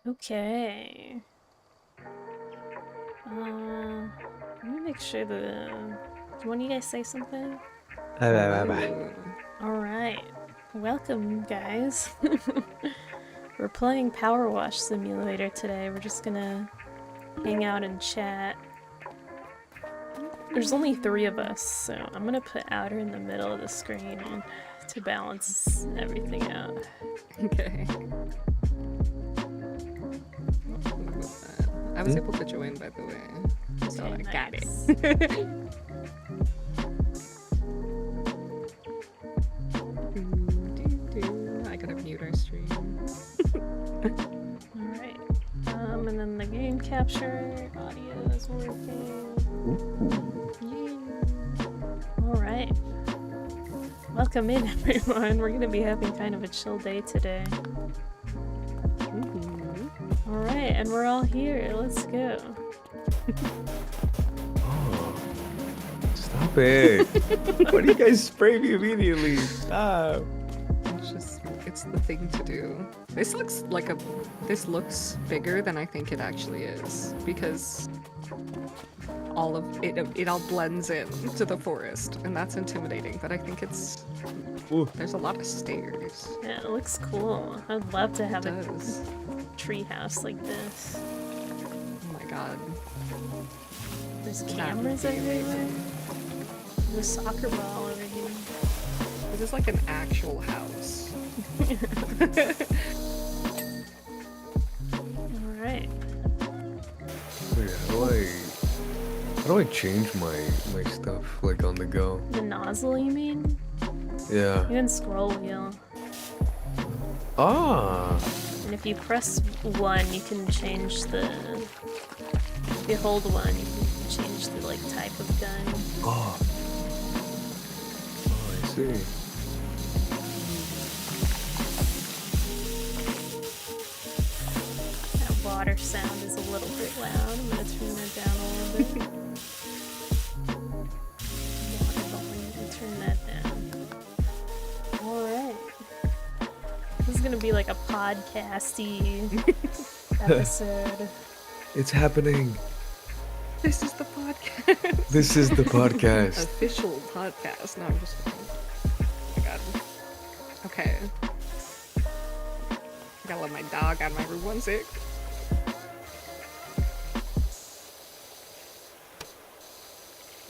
Okay. Let me make sure do one of you guys say something? Ooh. Alright. Welcome, guys. We're playing PowerWash Simulator today. We're just gonna hang out and chat. There's only 3 of us, so I'm gonna put Outer in the middle of the screen to balance everything out. Okay. I was able to join, by the way, so Okay, I got nice. it. I gotta mute our stream. Alright. And then the game capture audio is working. Yeah. Alright. Welcome in, everyone. We're gonna be having kind of a chill day today. Alright, and we're all here. Let's go. Oh, stop it. Why do you guys spray me immediately? Stop. It's the thing to do. This looks bigger than I think it actually is, because all of it all blends in to the forest, and that's intimidating, but I think there's a lot of stairs. Yeah, it looks cool. I'd love to have a does. tree house like this. Oh my god. There's That cameras would be everywhere. amazing. There's a soccer ball over here. This is like an actual house. Alright. Wait, how do I change my stuff like on the go? The nozzle, you mean? Yeah. You can scroll wheel. Ah. And if you press 1, you can change if you hold 1, you can change the like type of gun. Oh. Oh, I see. That water sound is a little bit loud. I'm gonna turn that down a little bit. Water volume, turn that down. Alright. This is gonna be like a podcasty episode. It's happening. This is the podcast. This is the podcast. Official podcast. No, I'm just kidding. Oh my god. Okay. I gotta let my dog out of my room 1 sec.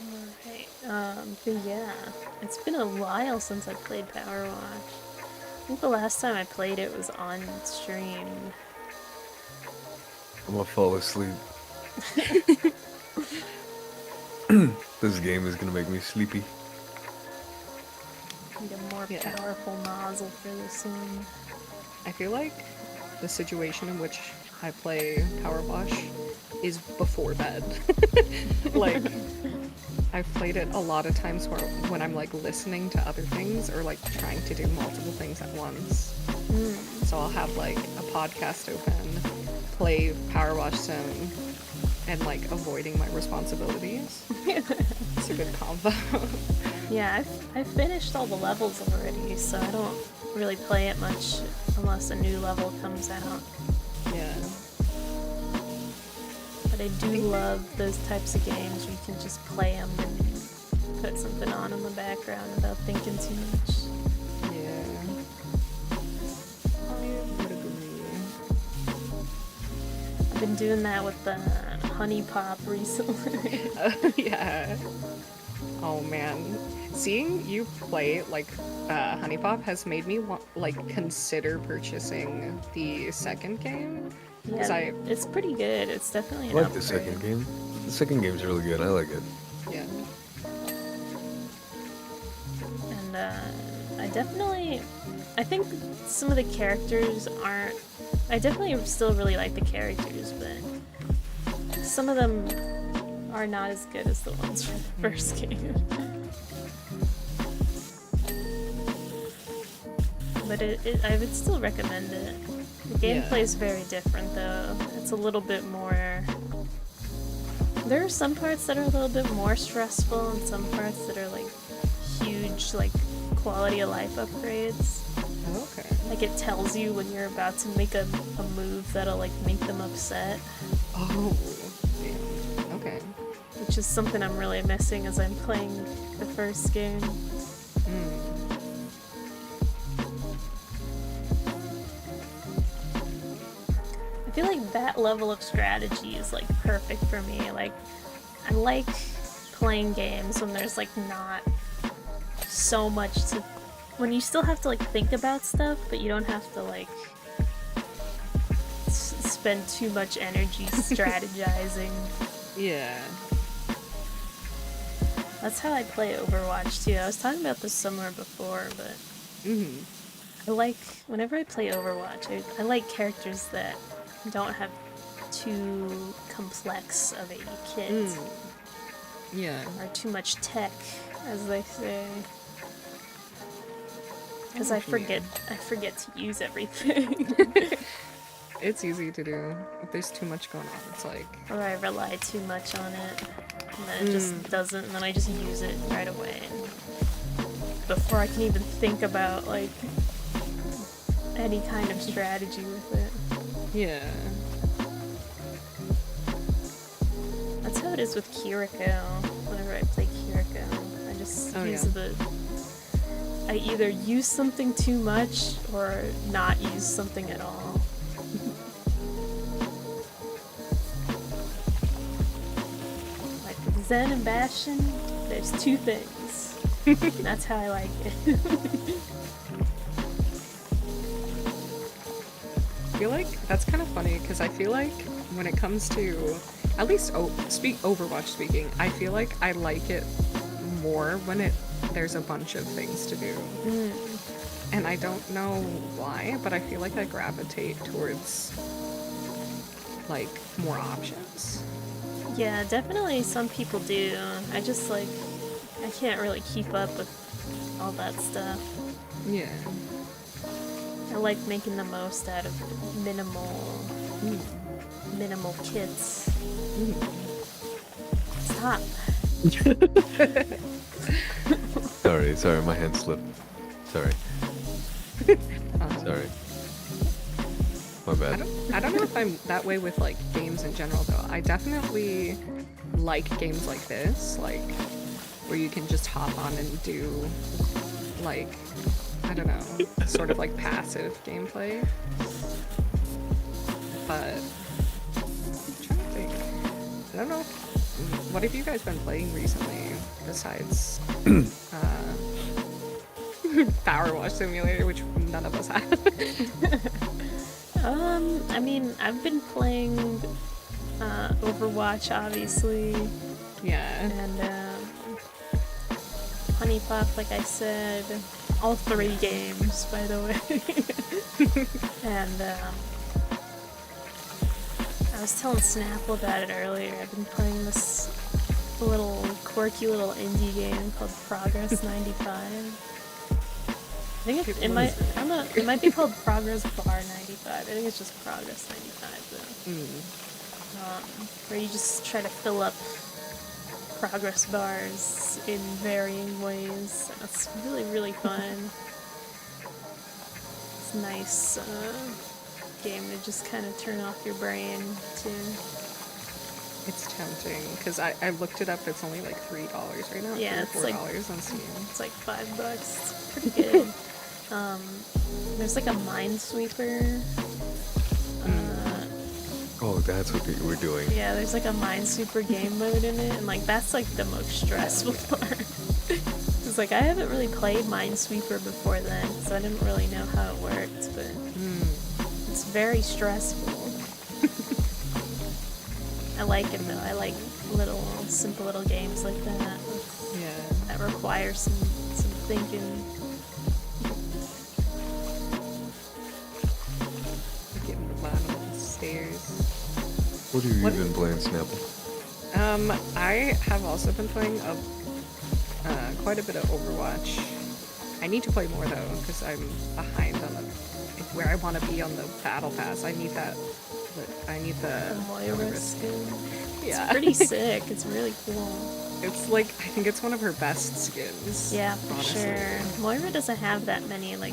Alright, but yeah, it's been a while since I played PowerWash. I think the last time I played it was on stream. I'm gonna fall asleep. This game is gonna make me sleepy. Need a more Yeah. powerful nozzle for this one. I feel like the situation in which I play PowerWash is before bed. Like, I've played it a lot of times when I'm like listening to other things or like trying to do multiple things at once. So I'll have like a podcast open, play PowerWash Sim, and like avoiding my responsibilities. It's a good combo. Yeah, I've finished all the levels already, so I don't really play it much unless a new level comes out. Yeah. But I do love those types of games where you can just play them and put something on in the background without thinking too much. Yeah. I would agree. I've been doing that with the Honey Pop recently. Yeah. Oh man, seeing you play like Honey Pop has made me consider purchasing the second game. Yeah, it's pretty good. It's definitely I an like the upgrade. second game. The second game's really good. I like it. Yeah. And I think some of the characters aren't. I definitely still really like the characters, but some of them are not as good as the ones from the first game. But I would still recommend it. The gameplay is very different though. It's a little bit more... There are some parts that are a little bit more stressful and some parts that are like huge like quality of life upgrades. Okay. Like it tells you when you're about to make a move that'll like make them upset. Oh, damn. Okay. Which is something I'm really missing as I'm playing the first game. I feel like that level of strategy is like perfect for me. Like, I like playing games when there's like not so much to, when you still have to like think about stuff, but you don't have to like spend too much energy strategizing. Yeah. That's how I play Overwatch too. I was talking about this somewhere before, but I like, whenever I play Overwatch, I like characters that don't have too complex of a kit. Yeah. Or too much tech, as they say. Because I forget to use everything. It's easy to do. If there's too much going on, it's like... Or I rely too much on it, and then it just doesn't, and then I just use it right away. And before I can even think about, like, any kind of strategy with it. Yeah. That's how it is with Kiriko. Whenever I play Kiriko, I just use I either use something too much or not use something at all. Like with Zen and Bastion, there's two things. And that's how I like it. I feel like that's kind of funny because I feel like when it comes to, at least Overwatch speaking, I feel like I like it more when there's a bunch of things to do. And I don't know why, but I feel like I gravitate towards like more options. Yeah, definitely some people do. I just like, I can't really keep up with all that stuff. Yeah. I like making the most out of minimal kits. Stop. Sorry, my hand slipped. Sorry. Sorry. My bad. I don't know if I'm that way with like games in general though. I definitely like games like this, like where you can just hop on and do like, I don't know, sort of like passive gameplay. But I'm trying to think. I don't know. What have you guys been playing recently besides PowerWash Simulator, which none of us have? I mean, I've been playing Overwatch, obviously. Yeah. And Honey Pop, like I said. All 3 games, by the way. And I was telling Snapple about it earlier. I've been playing this quirky little indie game called Progress 95. I think it might, I don't know, it might be called Progress Bar 95. I think it's just Progress 95 though. Where you just try to fill up progress bars in varying ways. It's really, really fun. It's a nice game to just kind of turn off your brain to. It's tempting because I looked it up. It's only like $3 right now. Yeah, $3 or $4 on Steam. It's like $5. It's pretty good. There's like a Minesweeper. Oh, that's what we're doing. Yeah, there's like a Minesweeper game mode in it, and like that's like the most stressful part. It's like I haven't really played Minesweeper before then, so I didn't really know how it worked, but it's very stressful. I like it though. I like simple little games like that. Yeah. That require some thinking. Getting the bottom of the stairs. What have you been playing, Snapple? I have also been playing quite a bit of Overwatch. I need to play more though, because I'm behind on where I want to be on the battle pass. I need that. I need the Moira skin. Yeah. It's pretty sick. It's really cool. It's like, I think it's one of her best skins. Yeah, for honestly. sure. Moira doesn't have that many like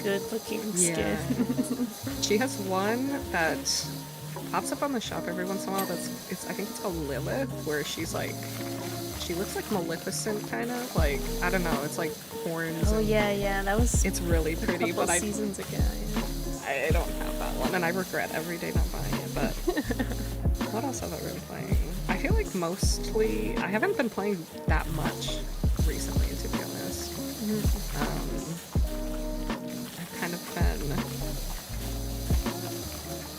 good looking skin. Yeah. She has one that pops up on the shop every once in a while. I think it's called Lilith, where she's like, she looks like Maleficent kind of. Like, I don't know. It's like horns. Oh and yeah, that was it's really pretty, a couple but seasons ago. I don't have that one, and I regret every day not buying it. But what else have I been playing? I feel like mostly I haven't been playing that much recently, to be honest. I've kind of been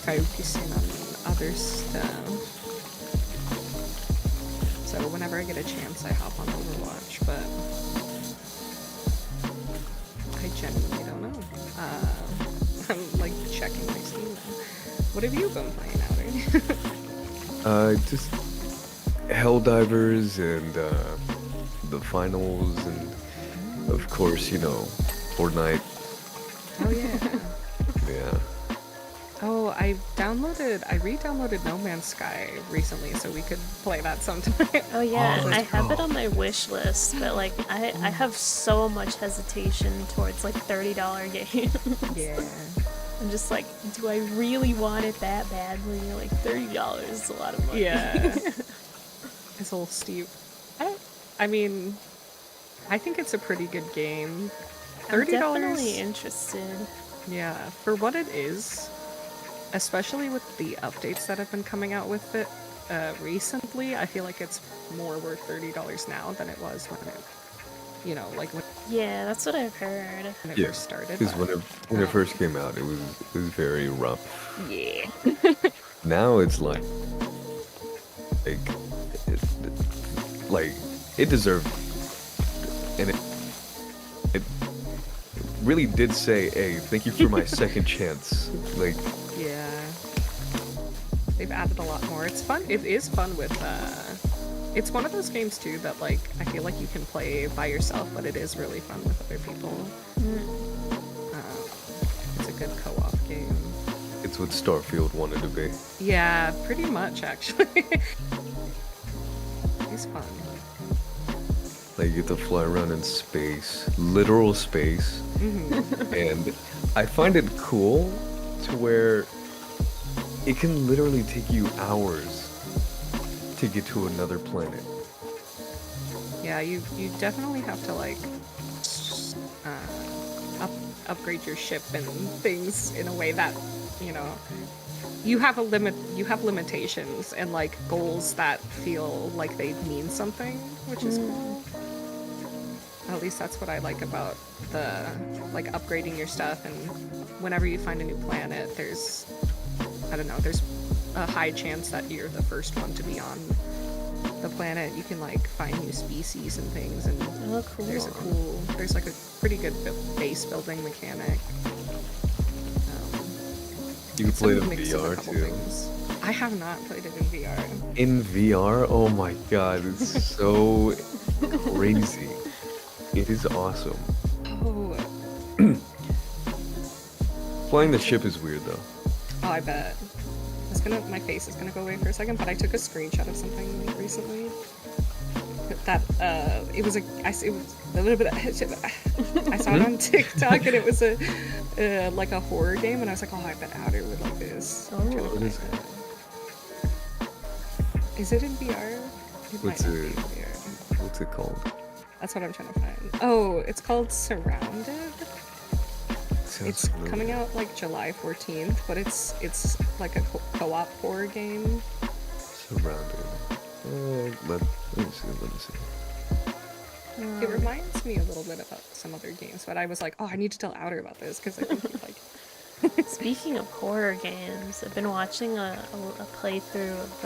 focusing on other stuff. So whenever I get a chance, I hop on Overwatch, but I genuinely don't know. I'm like checking my Steam now. What have you been playing, Outer? Just Helldivers and the finals, and of course, you know, Fortnite. Oh yeah. Yeah. Oh, I re-downloaded No Man's Sky recently, so we could play that sometime. Oh yeah, Oh, I let's have it go. on my wish list, but like I have so much hesitation towards like $30 games. Yeah. I'm just like, do I really want it that badly? Like $30 is a lot of money. Yeah. It's a little steep. I mean, I think it's a pretty good game. I'm $30. definitely interested. Yeah, for what it is, especially with the updates that have been coming out with it recently, I feel like it's more worth $30 now than it was when it, you know, like when Yeah, that's what I've heard. it Yeah, first started. because but- when it first came out, it was very rough. Yeah. Now it's like like it deserved, and it really did say, "Hey, thank you for my second chance." Like, Yeah. They've added a lot more. It's fun. It is fun with, it's one of those games too that like, I feel like you can play by yourself, but it is really fun with other people. It's a good co-op game. it's what Starfield wanted to be. Yeah, pretty much actually. It's fun. Like, you get to fly around in space, literal space, and I find it cool to where it can literally take you hours to get to another planet. Yeah, you definitely have to like upgrade your ship and things in a way that, you know, you have limitations and like goals that feel like they mean something, which is cool. At least that's what I like about the like upgrading your stuff, and whenever you find a new planet, there's there's a high chance that you're the first one to be on the planet. You can like find new species and things, and Oh, cool. there's like a pretty good base building mechanic. You can play it in Mix of a VR couple too. things. I have not played it in VR. In VR, oh my god, it's so crazy. It is awesome. Oh, Flying the ship is weird though. oh, I bet. My face is gonna go away for a second, but I took a screenshot of something recently. That it was a little bit. I saw it on TikTok, and it was a like a horror game, and I was like, oh, I bet Outer would like this. I'm trying to what is find it. Is it in VR? It might What's not be it? in VR. What's it called? That's what I'm trying to find. Oh, it's called Surrounded. Sounds It's familiar. coming out like July 14th, but it's like a co-op horror game. Surrounded. Let me see. It reminds me a little bit about some other games, but I was like, oh, I need to tell Outer about this because I think he'd like. Speaking of horror games, I've been watching a playthrough of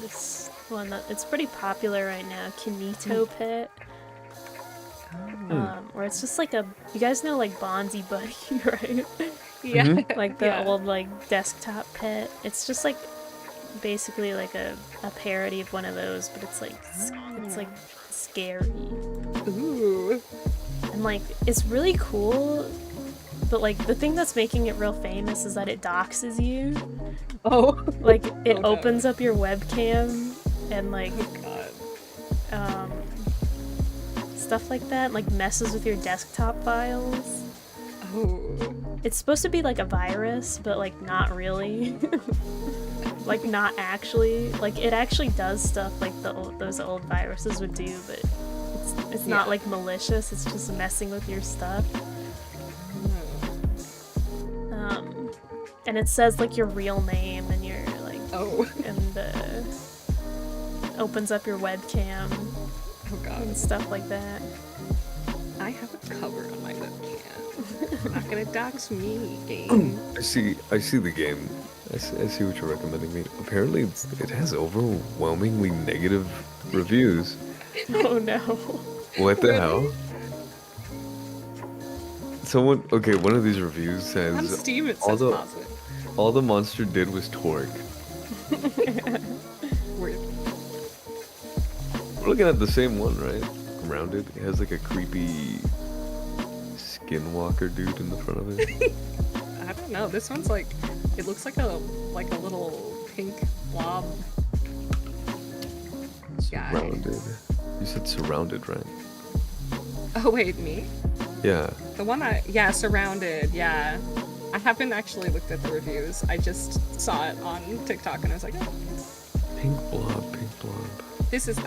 this one that it's pretty popular right now, Kinito Pit. Where it's just like you guys know like Bonzi Buddy, right? Yeah. Like the Yeah. old like desktop pet. It's just like basically like a parody of one of those, but it's like scary. Ooh. And like it's really cool, but like the thing that's making it real famous is that it doxes you. Oh. Like it Oh, no. opens up your webcam and like God. stuff like that, like messes with your desktop files. Oh. It's supposed to be like a virus, but like not really. Like not actually. Like it actually does stuff like those old viruses would do, but it's not like malicious. It's just messing with your stuff. And it says like your real name and your like and opens up your webcam. Oh god. And stuff like that. I have a cover on my webcam. You're not gonna dox me, game. I see the game. I see what you're recommending me. Apparently, it has overwhelmingly negative reviews. Oh no. What the hell? Okay, one of these reviews says On Steam it says positive. All the monster did was twerk. Weird. We're looking at the same one, right? Rounded. It has like a creepy skinwalker dude in the front of it. I don't know. This one's like, it looks like a little pink blob guy. Surrounded. You said surrounded, right? Oh wait, me? Yeah. The one surrounded. Yeah. I haven't actually looked at the reviews. I just saw it on TikTok and I was like, oh. Pink blob, pink blob.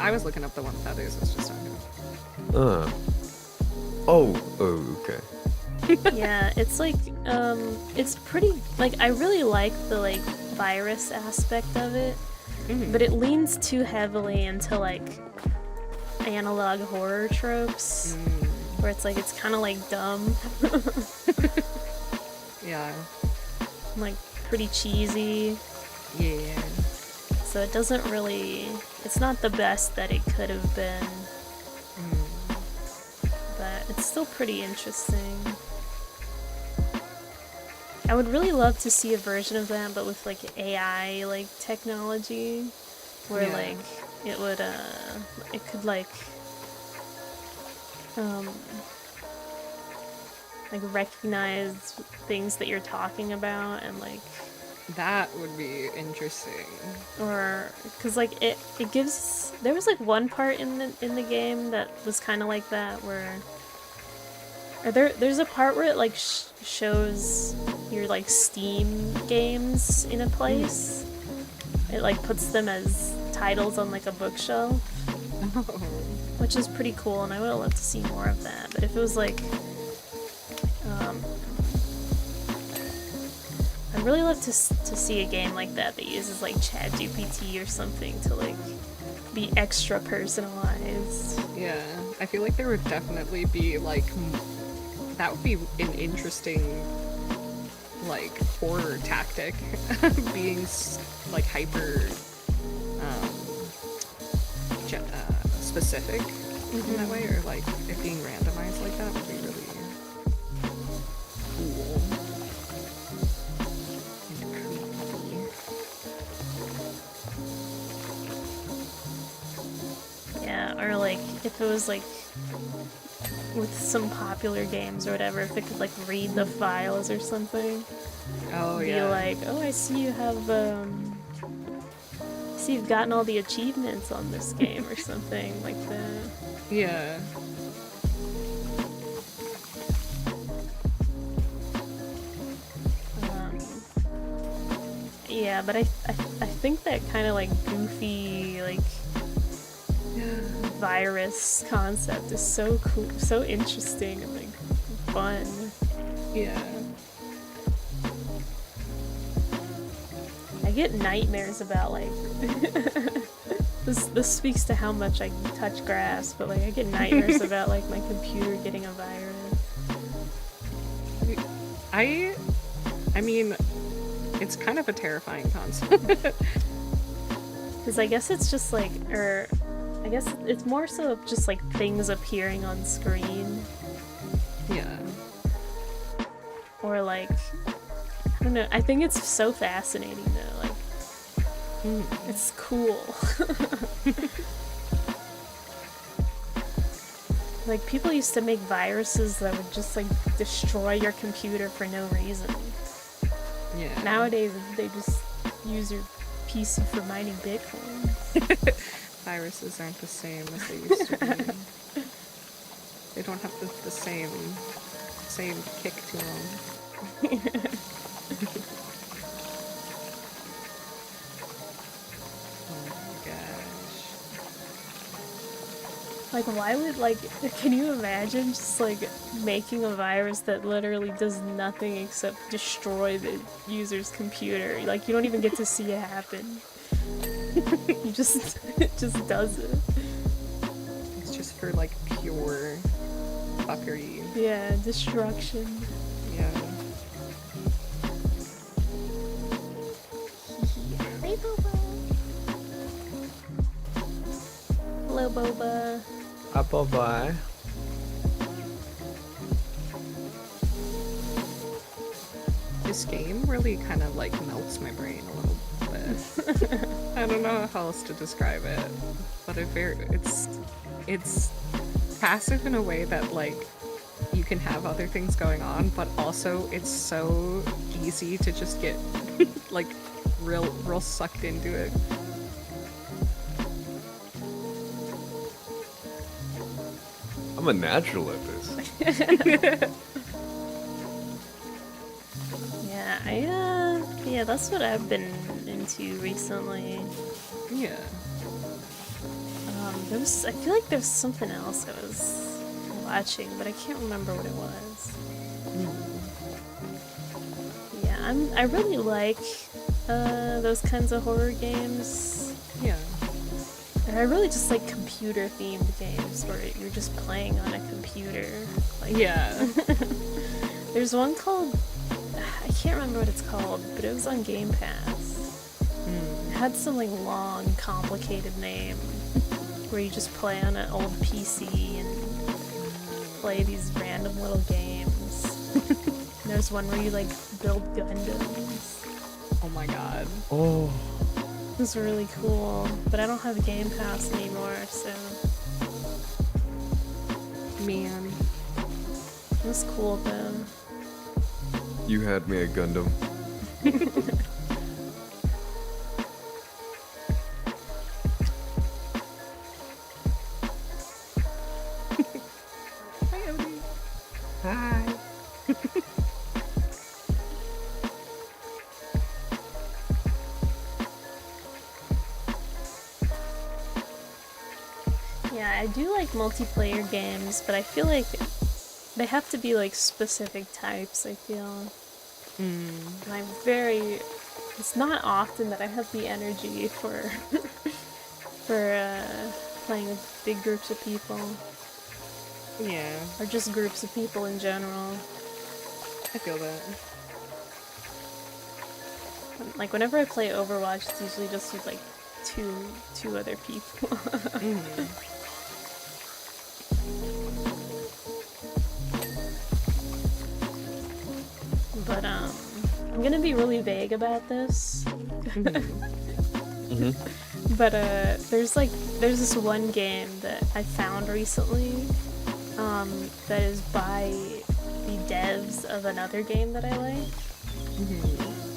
I was looking up the one Feathers was just talking about. Okay. Yeah, it's like, it's pretty, like, I really like the, like, virus aspect of it, but it leans too heavily into, like, analog horror tropes, where it's like, it's kind of, like, dumb. Yeah. Like, pretty cheesy. Yeah. So it doesn't really, it's not the best that it could have been, but it's still pretty interesting. I would really love to see a version of that, but with like AI like technology, where like it would it could like recognize things that you're talking about and like that would be interesting. Or because like it gives, there was like one part in the game that was kind of like that where there's a part where it like shows your like Steam games in a place. It like puts them as titles on like a bookshelf, which is pretty cool, and I would have loved to see more of that. But if it was like I'd really love to see a game like that that uses like ChatGPT or something to like be extra personalized. Yeah, I feel like there would definitely be like, that would be an interesting like horror tactic, being like hyper specific in that way, or like it being randomized like that would be really cool. Yeah, or like if it was like with some popular games or whatever, if it could like read the files or something. Oh be yeah. Like, oh, I see you have see you've gotten all the achievements on this game or something like that. Yeah. Yeah, but I think that kind of like goofy like virus concept is so cool, so interesting and like fun. Yeah. I get nightmares about like this speaks to how much I touch grass, but like I get nightmares about like my computer getting a virus. I mean, it's kind of a terrifying concept. Because I guess it's just like, or I guess it's more so of just like things appearing on screen. Yeah. Or like, I don't know, I think it's so fascinating though, like, it's cool. Like, people used to make viruses that would just like destroy your computer for no reason. Yeah. Nowadays, they just use your PC for mining Bitcoin. Viruses aren't the same as they used to be. They don't have the same say kick to him. Oh my gosh. Like, why would, like, can you imagine just, like, making a virus that literally does nothing except destroy the user's computer? Like, you don't even get to see it happen. You just, it just does it. It's just for, like, pure fuckery. Yeah, destruction. Yeah. Hey, Boba. Hello, Boba. Bye. This game really kind of, like, melts my brain a little bit. I don't know how else to describe it, but it's passive in a way that, like, you can have other things going on, but also it's so easy to just get like real sucked into it. I'm a natural at this. Yeah, that's what I've been into recently. Yeah. I feel like there's something else I was watching, but I can't remember what it was. Yeah, I really like those kinds of horror games. Yeah. And I really just like computer-themed games where you're just playing on a computer. Like, Yeah. there's one called, I can't remember what it's called, but it was on Game Pass. It had some like long, complicated name where you just play on an old PC and play these random little games. And there's one where you like build Gundams. Oh my god. Oh. It was really cool, but I don't have a Game Pass anymore, so Man. it was cool though. You had me a Gundam. Hi, Odie. Hi. Yeah, I do like multiplayer games, but I feel like they have to be like specific types, I feel. And it's not often that I have the energy for playing with big groups of people, Yeah. or just groups of people in general. I feel that. Like whenever I play Overwatch, it's usually just with like two other people. But I'm gonna be really vague about this. But there's this one game that I found recently that is by the devs of another game that I like,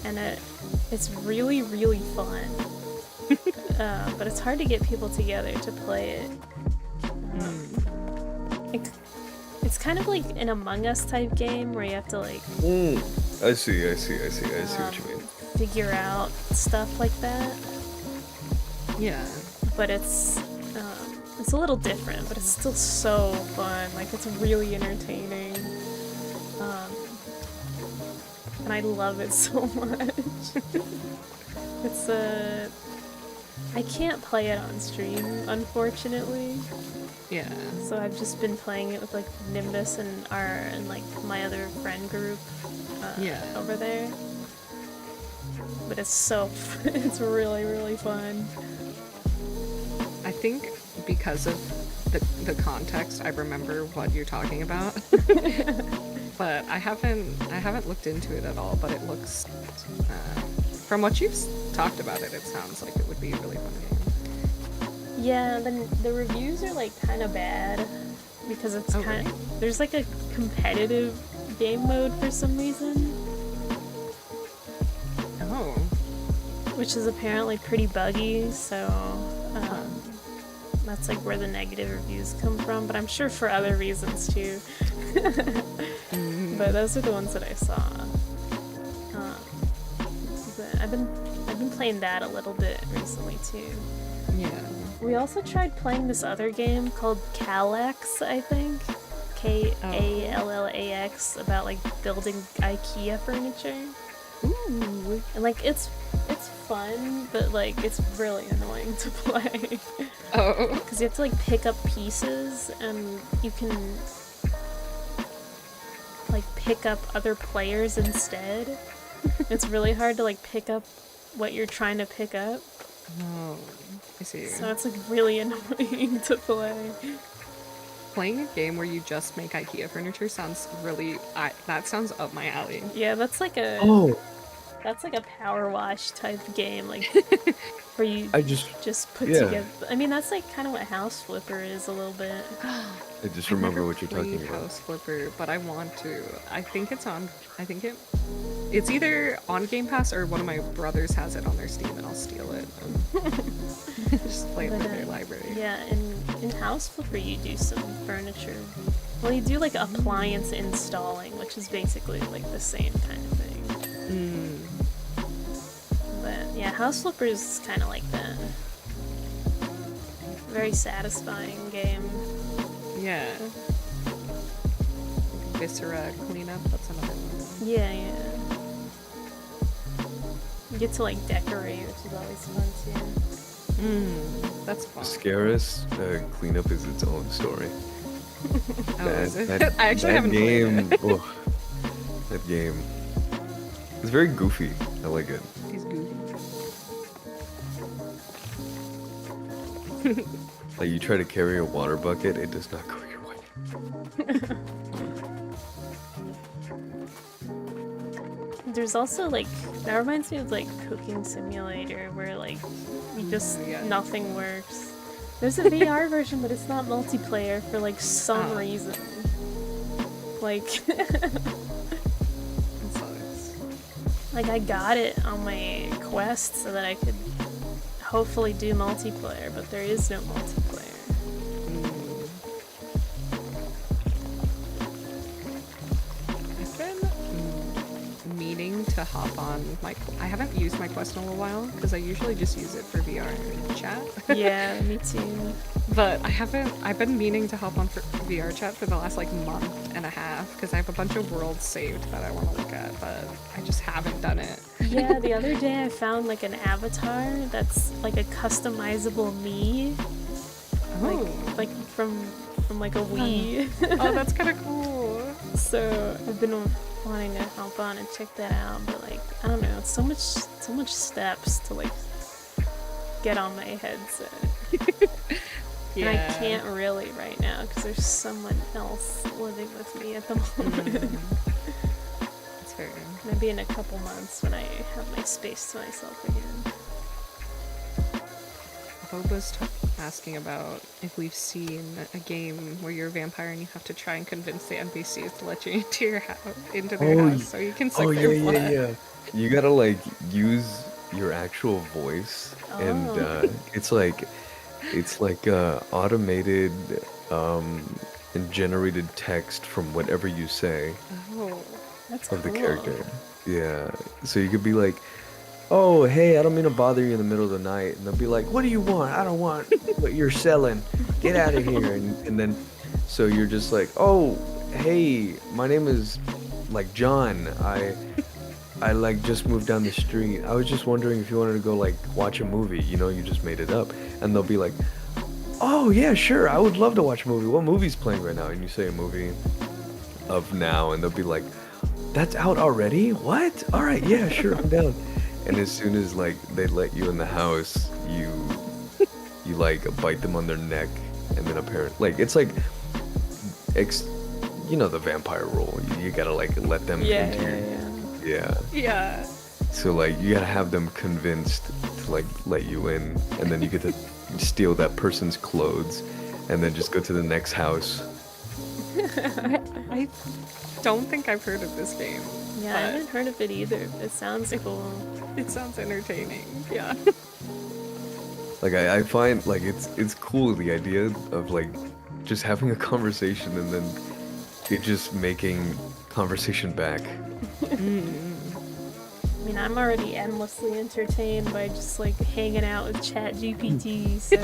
and it's really really fun. But it's hard to get people together to play it. It's kind of like an Among Us type game where you have to like I see what you mean. figure out stuff like that. Yeah. But it's a little different, but it's still so fun. Like it's really entertaining, and I love it so much. It's I can't play it on stream, unfortunately. Yeah. So I've just been playing it with like Nimbus and like my other friend group over there. But it's it's really really fun. I think because of the context, I remember what you're talking about. But I haven't looked into it at all, but it looks from what you've talked about it sounds like it would be a really fun game. Yeah, the reviews are like kind of bad because it's really? There's like a competitive game mode for some reason. Oh. Which is apparently pretty buggy, so that's like where the negative reviews come from, but I'm sure for other reasons too. But those are the ones that I saw. But I've been playing that a little bit recently too. Yeah. We also tried playing this other game called Kallax, I think. Kallax, about like building IKEA furniture. Ooh. And like it's fun, but like it's really annoying to play. Oh. Because you have to like pick up pieces, and you can like pick up other players instead. It's really hard to like pick up what you're trying to pick up. Oh, I see. So it's like really annoying to play. Playing a game where you just make IKEA furniture sounds really. That sounds up my alley. Yeah, that's like a Oh, that's like a power wash type game, like where you I just put yeah. together. I mean, that's like kind of what House Flipper is a little bit. I just I've remember never what you're talking played about. House Flipper, but I want to. I think it's on. I think it's either on Game Pass or one of my brothers has it on their Steam, and I'll steal it. Just play it But, with their library. Yeah, in House Flipper you do some furniture. Well, you do like appliance installing, which is basically like the same kind of thing. But yeah, House Flipper is kind of like that. Very satisfying game. Yeah. Viscera cleanup. That's another one. Yeah, yeah. You get to like decorate, which is always fun too. That's fun. Scarus cleanup is its own story. Oh, is it? I actually haven't game, played it. oh, that game. It's very goofy. I like it. He's goofy. Like you try to carry a water bucket, it does not go your way. There's also like, that reminds me of like Cooking Simulator, where like you just yeah. nothing works. There's a VR version, but it's not multiplayer for like some Oh. reason. Like, That sucks. like I got it on my Quest so that I could hopefully do multiplayer, but there is no multiplayer. I've been meaning to hop on my. I haven't used my Quest in a little while because I usually just use it for VR and chat. Yeah, me too. But I've been meaning to hop on for VR chat for the last like month and a half because I have a bunch of worlds saved that I want to look at, but I just haven't done it. Yeah, the other day I found like an avatar that's like a customizable me, Oh, like from like a Wii. oh, that's kind of cool. So I've been wanting to hop on and check that out, but like I don't know, it's so much steps to like get on my headset. Yeah. And I can't really right now because there's someone else living with me at the moment. That's fair. Maybe in a couple months when I have my space to myself again. Boba's asking about if we've seen a game where you're a vampire and you have to try and convince the NPCs to let you into your house, into their house, so you can suck their blood. You gotta like use your actual voice, and it's like automated and generated text from whatever you say Oh, That's of the cool. character. Yeah, so you could be like, "Oh, hey, I don't mean to bother you in the middle of the night," and they'll be like, "What do you want? I don't want what you're selling. Get out of here!" And then, so you're just like, "Oh, hey, my name is like John. I like just moved down the street. I was just wondering if you wanted to go like watch a movie. You know, you just made it up." And they'll be like, "Oh yeah, sure. I would love to watch a movie. What movie's playing right now?" And you say a movie of now, and they'll be like, "That's out already? What? All right, yeah, sure, I'm down." And as soon as like they let you in the house, you like bite them on their neck, and then apparently like it's like you know the vampire rule. You gotta like let them Yeah, into your yeah. yeah. So like you gotta have them convinced to like let you in, and then you get to steal that person's clothes, and then just go to the next house. I don't think I've heard of this game. Yeah, I but haven't heard of it either. It sounds cool. It sounds entertaining. Yeah. Like I find like it's cool the idea of like just having a conversation and then it just making conversation back. I mean, I'm already endlessly entertained by just like hanging out with ChatGPT, so.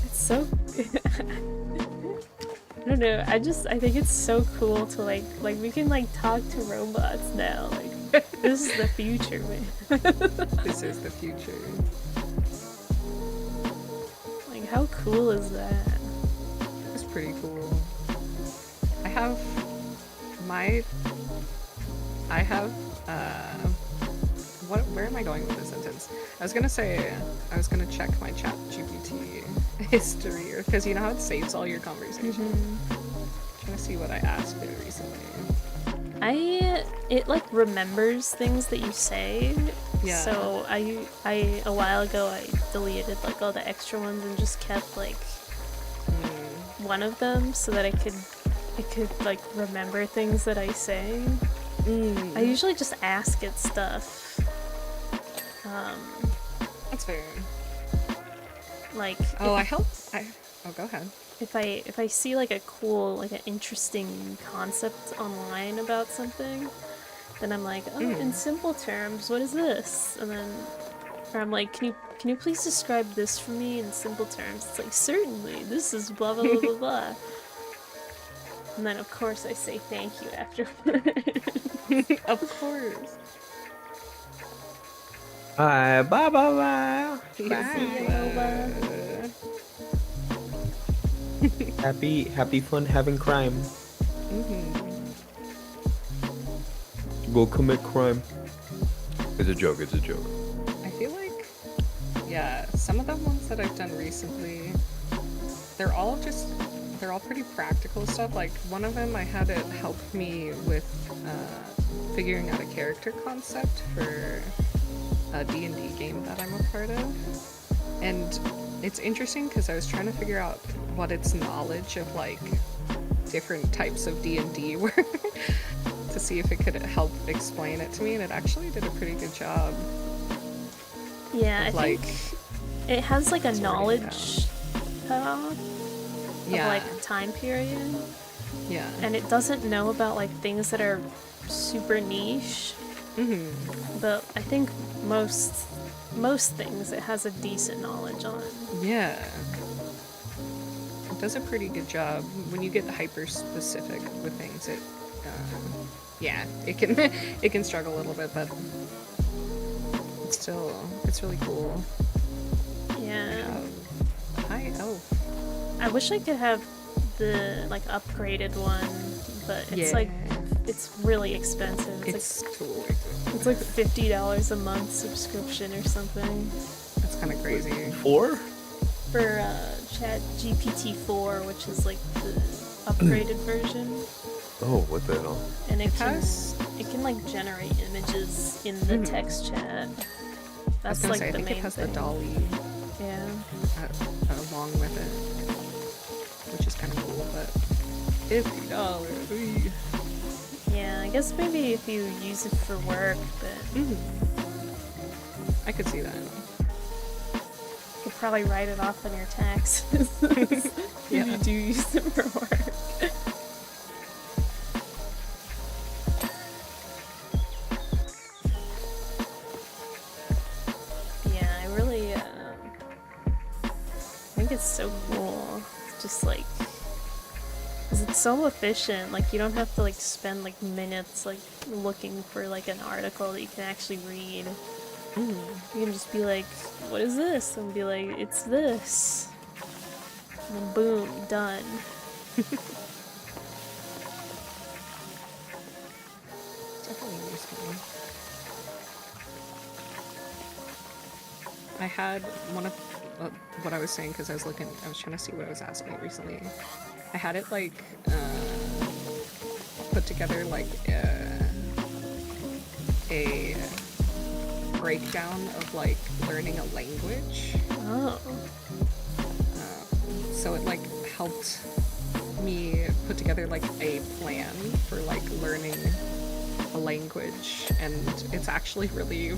It's so. I don't know. I think it's so cool to like we can like talk to robots now. Like, this is the future, man. This is the future. Like, how cool is that? It's pretty cool. I have where am I going with this sentence? I was gonna say, I was gonna check my chat GPT history, because you know how it saves all your conversations? I'm trying to see what I asked it recently. It like remembers things that you say. Yeah. So I a while ago I deleted like all the extra ones and just kept like one of them so that it could like remember things that I say. I usually just ask it stuff. That's fair. Like Oh, go ahead. if I see like a cool, like an interesting concept online about something, then I'm like, oh, in simple terms, what is this? And then, or I'm like, can you please describe this for me in simple terms? It's like, certainly, this is blah blah blah blah blah. And then of course I say thank you after. Of course. Bye bye bye bye. Happy fun having crime. Go commit crime. It's a joke. It's a joke. I feel like, yeah, some of the ones that I've done recently, they're all pretty practical stuff. Like one of them, I had it help me with figuring out a character concept for a D&D game that I'm a part of. And it's interesting because I was trying to figure out what its knowledge of like different types of D&D were to see if it could help explain it to me, and it actually did a pretty good job. Yeah, I like, think it has like a knowledge cutoff of like time period. Yeah. And it doesn't know about like things that are super niche. But I think most things it has a decent knowledge on. Yeah. It does a pretty good job. When you get hyper specific with things, it can struggle a little bit, but it's really cool. Yeah. Hi Elf. I wish I could have the like upgraded one, but it's like it's really expensive. It's like, totally expensive. It's like $50 a month subscription or something. That's kind of crazy. For Chat GPT 4, which is like the upgraded version. Oh, what the hell? And it can like generate images in the text chat. That's like the main thing. I think it has the dolly. Yeah. Along with it, which is kind of cool, but $50. Yeah, I guess maybe if you use it for work, but I could see that. You could probably write it off on your taxes if you do use it for work. Yeah, I really think it's so cool. It's just like, 'cause it's so efficient. Like you don't have to like spend like minutes like looking for like an article that you can actually read. You can just be like, what is this? And be like, it's this. And then boom, done. Definitely useful. I had one of what I was saying because I was trying to see what I was asking recently. I had it like put together like a breakdown of like learning a language. Oh. So it like helped me put together like a plan for like learning a language, and it's actually really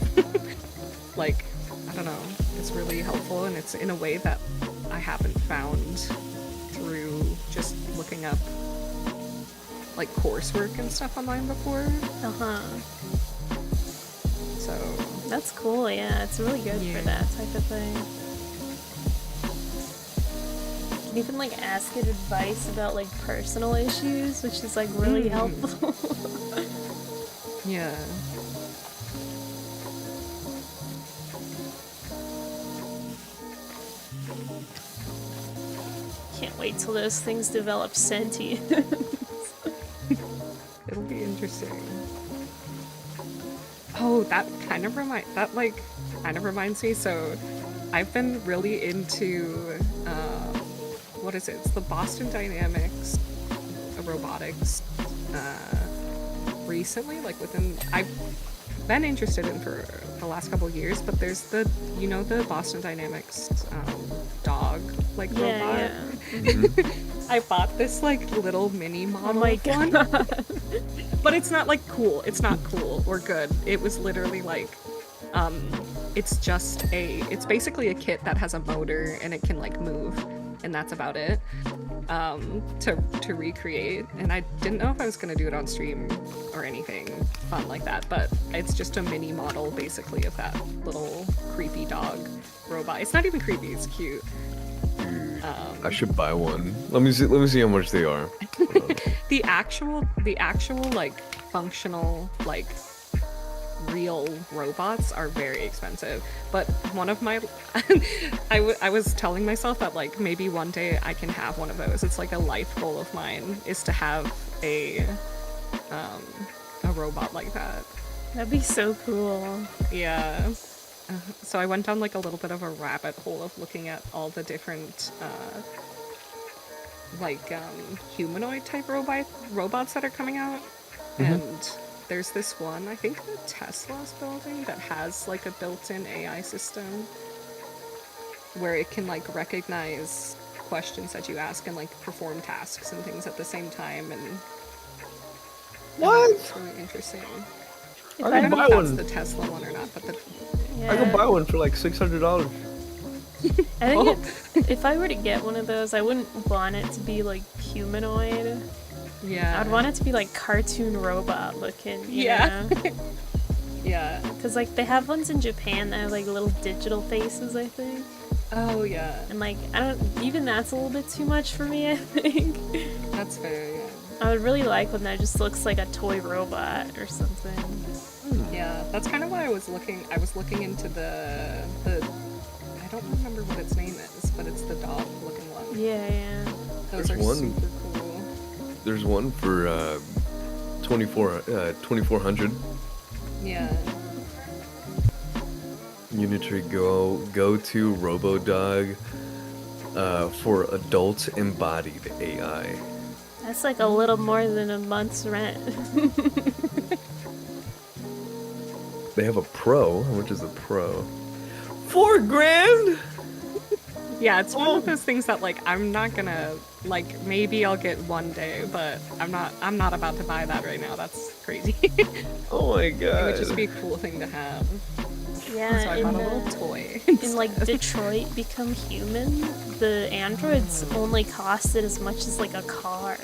like, I don't know, it's really helpful, and it's in a way that I haven't found just looking up like coursework and stuff online before. Uh-huh. So That's cool, yeah. It's really good Yeah. for that type of thing. You can even like ask it advice about like personal issues, which is like really helpful. yeah. Can't wait till those things develop sentience. It'll be interesting. Oh, that kind of reminds me. So, I've been really into what is it? It's the Boston Dynamics robotics. Recently, like I've been interested in for the last couple of years, but there's the Boston Dynamics dog like robot. Yeah. I bought this like little mini model Oh my of one. god. But it's not like cool. It's not cool or good. It was literally like, it's basically a kit that has a motor and it can like move, and that's about it. To recreate, and I didn't know if I was gonna do it on stream or anything fun like that, but it's just a mini model basically of that little creepy dog robot. It's not even creepy. It's cute. I should buy one. Let me see how much they are. The actual like functional like real robots are very expensive, but one of my I was telling myself that like maybe one day I can have one of those. It's like a life goal of mine is to have a robot like that. That'd be so cool. Yeah. So I went down like a little bit of a rabbit hole of looking at all the different humanoid type robots that are coming out. And there's this one, I think the Tesla's building, that has like a built-in AI system where it can like recognize questions that you ask and like perform tasks and things at the same time. And What? it's really interesting. If I I can don't know buy if that's one. the Tesla one or not, but I can buy one for like $600. I think if I were to get one of those, I wouldn't want it to be like humanoid. yeah. I'd want it to be like cartoon robot looking. Yeah. Yeah. Because like they have ones in Japan that have like little digital faces, I think. Oh yeah. And like even that's a little bit too much for me, I think. That's fair, yeah. I would really like one that just looks like a toy robot or something. Yeah, that's kind of why I was looking into the I don't remember what its name is, but it's the dog looking one. Yeah. Those There's are one- super cool. There's one for 2400. Yeah. Unitary go to RoboDog for adult embodied AI. That's like a little more than a month's rent. They have a Pro. How much is the Pro? $4,000. Yeah, it's one of those things that like I'm not gonna like maybe I'll get one day, but I'm not about to buy that right now. That's crazy. It Oh my would god. just be a cool thing to have. Yeah, So I in, bought a little toy. in like Detroit Become Human, the androids only costed as much as like a car.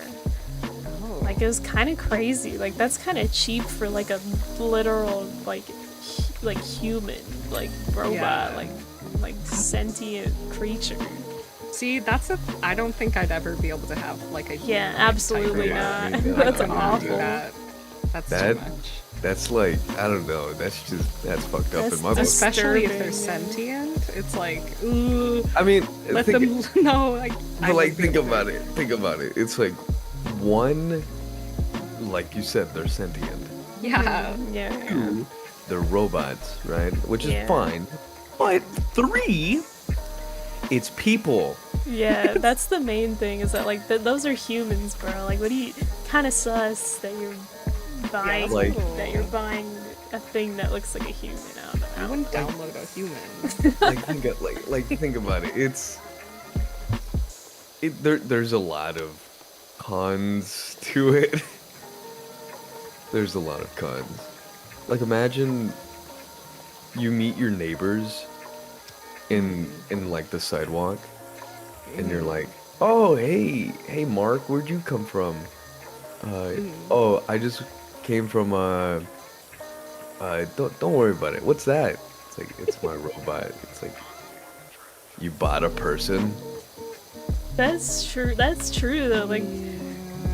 Oh. Like it was kind of crazy. Like that's kind of cheap for like a literal like human like robot Yeah. like sentient creature. See, I don't think I'd ever be able to have like a Yeah, humanoid type absolutely robot. not. Yeah, That's couldn't do awful. that. That's That- too much. That's like, I don't know. That's fucked up That's in my book. Especially if they're disturbing, yeah. sentient, it's like, ooh, I mean, let think, them know. Like, but like, think about it. Think about it. It's like one, like you said, they're sentient. Yeah. Yeah. Two, they're robots, right? Which is Yeah. fine. But three, it's people. Yeah, that's the main thing is that like those are humans, bro. Like what do you kind of sus that you're buying like- that you're buying a thing that looks like a human. I don't know. I wouldn't download a human. Think about it. There's a lot of cons to it. There's a lot of cons. Like imagine you meet your neighbors in like the sidewalk and you're like, Oh, hey, Mark, where'd you come from? Oh, I just came from don't worry about it. What's that? It's like it's my robot. It's like you bought a person. That's true. That's true though.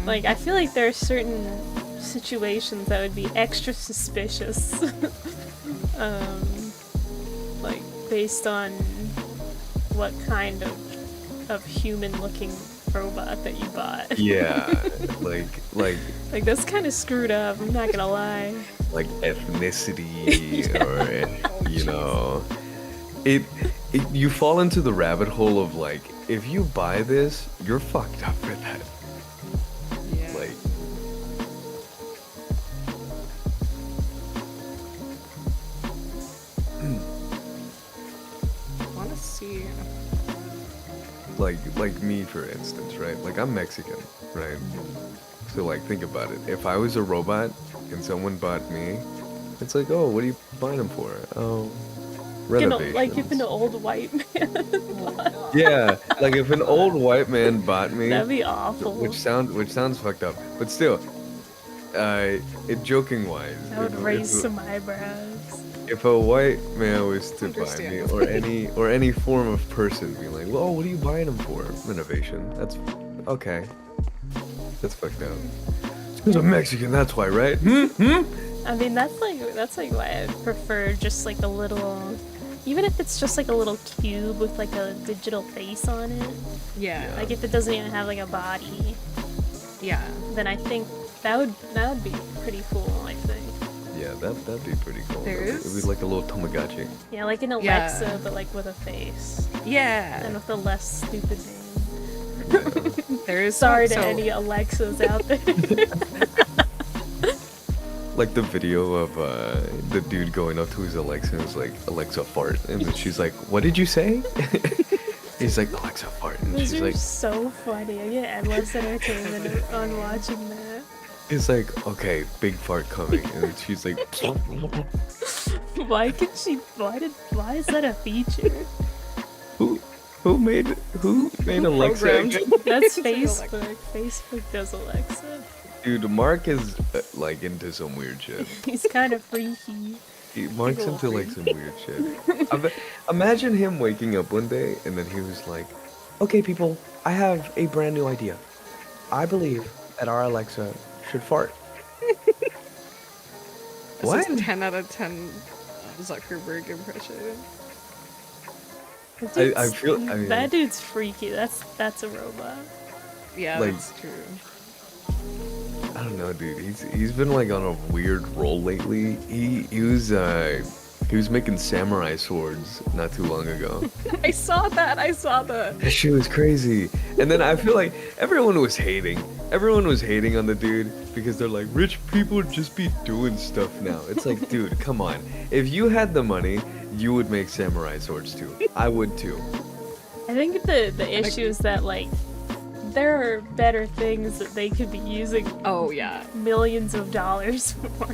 Like I feel like there are certain situations that would be extra suspicious. Like based on what kind of human-looking robot that you bought. Yeah, like Like that's kind of screwed up. I'm not gonna lie. like ethnicity or you know, it you fall into the rabbit hole of like if you buy this, you're fucked up for that. Yeah. Like I want to see. like me for instance, right? Like I'm Mexican, right? So like think about it. If I was a robot and someone bought me, it's like, oh, what are you buying them for? Oh, renovations. Like if an old white man. Yeah, like if an old white man bought me, That'd be awful. which sounds fucked up, but still, joking wise, That would raise some eyebrows. if a white man was to buy me, Understandable. or any form of person, be like, well, what are you buying them for? Renovation. That's okay. That's fucked up. Because I'm Mexican, that's why, right? I mean, that's like why I prefer just like a little, even if it's just like a little cube with like a digital face on it. Yeah. Like if it doesn't even have like a body, Yeah. then I think that would be pretty cool. I think. Yeah, that'd be pretty cool. There It'd is- be like a little Tamagotchi. Yeah, like an Alexa, but like with a face Yeah. and with a less stupid name. There is. Sorry to so- any Alexas out there. Like the video of the dude going up to his Alexa and is like, Alexa fart, and then she's like, what did you say? He's like, Alexa fart, and Those she's are like, so funny. I get endless entertainment on watching that. it's like, okay, big fart coming, and then she's like, Why is that a feature? who made Alexa? programmed? again? That's It's like Facebook. Facebook does Alexa. Dude, Mark is like into some weird shit. He's kind of freaky. Mark's into like some weird shit. Imagine him waking up one day and then he was like, okay, people, I have a brand new idea. I believe that our Alexa should fart. What? This is 10 out of 10 Zuckerberg impression. I feel- I mean- that dude's freaky. That's a robot. Yeah, Like- that's true. I don't know, dude. He's been like on a weird roll lately. He was making samurai swords not too long ago. I saw that. That shit was crazy. And then I feel like everyone was hating. Everyone was hating on the dude because they're like, rich people just be doing stuff now. It's like, dude, come on. If you had the money, you would make samurai swords too. I would too. I think the issue is that like there are better things that they could be using Oh yeah. millions of dollars for,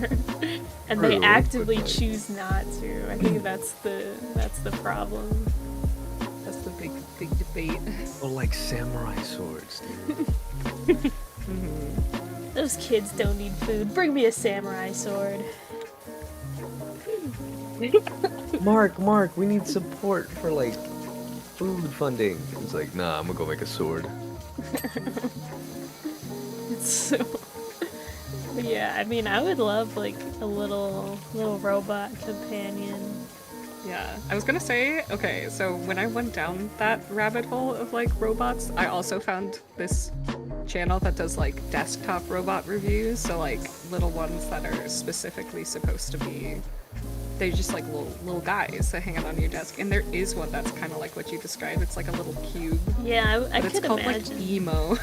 and True, they but, actively like- choose not to. I think that's the problem. That's the big debate. Well, like samurai swords, dude. Those kids don't need food. Bring me a samurai sword. Mark, we need support for like food funding. It's like, nah, I'm gonna go make a sword. So, but yeah, I mean, I would love like a little robot companion. Yeah, I was gonna say, okay, so when I went down that rabbit hole of like robots, I also found this channel that does like desktop robot reviews, so like little ones that are specifically supposed to be, they're just like little guys that hang out on your desk, and there is one that's kind of like what you described. It's like a little cube, Yeah, I but it's could called imagine. like emo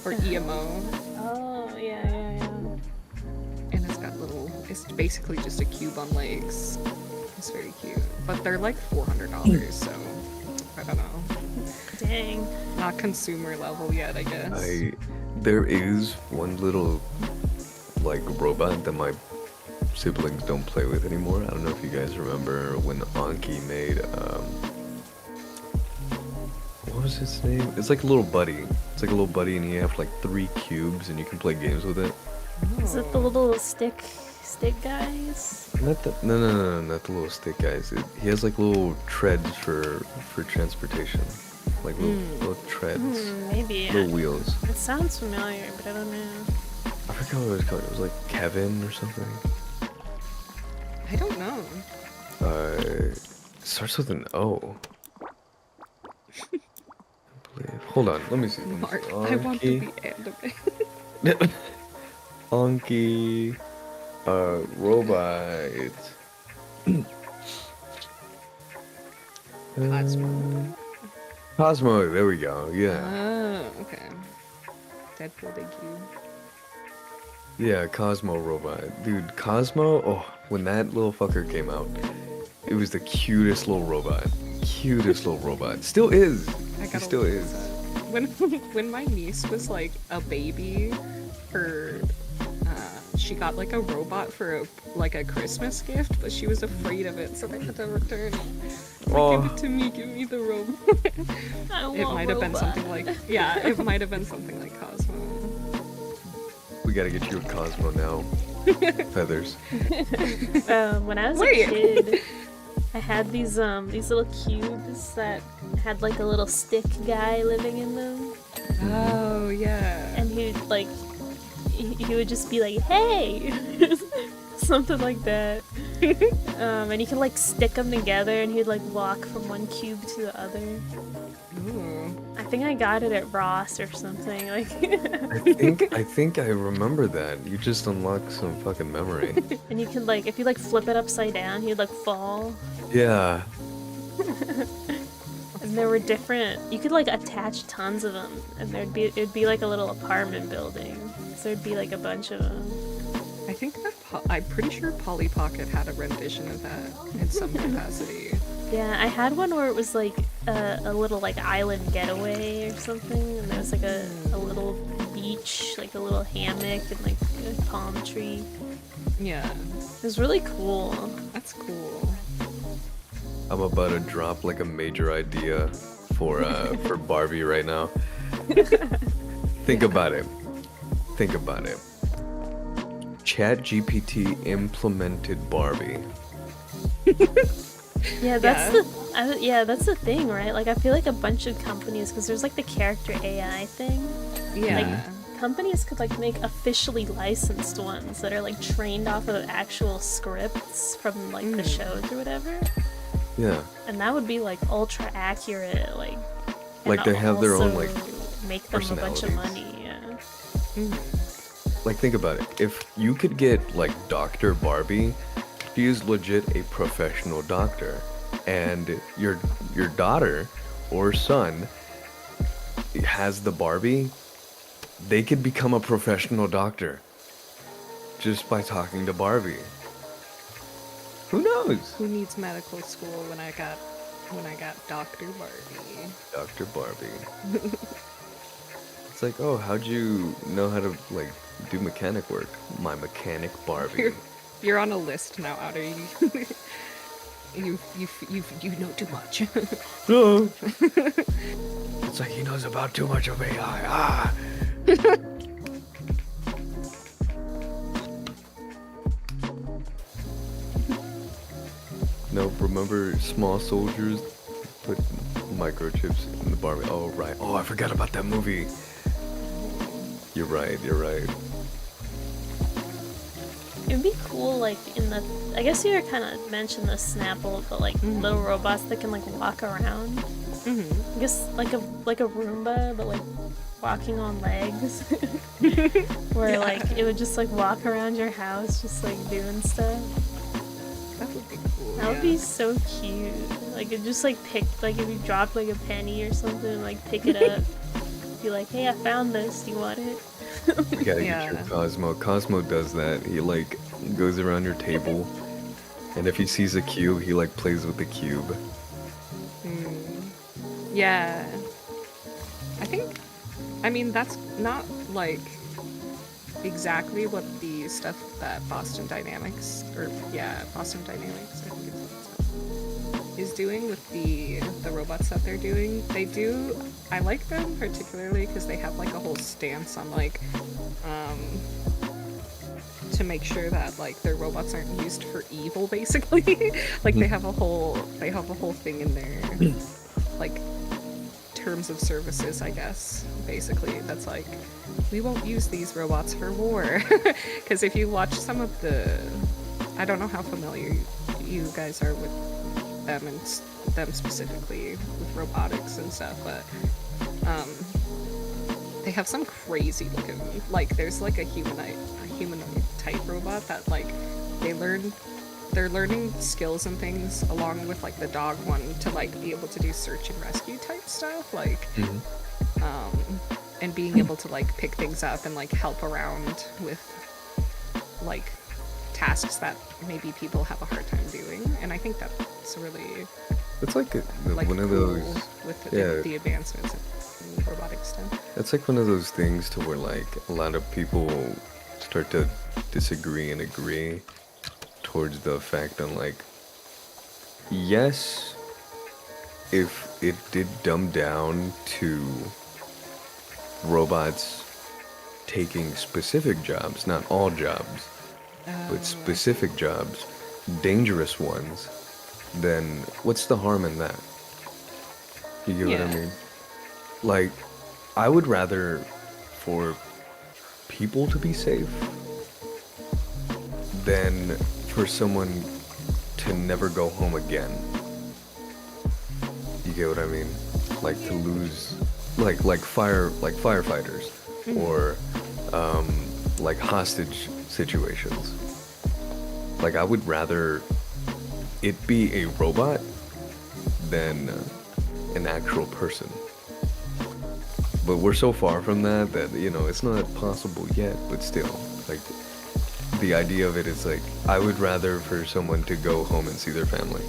or emo, Oh yeah. and it's got it's basically just a cube on legs. It's very cute, but they're like $400, so I don't know. Dang. Not consumer level yet, I guess. There is one little like robot that my siblings don't play with anymore. I don't know if you guys remember when Anki made what was his name? It's like a little buddy. It's like a little buddy, and you have like 3 cubes, and you can play games with it. Is it the little stick guys? Not the no, not the little stick guys. He has like little treads for transportation, like little treads, Maybe. little wheels. It sounds familiar, but I don't know. I forgot what it was called. It was like Kevin or something. I don't know. It starts with an O. I believe. Hold on, let me see. Mark, I want to be anime. Anki, robot. Cosmo. Cosmo, there we go. Yeah. Oh, okay. Deadpool the Cube. Yeah, Cosmo robot. Dude, Cosmo, oh, when that little fucker came out, it was the cutest little robot. Cutest little robot. Still is. He still is. When my niece was like a baby, she got like a robot for a Christmas gift, but she was afraid of it, so they had to return it. Oh. Give it to me, give me the robot. It might have been something like, yeah, it might have been something like Cosmo. We gotta get you a Cosmo now. Feathers. When I was a kid, I had these little cubes that had like a little stick guy living in them. Oh yeah. And he would just be like, "Hey," something like that. And you could like stick them together, and he'd like walk from one cube to the other. Ooh. I think I got it at Ross or something. Like, I think I remember that. You just unlocked some fucking memory. and you can like, if you like flip it upside down, he'd like fall. Yeah. And there were different. You could like attach tons of them, and it'd be like a little apartment building. So there'd be like a bunch of them. I think that I'm pretty sure Polly Pocket had a rendition of that in some capacity. Yeah, I had one where it was like a little like island getaway or something, and there was like a little beach, like a little hammock and like a palm tree. Yeah. It was really cool. That's cool. I'm about to drop like a major idea for Barbie right now. Think about it. Think about it. ChatGPT implemented Barbie. Yeah, that's that's the thing, right? Like, I feel like a bunch of companies, because there's like the character AI thing. Yeah. Like, companies could like make officially licensed ones that are like trained off of actual scripts from like the shows or whatever. Yeah. And that would be like ultra accurate, like. Like they have their own also like make them a bunch of personalities. money. Yeah. Like think about it. If you could get like Dr. Barbie, she is legit a professional doctor, and your daughter or son has the Barbie, they could become a professional doctor just by talking to Barbie. Who knows? Who needs medical school when I got Dr. Barbie? Dr. Barbie. It's like, oh, how'd you know how to like do mechanic work? My mechanic Barbie. You're on a list now, Outer. You know too much. No. It's like he knows about too much of AI. Ah. No, remember Small Soldiers? Put microchips in the Barbie. Oh, right. Oh, I forgot about that movie. You're right, you're right. It'd be cool, like, I guess you kind of mentioned the Snapple, but like little robots that can like walk around. I guess like a Roomba, but like walking on legs. Where like it would just like walk around your house, just like doing stuff. That would be cool. That would be so cute. Like it just like like if you dropped like a penny or something, like pick it up. Be like, hey, I found this. Do you want it? You gotta get your Cosmo. Cosmo does that. He like goes around your table, and if he sees a cube, he like plays with the cube. Yeah. I mean, that's not like exactly what the stuff that Boston Dynamics, I think it's what it says. is doing with the robots that they're doing. I like them particularly because they have like a whole stance on like to make sure that like their robots aren't used for evil, basically. Like they have a whole thing in their like terms of services, I guess, basically, that's like, we won't use these robots for war. Because if you watch some of the, I don't know how familiar you guys are with them and them specifically with robotics and stuff, but they have some crazy looking, like there's like a humanoid type robot that like they're learning skills and things along with like the dog one to like be able to do search and rescue type stuff, like and being able to like pick things up and like help around with like tasks that maybe people have a hard time doing. And I think that's really, it's like like one of cool those, with yeah, the advancements in robotic stuff. it's like one of those things to where like a lot of people start to disagree and agree towards the fact on like, yes, if it did dumb down to robots taking specific jobs, not all jobs, but specific jobs, dangerous ones, then what's the harm in that? You get what I mean? Like, I would rather for people to be safe than for someone to never go home again. You get what I mean? Like to lose, like firefighters, or like hostage situations. Like I would rather it be a robot than an actual person. But we're so far from that you know it's not possible yet. But still, like the idea of it is like I would rather for someone to go home and see their family.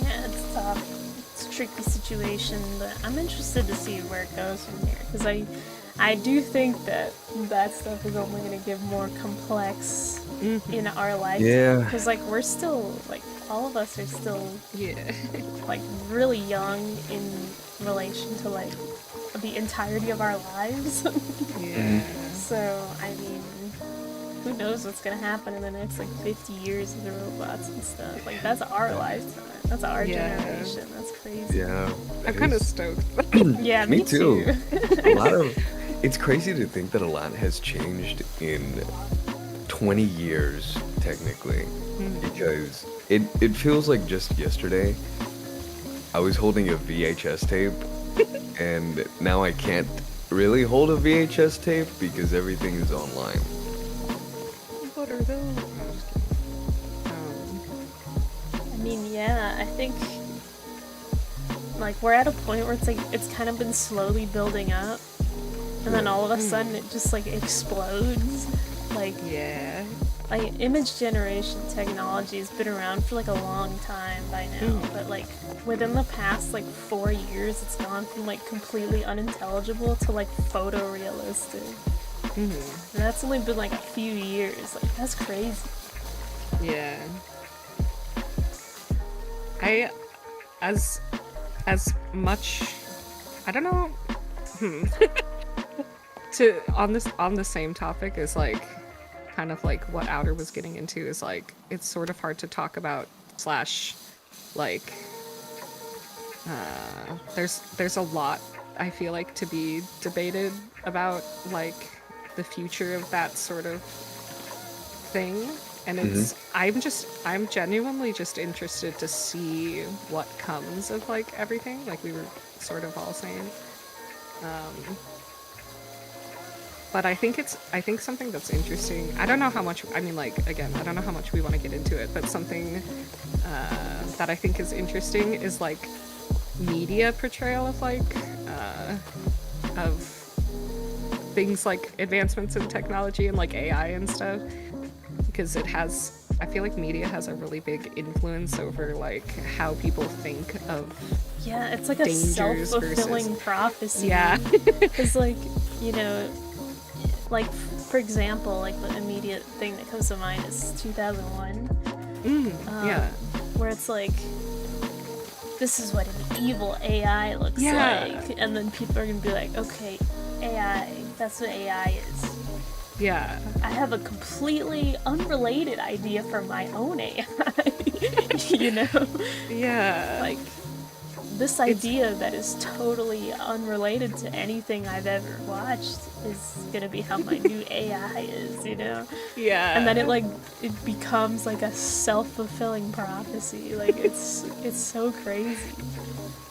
Yeah, it's tough. It's a tricky situation, but I'm interested to see where it goes from here. Because I do think that stuff is only going to get more complex in our life. Yeah. Because, like, we're still, like, all of us are still, like, really young in relation to, like, the entirety of our lives. So, I mean, who knows what's going to happen in the next, like, 50 years with the robots and stuff. Like, that's our lifetime. That's our generation. That's crazy. Yeah. I'm kind of stoked. Yeah, Me too. It's crazy to think that a lot has changed in 20 years, technically, because it feels like just yesterday I was holding a VHS tape, and now I can't really hold a VHS tape because everything is online. What are those? I mean, yeah, I think, like, we're at a point where it's, like, it's kind of been slowly building up, and then all of a sudden it just, like, explodes. Like, like, image generation technology has been around for, like, a long time by now, but, like, within the past, like, 4 years, it's gone from, like, completely unintelligible to, like, photorealistic. And that's only been, like, a few years. Like, that's crazy. Yeah. As much, I don't know, on the same topic is like, kind of like what Outer was getting into is like, it's sort of hard to talk about / like, there's a lot, I feel like, to be debated about, like, the future of that sort of thing. And it's, I'm genuinely just interested to see what comes of, like, everything, like we were sort of all saying. But I think something that's interesting, I don't know how much, I mean, like, again, I don't know how much we want to get into it, but something that I think is interesting is, like, media portrayal of, like, of things like advancements in technology and, like, AI and stuff. Because I feel like media has a really big influence over, like, how people think of it's like a self-fulfilling prophecy. Yeah. Because, like, you know, like, for example, like the immediate thing that comes to mind is 2001. Yeah. Where it's like, this is what an evil AI looks like. And then people are gonna be like, okay, AI, that's what AI is. Yeah. I have a completely unrelated idea for my own AI. You know? Yeah. Like, this idea that is totally unrelated to anything I've ever watched is gonna be how my new AI is, you know? Yeah. And then it becomes like a self-fulfilling prophecy. Like, it's so crazy.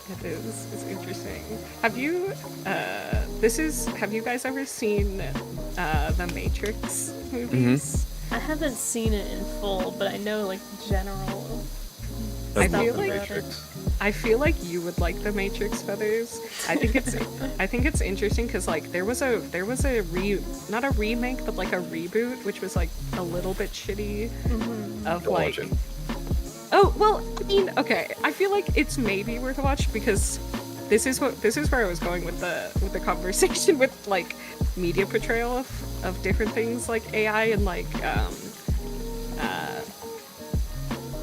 It is. It's interesting. Have you have you guys ever seen the Matrix movies? I haven't seen it in full, but I know like general I stuff feel about like it. I feel like you would like the Matrix Feathers. I think it's interesting because like there was a not a remake but like a reboot which was like a little bit shitty of Go like watch it. oh well I mean okay I feel like it's maybe worth a watch because this is where I was going with the conversation with like media portrayal of different things like AI and like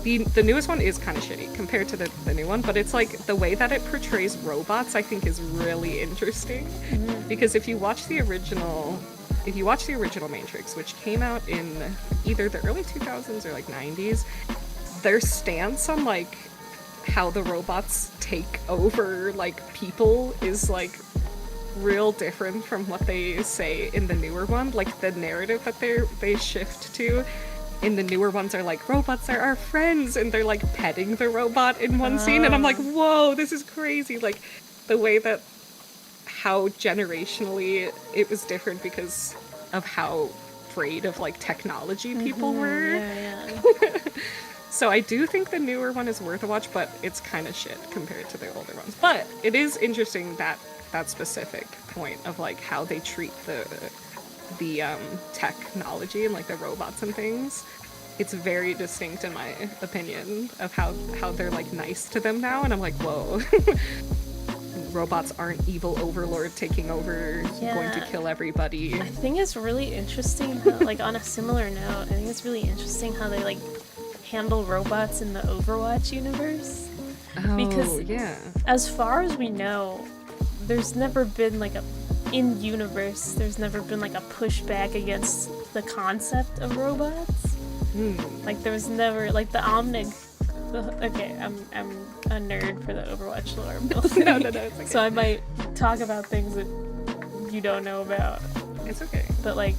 the newest one is kind of shitty compared to the new one, but it's like the way that it portrays robots I think is really interesting because if you watch the original Matrix, which came out in either the early 2000s or like 90s, their stance on like how the robots take over like people is like real different from what they say in the newer one. Like the narrative that they shift to in the newer ones are like robots are our friends and they're like petting the robot in one scene and I'm like, whoa, this is crazy. Like the way that how generationally it was different because of how afraid of like technology people were. Yeah. So I do think the newer one is worth a watch, but it's kind of shit compared to the older ones. But it is interesting that specific point of like how they treat the technology and like the robots and things. It's very distinct in my opinion of how they're like nice to them now, and I'm like, whoa. Robots aren't evil overlord taking over, going to kill everybody. I think it's really interesting how, like, on a similar note, I think it's really interesting how they like handle robots in the Overwatch universe. Because as far as we know, there's never been like in-universe, there's never been like a pushback against the concept of robots. Like there was never like the Omnic. Okay, I'm a nerd for the Overwatch lore. No, it's okay. So I might talk about things that you don't know about. It's okay. But like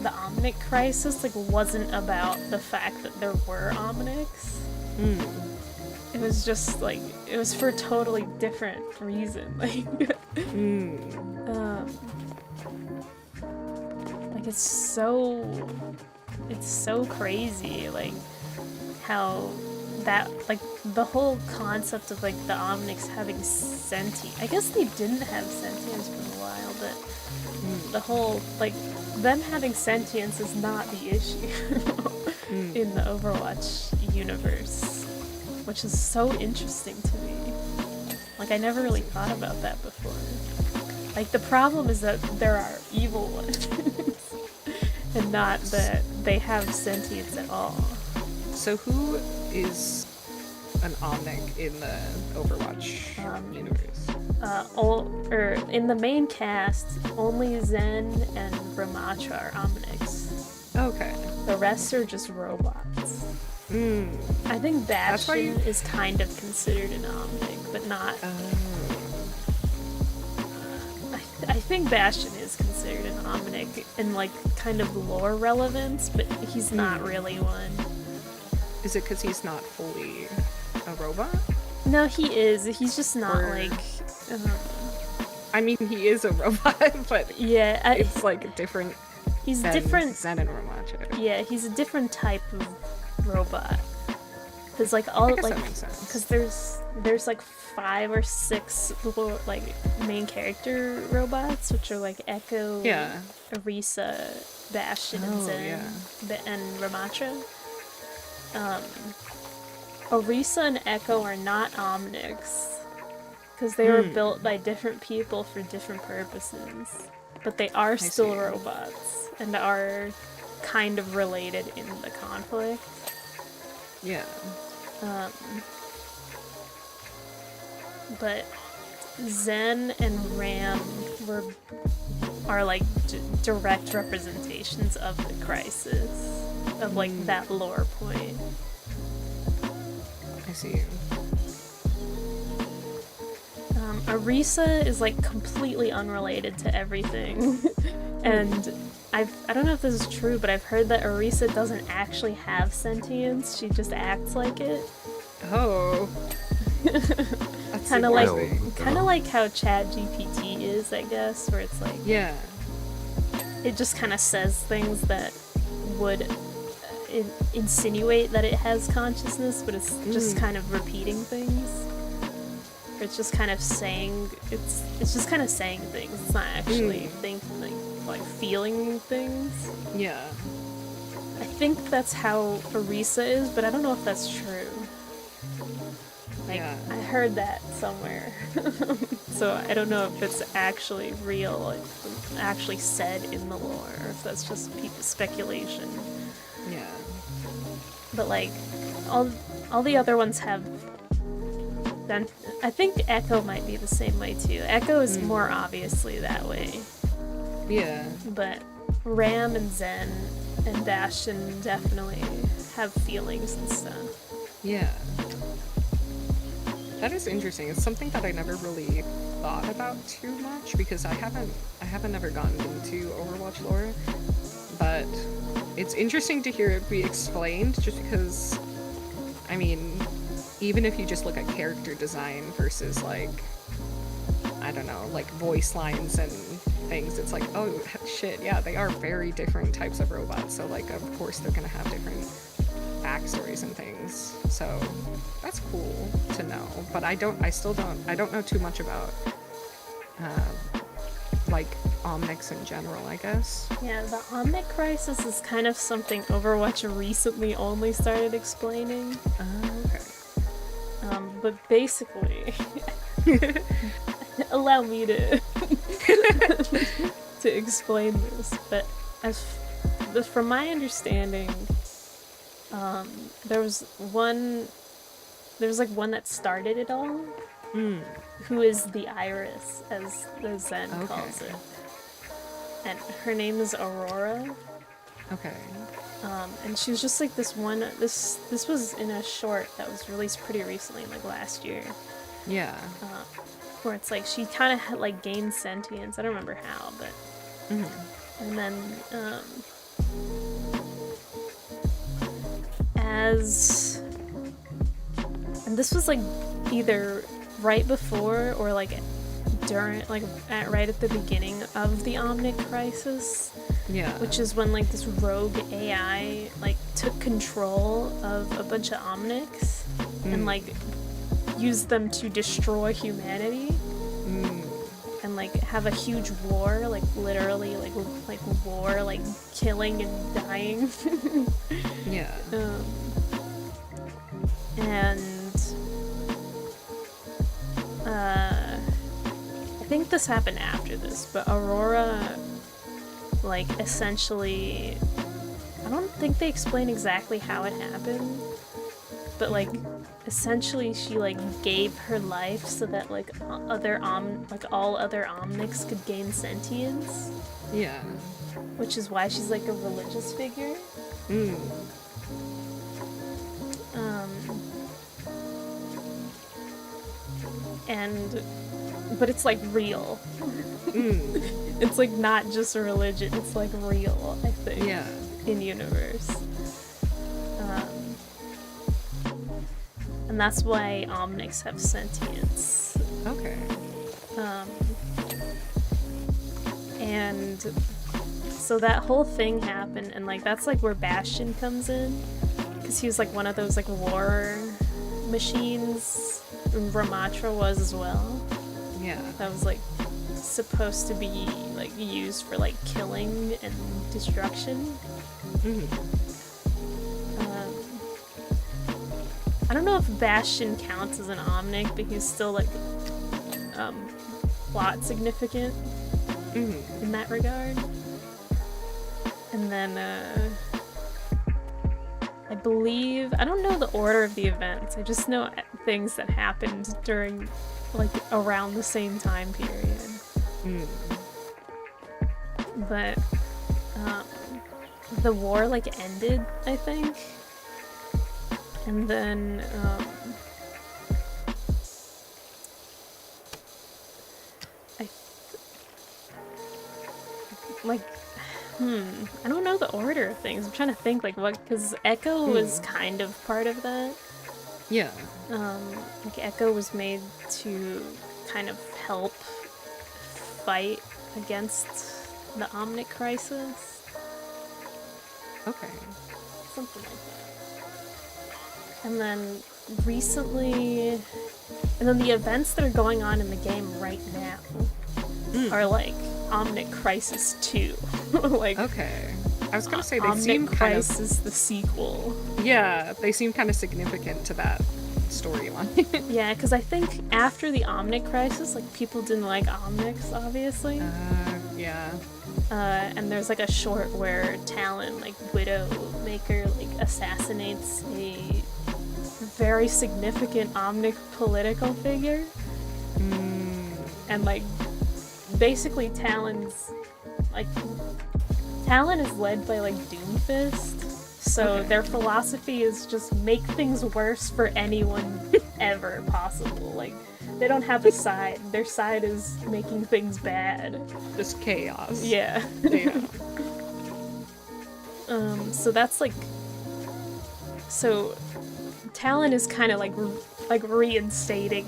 the Omnic crisis like wasn't about the fact that there were Omnics. It was just like it was for a totally different reason. Like like it's so crazy like how that like the whole concept of like the Omnics having sentience. I guess they didn't have sentience for a while, but the whole like them having sentience is not the issue in the Overwatch universe, which is so interesting to me. Like I never really thought about that before. Like the problem is that there are evil ones and not that they have sentience at all. So who is an Omnic in the Overwatch universe? In the main cast, only Zen and Ramatra are Omnics. Okay. The rest are just robots. I think Bastion is kind of considered an Omnic, but not... I think Bastion is considered an Omnic in like kind of lore relevance, but he's not really one. Is it because he's not fully a robot? No, he is. He's just not like... I mean, he is a robot, but yeah, it's like different. He's different. Zen and Ramatra. Yeah, he's a different type of robot. Because like all like, because there's like 5 or 6 little like main character robots, which are like Echo, Arisa, Bastion, and Zen, and Ramatra. Arisa and Echo are not Omnics because they were built by different people for different purposes. but they are still see. robots and are kind of related in the conflict. Yeah. But Zen and Ram are like direct representations of the crisis, of like that lore point. I see. Arisa is like completely unrelated to everything, and I don't know if this is true, but I've heard that Arisa doesn't actually have sentience. She just acts like it. Oh. Kind of Wow. like how ChatGPT is, I guess, where it's like Yeah. it just kind of says things that would insinuate that it has consciousness, but it's just kind of repeating things. Or it's just kind of saying it's just kind of saying things. It's not actually thinking like feeling things. Yeah. I think that's how Arisa is, but I don't know if that's true. Like, Yeah. I heard that somewhere. So I don't know if it's actually real, like, actually said in the lore, or if that's just speculation. Yeah. But like, all the other ones have. I think Echo might be the same way too. Echo is more obviously that way. Yeah. But Ram and Zen and Bastion definitely have feelings and stuff. Yeah. That is interesting. It's something that I never really thought about too much because I haven't ever gotten into Overwatch lore. But it's interesting to hear it be explained just because, I mean, even if you just look at character design versus like, I don't know, like voice lines and things, it's like, oh shit, yeah, they are very different types of robots. So like, of course they're gonna have different backstories and things. So that's cool to know. But I don't know too much about like Omnics in general, I guess. Yeah, the Omnic crisis is kind of something Overwatch recently only started explaining. Okay. But basically, allow me to to explain this. But from my understanding, there was one that started it all, who is the Iris, as the Zen calls it, and her name is Aurora. Okay. And she was just like this was in a short that was released pretty recently, like last year. Yeah. Where it's like she kind of had like gained sentience. I don't remember how, but and then and this was like either right before or like during, like right at the beginning of the Omnic crisis. Yeah. Which is when like this rogue AI like took control of a bunch of Omnics and like used them to destroy humanity and like have a huge war, like literally like war, like killing and dying. Yeah. And I think this happened after this, but Aurora, like, essentially, I don't think they explain exactly how it happened, but like essentially she like gave her life so that like all other Omnics could gain sentience. Yeah. Which is why she's like a religious figure. But it's like real. It's like not just a religion, it's like real, I think. Yeah. In universe. And that's why Omnics have sentience. Okay. And so that whole thing happened, and like that's like where Bastion comes in, because he was like one of those like war machines, and Ramatra was as well. Yeah. That was like supposed to be like used for like killing and destruction. I don't know if Bastion counts as an Omnic, but he's still like plot significant. in that regard. And then, I believe, I don't know the order of the events, I just know things that happened during, like, around the same time period. But, the war, like, ended, I think. And then, I don't know the order of things. I'm trying to think, like, what, because Echo was kind of part of that. Yeah. Like, Echo was made to kind of help fight against the Omnic crisis. Okay. Something like that. And then recently, and then the events that are going on in the game right now are like Omnic Crisis 2. Like, okay. I was gonna say they Omnic seem kind of... Crisis, the sequel. Yeah, they seem kind of significant to that storyline. Yeah, because I think after the Omnic Crisis, like, people didn't like Omnics, obviously. Yeah. And there's like a short where Talon, like, Widowmaker, like, assassinates a very significant Omnic political figure. And, like, basically Talon is led by, like, Doomfist, so their philosophy is just make things worse for anyone ever possible. Like, they don't have a side. Their side is making things bad. Just chaos. Yeah. Yeah. So that's, like... So, Talon is kind of, like reinstating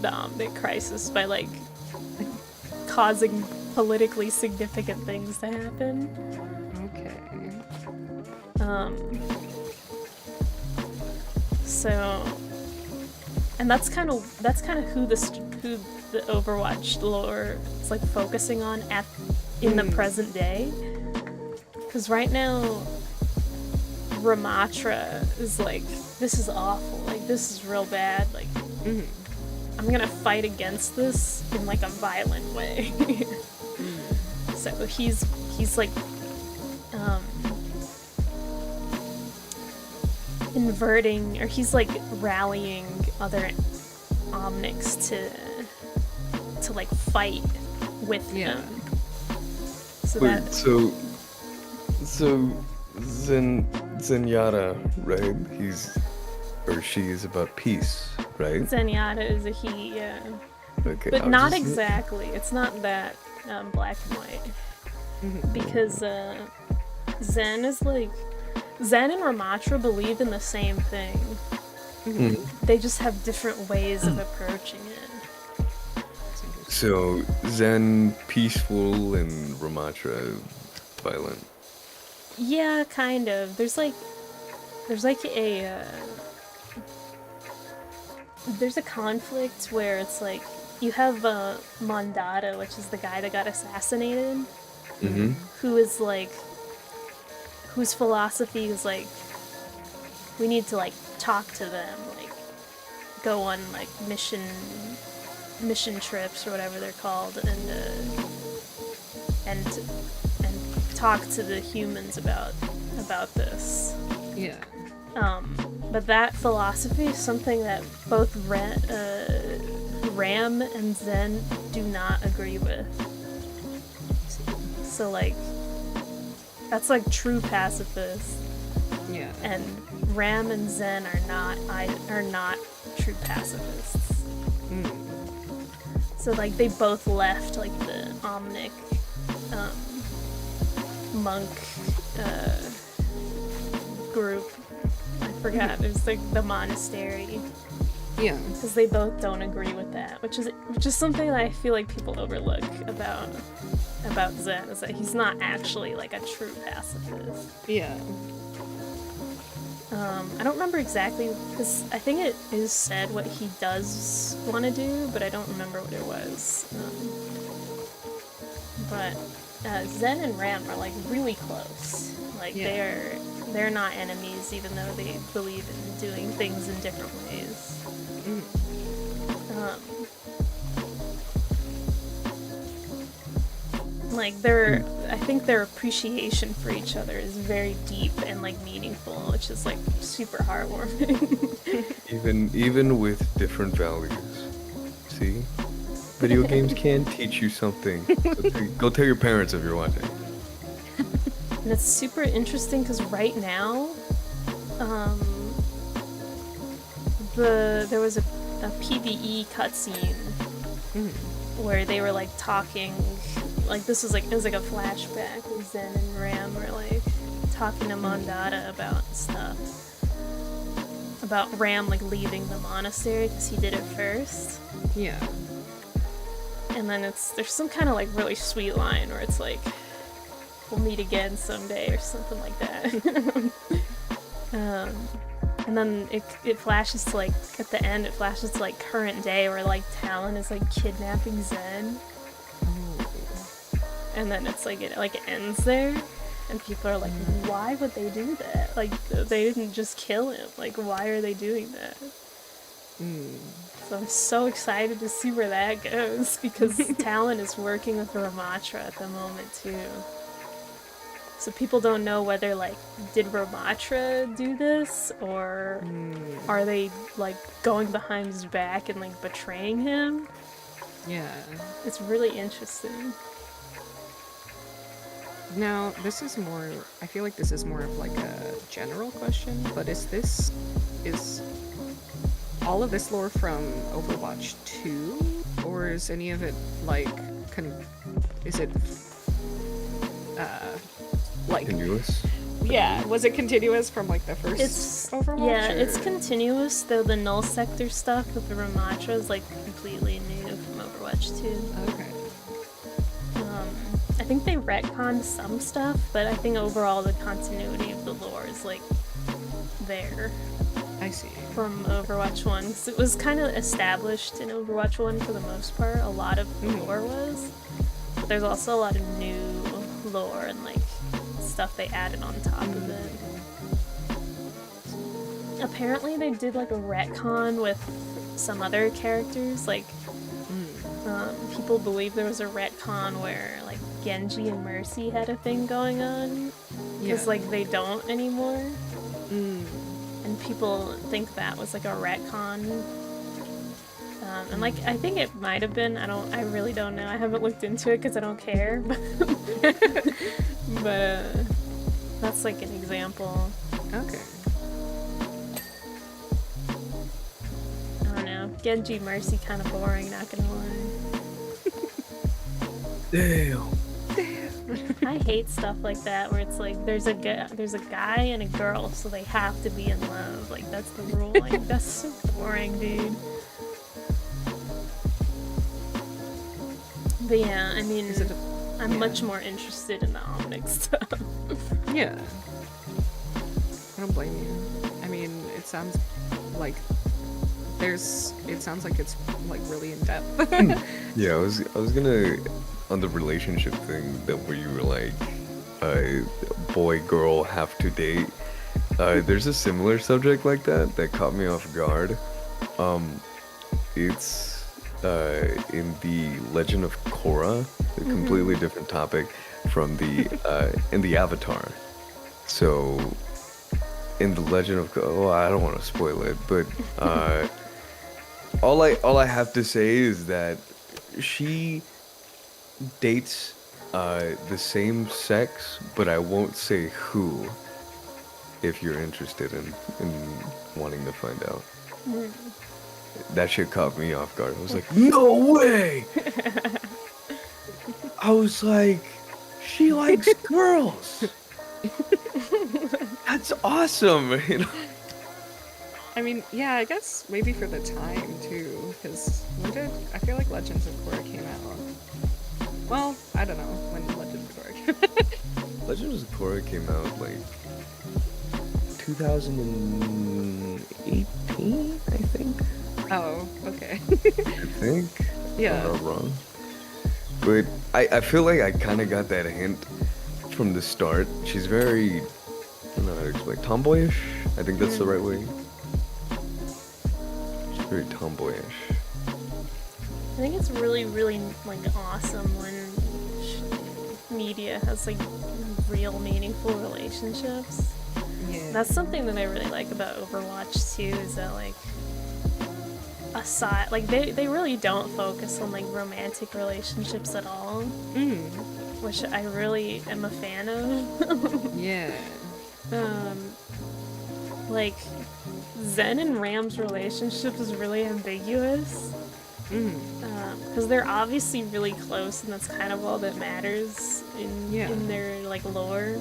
the Omnic Crisis by, like, causing politically significant things to happen. Okay. So, and that's kind of who the Overwatch lore is, like, focusing on in the present day. Because right now, Ramatra is like, this is awful. Like, this is real bad. Like, I'm gonna fight against this in, like, a violent way. So he's like inverting, or he's like rallying other Omnics to like fight with him. So wait, so Zenyatta, right? He's or she is about peace, right? Zenyatta is a he, yeah. Okay, But not exactly. It's not that black and white. Because Zen is like... Zen and Ramatra believe in the same thing. They just have different ways of approaching it. So, Zen peaceful and Ramatra violent. Yeah, kind of. There's a conflict where it's like you have Mondada, which is the guy that got assassinated, who is like, whose philosophy is like, we need to like talk to them, like go on like mission trips or whatever they're called, and talk to the humans about this. Yeah. But that philosophy is something that both Ram and Zen do not agree with. So, like, that's like true pacifists. Yeah. And Ram and Zen are not true pacifists. So, like, they both left, like, the Omnic monk group. I forgot. There's like the monastery. Yeah. Because they both don't agree with that, which is something that I feel like people overlook about Zen, is that he's not actually like a true pacifist. Yeah. I don't remember exactly, because I think it is said what he does want to do, but I don't remember what it was. But Zen and Ram are like really close. Like they're not enemies, even though they believe in doing things in different ways. Like I think their appreciation for each other is very deep and like meaningful, which is like super heartwarming. Even with different values. See? Video games can teach you something. Go tell your parents if you're watching. And it's super interesting because right now, there was a PvE cutscene where they were like talking, like it was like a flashback where Zen and Ram were like talking to Mondada about stuff. About Ram like leaving the monastery because he did it first. Yeah. And then there's some kind of like really sweet line where it's like, we'll meet again someday or something like that. And then it flashes to like, at the end it flashes to like current day where like Talon is like kidnapping Zen. And then it's like, it ends there. And people are like, why would they do that? Like, they didn't just kill him. Like, why are they doing that? So I'm so excited to see where that goes, because Talon is working with Ramatra at the moment, too. So people don't know whether, like, did Ramatra do this? Or are they, like, going behind his back and, like, betraying him? Yeah. It's really interesting. Now, this is more, I feel like this is more of like a general question, but is all of this lore from Overwatch 2? Or is any of it like, is it, like... Continuous? Yeah, was it continuous from like the first Overwatch? Yeah, or? it's continuous, though the Null Sector stuff with the Ramatra is like completely new from Overwatch 2. Okay. I think they retconned some stuff, but I think overall the continuity of the lore is like there. I see. From Overwatch 1. 'Cause it was kind of established in Overwatch 1 for the most part, a lot of the lore was. But there's also a lot of new lore and like stuff they added on top of it. Apparently they did like a retcon with some other characters, like people believe there was a retcon where like Genji and Mercy had a thing going on, because like they don't anymore. And people think that was like a retcon. And like I think it might have been. I really don't know. I haven't looked into it because I don't care. But that's like an example. Okay. I don't know. Genji Mercy kind of boring, not gonna lie. Damn. I hate stuff like that where it's like there's a guy and a girl, so they have to be in love. Like that's the rule. Like that's so boring, dude. But yeah, I mean, I'm much more interested in the Omnic stuff. Yeah. I don't blame you. I mean, it sounds like it sounds like it's like really in depth. Yeah, I was gonna, on the relationship thing, that where you were like, boy girl have to date. There's a similar subject like that caught me off guard. It's in the Legend of Korra, a completely different topic from the in the Avatar. So in the Legend of Korra, I don't want to spoil it, but all I have to say is that she dates the same sex, but I won't say who, if you're interested in wanting to find out. That shit caught me off guard. I was like, no way! I was like, she likes girls! That's awesome! You know? I mean, yeah, I guess maybe for the time too, because I feel like Legends of Korra came out. Well, I don't know when Legends of Korra came out. Legends of Korra came out like 2018, I think. Oh, okay. I think. Yeah. I'm not wrong. But I feel like I kind of got that hint from the start. She's very, I don't know how to explain, tomboyish? I think that's the right way. She's very tomboyish. I think it's really, really like awesome when media has like real meaningful relationships. Yeah. That's something that I really like about Overwatch too, is that like aside, like they really don't focus on like romantic relationships at all, which I really am a fan of. Yeah. Like Zen and Ram's relationship is really ambiguous. Because they're obviously really close, and that's kind of all that matters in their like lore.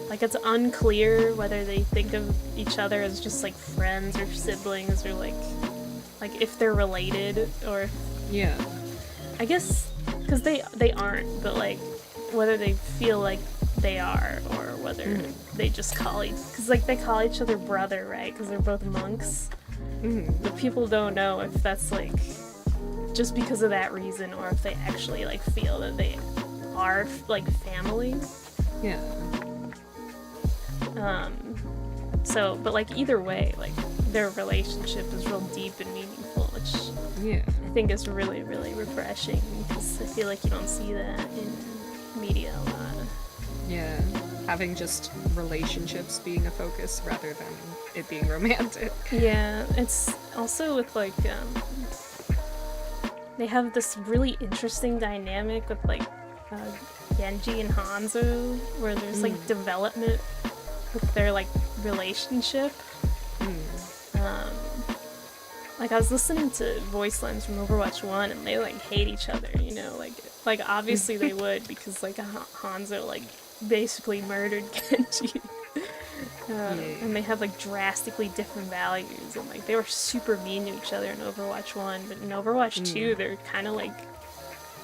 Like it's unclear whether they think of each other as just like friends or siblings, or like if they're related, or Yeah. I guess because they aren't, but like whether they feel like they are, or whether they just call because like they call each other brother, right? Because they're both monks. But people don't know if that's like just because of that reason, or if they actually like feel that they are like family. Yeah. So, but like either way, like their relationship is real deep and meaningful, which I think is really, really refreshing, because I feel like you don't see that in media a lot. Yeah. Having just relationships being a focus rather than it being romantic. Yeah, it's also with like they have this really interesting dynamic with like Genji and Hanzo, where there's like development with their like relationship. Like I was listening to voice lines from Overwatch 1, and they like hate each other, you know, like obviously they would, because like Hanzo like basically murdered Genji. And they have like drastically different values, and like they were super mean to each other in Overwatch 1, but in Overwatch 2 they're kind of like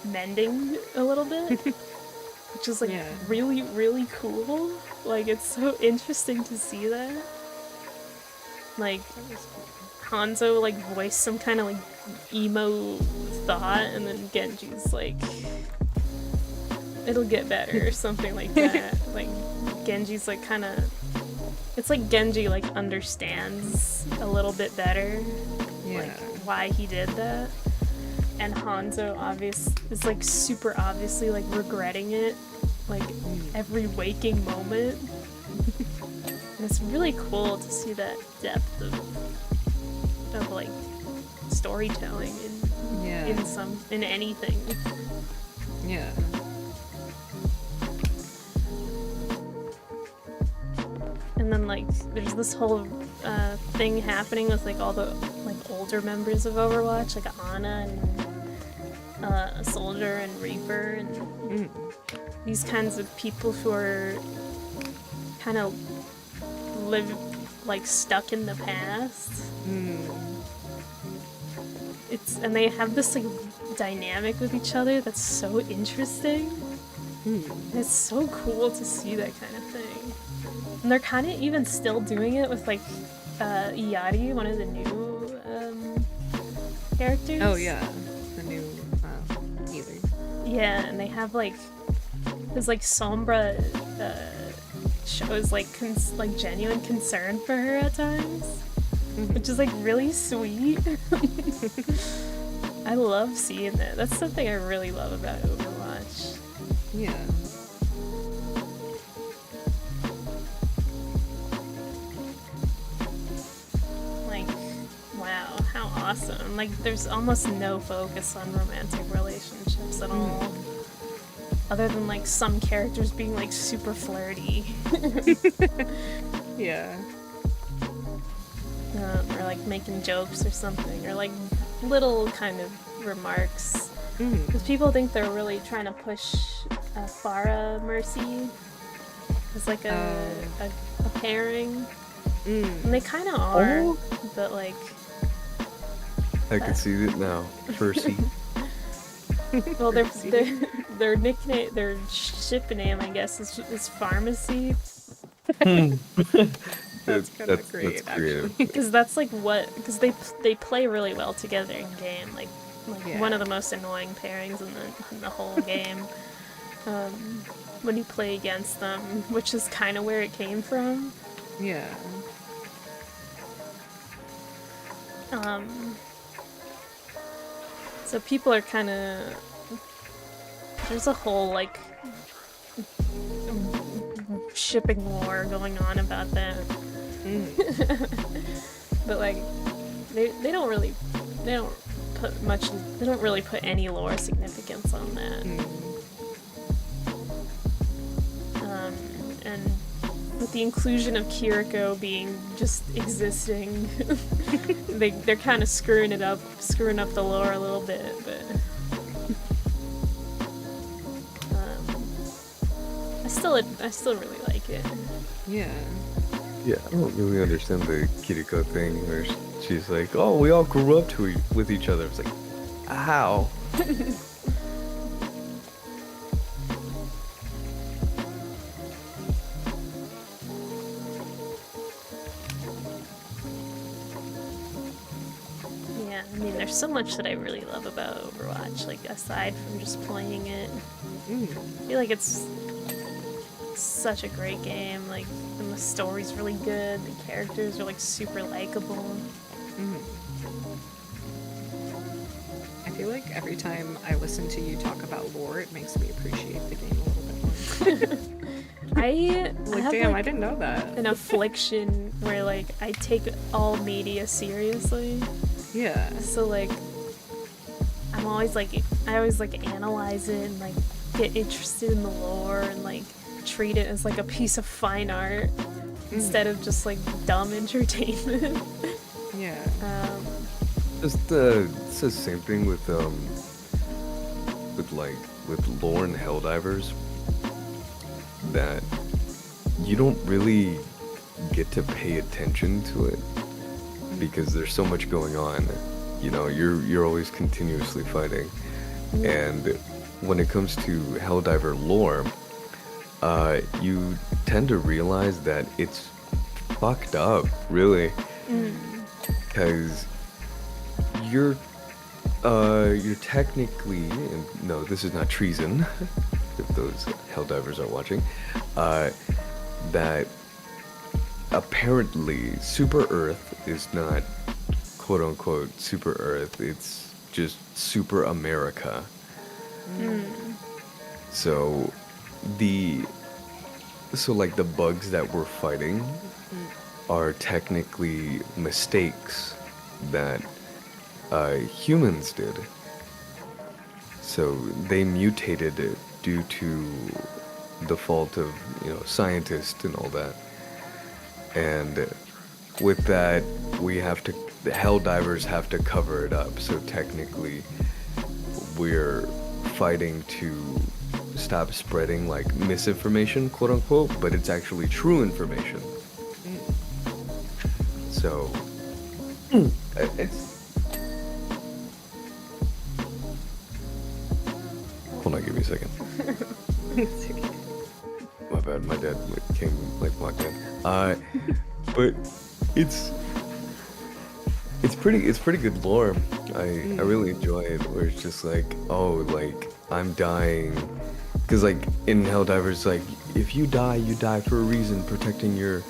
mending a little bit, which is like really, really cool. Like it's so interesting to see that. Like Hanzo like voiced some kind of like emo thought, and then Genji's like, it'll get better or something like that. Like Genji's like kind of, it's like Genji like understands a little bit better like why he did that, and Hanzo is like super obviously like regretting it like every waking moment. And it's really cool to see that depth of like storytelling in anything. Yeah. And then like there's this whole thing happening with like all the like older members of Overwatch, like Ana and Soldier and Reaper, and these kinds of people who are kind of live like stuck in the past. And they have this like dynamic with each other that's so interesting. It's so cool to see that kind of thing. And they're kind of even still doing it with like Iyari, one of the new characters. Oh yeah, the new healer. Yeah, and they have like this like Sombra shows like genuine concern for her at times, which is like really sweet. I love seeing that. That's something I really love about Overwatch. Yeah. Like, wow, how awesome. Like, there's almost no focus on romantic relationships at all. Other than, like, some characters being, like, super flirty. Yeah. Or, like, making jokes or something. Or, like, little kind of remarks. Because people think they're really trying to push Pharah Mercy as, like, a pairing. And they kind of are, but, like... I can see it now. Percy. Well, their nickname, their ship name, I guess, is Pharmacy. That's kind of great, actually. Because that's like because they play really well together in game. Like one of the most annoying pairings in the whole game. When you play against them, which is kind of where it came from. Yeah. So people are kind of There's a whole, like, shipping war going on about that. But, like, they don't really put any lore significance on that. And with the inclusion of Kiriko being just existing, they're kind of screwing up the lore a little bit, but I still really like it. Yeah. Yeah, I don't really understand the Kiriko thing where she's like, "Oh, we all grew up with each other." It's like, how? Yeah, I mean, there's so much that I really love about Overwatch, like, aside from just playing it. I feel like it's such a great game, like, and the story's really good, the characters are, like, super likable. I feel like every time I listen to you talk about lore, it makes me appreciate the game a little bit more. I have, Damn, like, I didn't know that. an affliction where, like, I take all media seriously. Yeah. So, like, I always, like, analyze it and, like, get interested in the lore and, like, treat it as, like, a piece of fine art instead of just, like, dumb entertainment. Yeah. It's the same thing with lore and Helldivers, that you don't really get to pay attention to it because there's so much going on. You know, you're always continuously fighting. And when it comes to Helldiver lore, you tend to realize that it's fucked up, really. Because you're technically, and no, this is not treason, if those Helldivers are watching, that apparently Super Earth is not quote-unquote Super Earth, it's just Super America. So like the bugs that we're fighting are technically mistakes that humans did. So they mutated due to the fault of, you know, scientists and all that. And with that, the Helldivers have to cover it up. So technically, we're fighting to stop spreading, like, misinformation, quote unquote, but it's actually true information. So it's... Hold on, give me a second. My bad, my dad came, like, walked in. But it's pretty good lore. I really enjoy it, where it's just like, oh, like, I'm dying. Because, like, in Helldivers, like, if you die for a reason, protecting your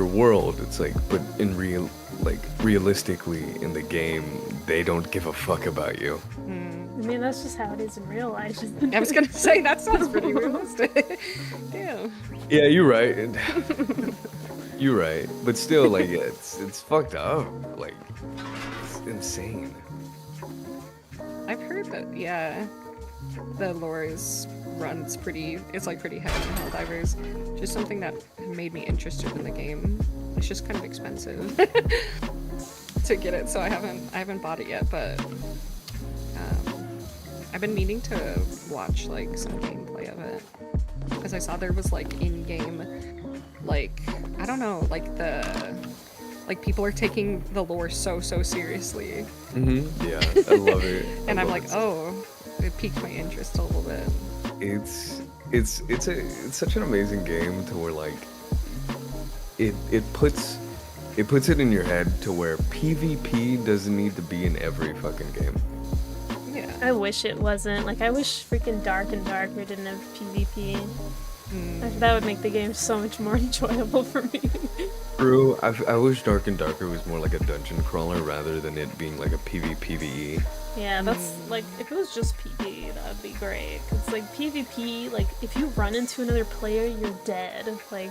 world. It's like, but in realistically in the game, they don't give a fuck about you. I mean, that's just how it is in real life. I was gonna say, that sounds pretty realistic. Damn. Yeah, you're right. You're right. But still, like, it's fucked up. Like, it's insane. I've heard that, yeah, the lore it's pretty heavy in Helldivers. Just something that made me interested in the game. It's just kind of expensive to get it, so I haven't bought it yet, but I've been meaning to watch, like, some gameplay of it, because I saw there was, like, in-game, like, I don't know, like, people are taking the lore so seriously. Yeah, I love it. And I'm like, oh, it piqued my interest a little bit. It's such an amazing game to where, like, it puts it in your head to where PvP doesn't need to be in every fucking game. Yeah. I wish it wasn't. Like, I wish freaking Dark and Darker didn't have PvP. That would make the game so much more enjoyable for me. True. I wish Dark and Darker was more like a dungeon crawler rather than it being like a PvPvE. Yeah, that's like, if it was just PvE, that would be great. It's like PvP, like, if you run into another player, you're dead. Like,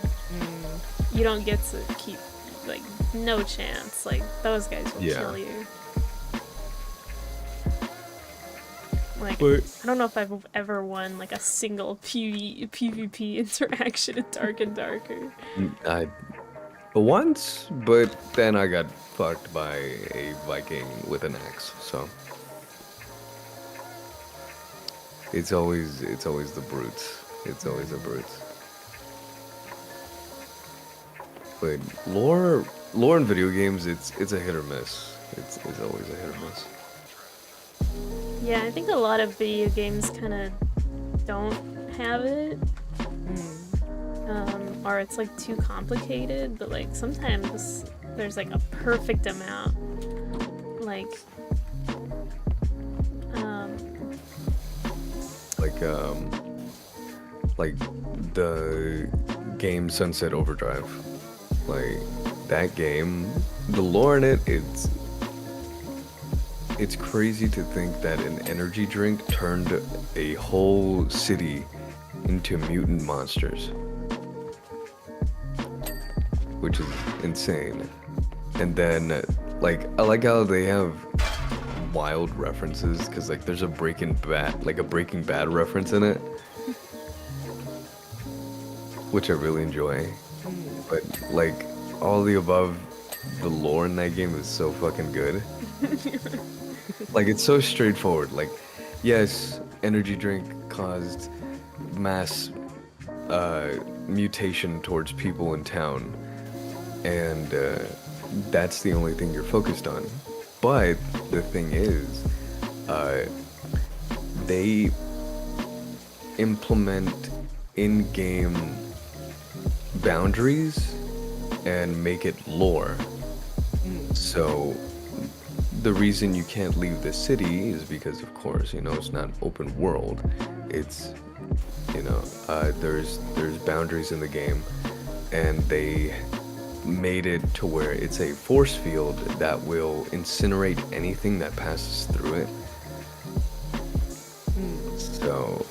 you don't get to keep, like, no chance. Like, those guys will kill you. Like, I don't know if I've ever won, like, a single PvP interaction in Dark and Darker. Once, but then I got fucked by a Viking with an axe, so. It's always the brutes. It's always the brutes. But lore in video games, it's a hit or miss. It's always a hit or miss. Yeah, I think a lot of video games kind of don't have it. Or it's like too complicated, but like sometimes there's like a perfect amount. Like the game Sunset Overdrive. Like that game, the lore in it, it's crazy to think that an energy drink turned a whole city into mutant monsters. Which is insane. And then, like, I like how they have wild references, because, like, there's a Breaking Bad reference in it. Which I really enjoy. But, like, all the above, the lore in that game is so fucking good. Like, it's so straightforward. Like, yes, energy drink caused mass mutation towards people in town. And that's the only thing you're focused on. But the thing is, they implement in-game boundaries and make it lore. So the reason you can't leave the city is because, of course, you know, it's not open world. It's, you know, there's boundaries in the game, and they made it to where it's a force field that will incinerate anything that passes through it. So,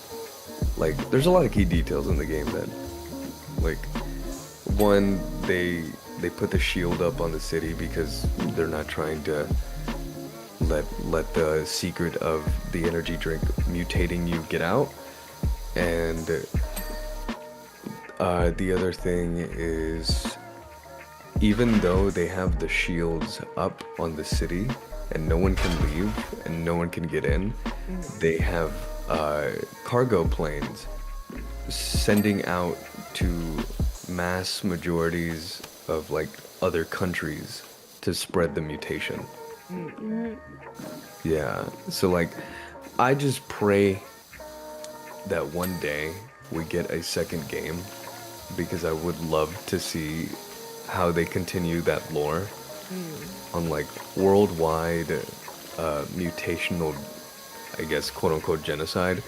like, there's a lot of key details in the game that, like, one, they put the shield up on the city because they're not trying to let the secret of the energy drink mutating you get out. And the other thing is, even though they have the shields up on the city and no one can leave and no one can get in, they have cargo planes sending out to mass majorities of, like, other countries to spread the mutation. Yeah, so, like, I just pray that one day we get a second game, because I would love to see how they continue that lore on, like, worldwide mutational, I guess, quote-unquote genocide.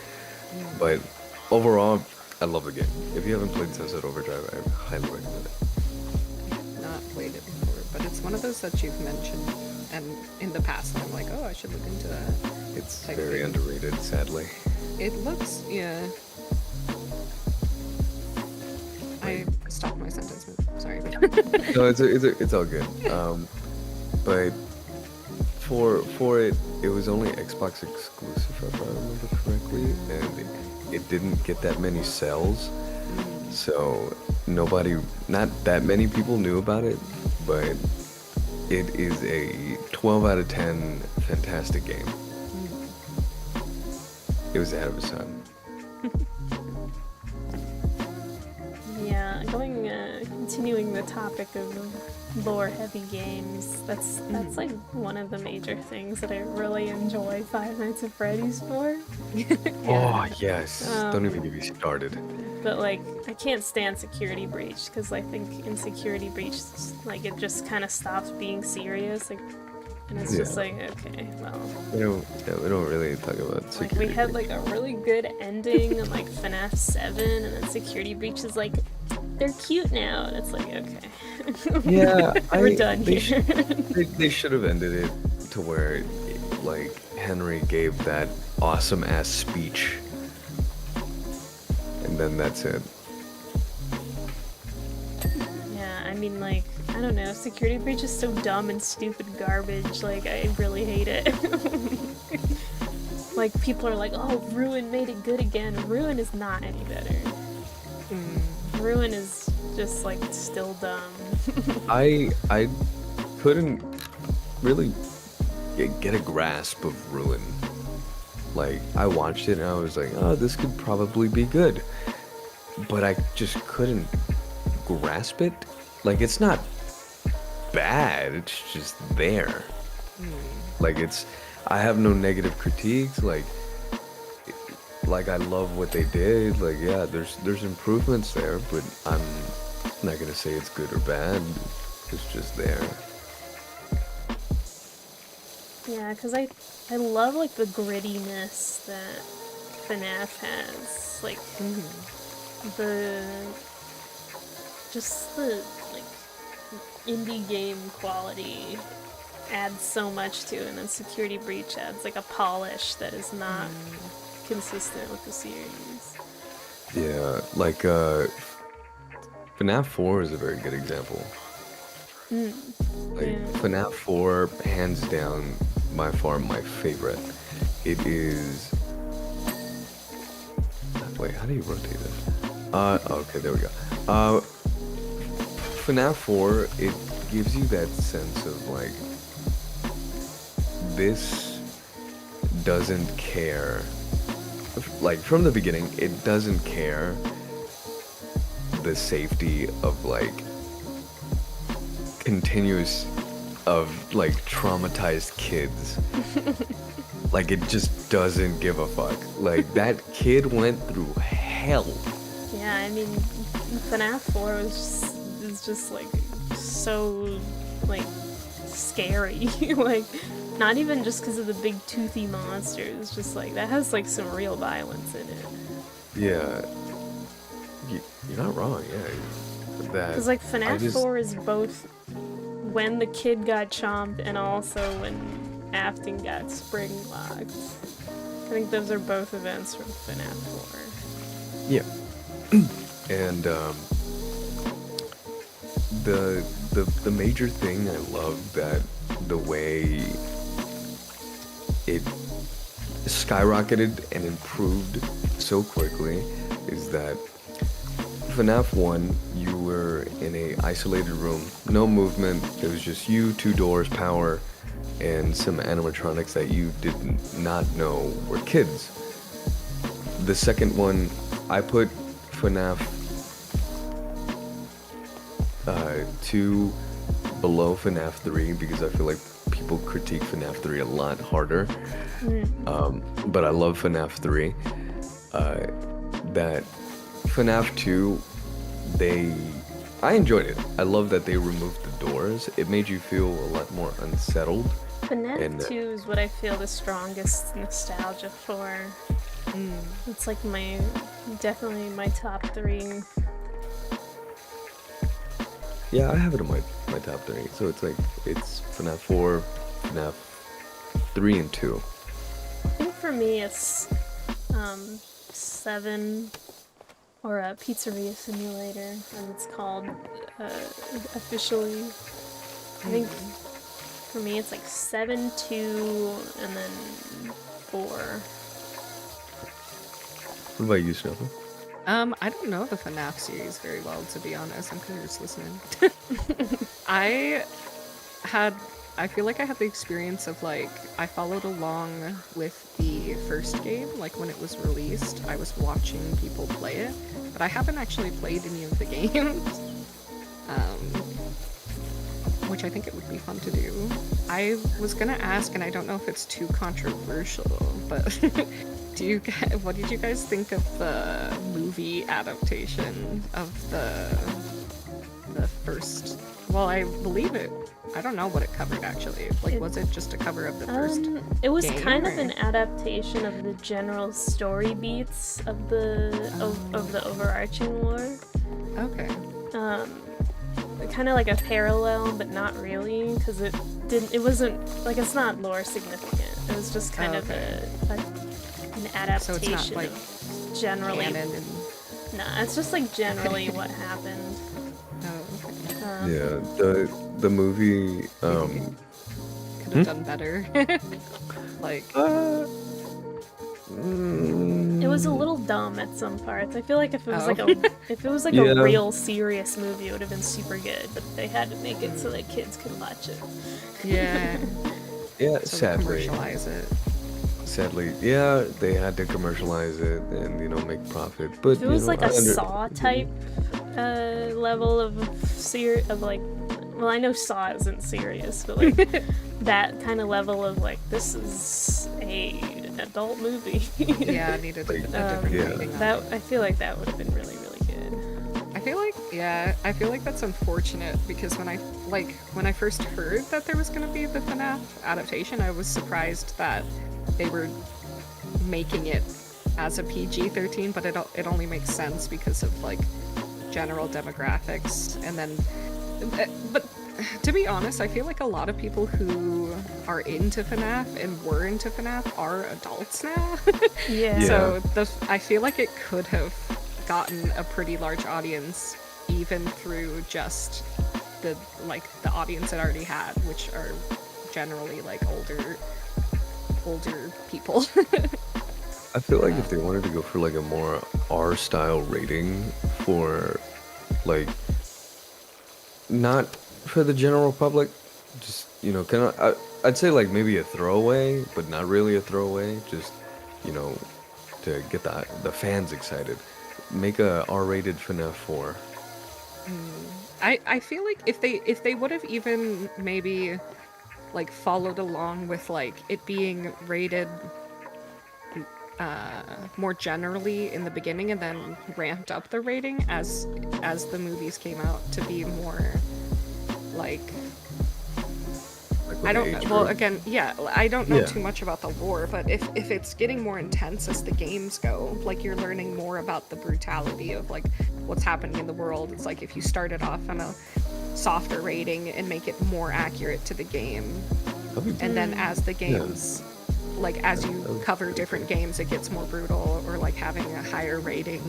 But overall, I love the game. If you haven't played Sunset Overdrive, I highly recommend it. I've not played it before, but it's one of those that you've mentioned and in the past, and I'm like, oh, I should look into that. It's very underrated, sadly. It looks, yeah. I stopped my sentence. Sorry. No, it's all good. But for it was only Xbox exclusive, if I remember correctly, and it didn't get that many sales. So not that many people knew about it, but it is a 12 out of 10 fantastic game. It was ahead of its time. Yeah, continuing the topic of lore-heavy games, that's like one of the major things that I really enjoy Five Nights at Freddy's for. Oh, yes. Don't even get me started. But, like, I can't stand Security Breach, because I think in Security Breach, like, it just kind of stops being serious, like, and it's just like, okay, well. We don't really talk about Security Like, we had, Breach. like, a really good ending in, like, FNAF 7, and then Security Breach is, like, they're cute now. And it's like, okay. Yeah, We're done they here. they should have ended it to where, like, Henry gave that awesome ass speech, and then that's it. Yeah, I mean, like, I don't know, Security Breach is so dumb and stupid garbage, like, I really hate it. Like, people are like, oh, Ruin made it good again. Ruin is not any better. Ruin is just, like, still dumb. I couldn't really get a grasp of Ruin. Like, I watched it and I was like, oh, this could probably be good. But I just couldn't grasp it. Like, it's not bad, it's just there. Like, I have no negative critiques, like I love what they did, like, yeah, there's improvements there, but I'm not gonna say it's good or bad, it's just there. Yeah, because I love, like, the grittiness that FNAF has. Like, just the, like, indie game quality adds so much to it, and then Security Breach adds, like, a polish that is not consistent with the series. Yeah, like, FNAF 4 is a very good example. Like, Yeah. FNAF 4, hands down, by far my favorite. It is... Wait, how do you rotate this? Okay, there we go. FNAF 4, it gives you that sense of, like, this doesn't care. Like, from the beginning, it doesn't care the safety of, like, continuous of, like, traumatized kids. Like, it just doesn't give a fuck. Like, that kid went through hell. Yeah, I mean, FNAF 4 is just like, so, like, scary. Like, not even just because of the big toothy monsters, just like, that has, like, some real violence in it. Yeah. You're not wrong, yeah. Because, like, FNAF 4 is both when the kid got chomped and also when Afton got spring locked. I think those are both events from FNAF 4. Yeah. And the major thing I love that the way it skyrocketed and improved so quickly is that FNAF 1, you were in a isolated room, no movement, it was just you, 2 doors, power, and some animatronics that you did not know were kids. The second one, I put FNAF 2 below FNAF 3 because I feel like people critique FNAF 3 a lot harder. But I love FNAF 3. That FNAF 2, I enjoyed it. I love that they removed the doors. It made you feel a lot more unsettled. FNAF 2 is what I feel the strongest nostalgia for. It's like definitely my top 3. Yeah, I have it in my top 3. So it's like, it's FNAF 4, FNAF 3, and 2. I think for me it's 7 or a Pizzeria Simulator, and it's called officially. I think for me it's like 7, 2, and then 4. What about you, Snowball? I don't know the FNAF series very well, to be honest. I'm kind of just listening. I feel like I had the experience of, like, I followed along with the first game, like when it was released. I was watching people play it, but I haven't actually played any of the games. Which I think it would be fun to do. I was gonna ask, and I don't know if it's too controversial, but what did you guys think of the movie adaptation of the first? Well, I believe it. I don't know what it covered actually. Like, was it just a cover of the first? It was game, kind of or? an adaptation of the general story beats of the of the overarching lore. Okay. Kind of like a parallel, but not really, because it wasn't, like, it's not lore significant. It was just kind of an adaptation So it's not like of generally. canon and... Nah, it's just like generally what happened. Oh, okay. Yeah, the movie. Could have done better. Like... It was a little dumb at some parts. I feel like if it was a Yeah. real serious movie, it would have been super good. But they had to make it so that kids could watch it. Yeah. Yeah, So sadly. commercialize it. Sadly, yeah, they had to commercialize it and make profit. But If it was like a I Saw type level of like, well, I know Saw isn't serious, but like that kind of level of like, this is an adult movie. Yeah, I needed a different Yeah. rating on That it. I feel like that would have been really, really good. I feel like that's unfortunate because when I first heard that there was going to be the FNAF adaptation, I was surprised that they were making it as a PG-13, but it only makes sense because of like general demographics. And then but to be honest, I feel like a lot of people who are into FNAF and were into FNAF are adults now. Yeah. Yeah. So I feel like it could have gotten a pretty large audience even through just the audience it already had, which are generally like older people. I feel like if they wanted to go for like a more R style rating for like not for the general public, just kind of I'd say like maybe a throwaway, but not really a throwaway, just to get the fans excited. Make a R-rated FNAF 4. I feel like if they would have even maybe like followed along with like it being rated more generally in the beginning and then ramped up the rating as the movies came out to be more like Like I with the don't age well group. again yeah I don't know Yeah. too much about the lore, but if it's getting more intense as the games go, like you're learning more about the brutality of like what's happening in the world. It's like if you started off on a softer rating and make it more accurate to the game, and then as the games like as you cover different games it gets more brutal, or like having a higher rating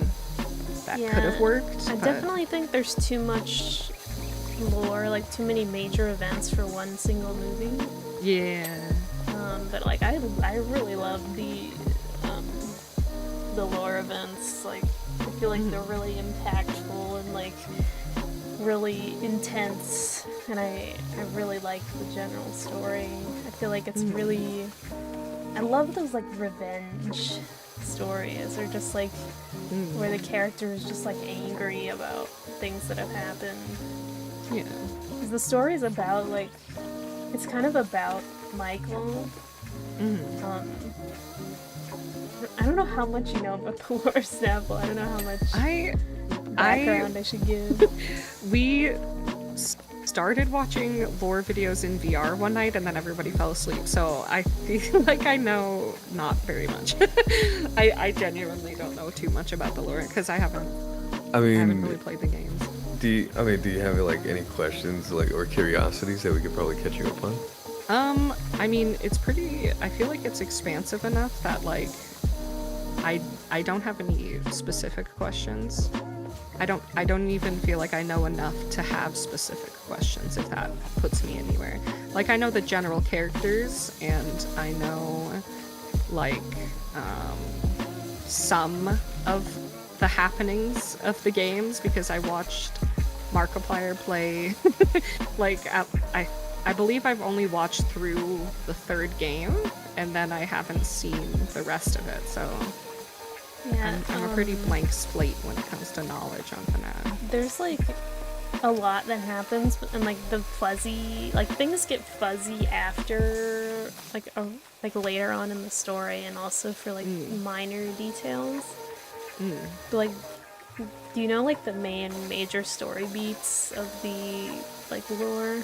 that could have worked. I but- definitely think there's too much lore, like too many major events for one single movie. Yeah. But like I really love the lore events. Like I feel like they're really impactful and like really intense, and I really like the general story. I feel like it's really, I love those like revenge stories, or just like where the character is just like angry about things that have happened. Yeah. 'Cause the story is about like, it's kind of about Michael. I don't know how much you know about the lore of Snapple. I don't know how much background I should give. We started watching lore videos in VR one night and then everybody fell asleep, so I feel like I know not very much. I genuinely don't know too much about the lore because I haven't really played the games. Do you have like any questions like or curiosities that we could probably catch you up on? I mean, I feel like it's expansive enough that like I don't have any specific questions. I don't even feel like I know enough to have specific questions, if that puts me anywhere. Like I know the general characters and I know like some of the happenings of the games because I watched Markiplier play like I believe I've only watched through the third game and then I haven't seen the rest of it, so Yeah, I'm a pretty blank slate when it comes to knowledge on FNAF. there's like a lot that happens, and like the fuzzy, like things get fuzzy after like later on in the story, and also for like minor details. But, like, do you know like the main major story beats of the like lore?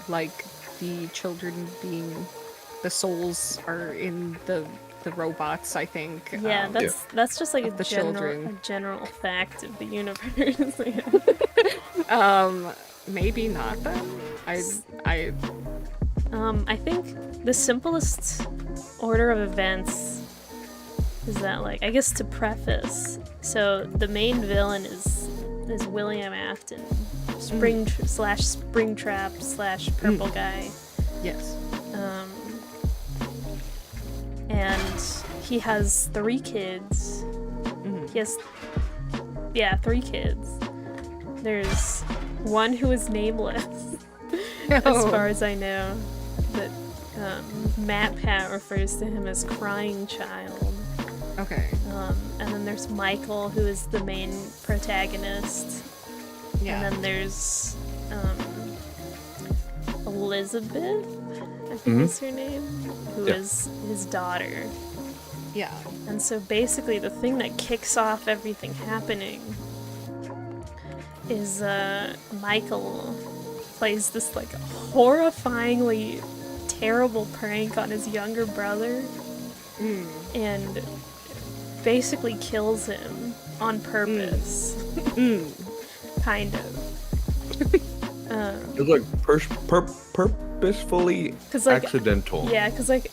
Like the children being the souls are in the the robots, I think. Yeah, that's just like of the a children. general fact of the universe. Maybe not then. I think the simplest order of events is that, like, I guess to preface, so the main villain is William Afton, Springtrap / purple guy. Yes. And he has 3 kids. He has, 3 kids. There's one who is nameless, as far as I know. But MatPat refers to him as Crying Child. Okay. And then there's Michael, who is the main protagonist. Yeah. And then there's Elizabeth, I think is her name, who is his daughter. Yeah. And so basically the thing that kicks off everything happening is Michael plays this like horrifyingly terrible prank on his younger brother and basically kills him on purpose. Kind of. It's like purposefully 'Cause, like, accidental. Yeah, because like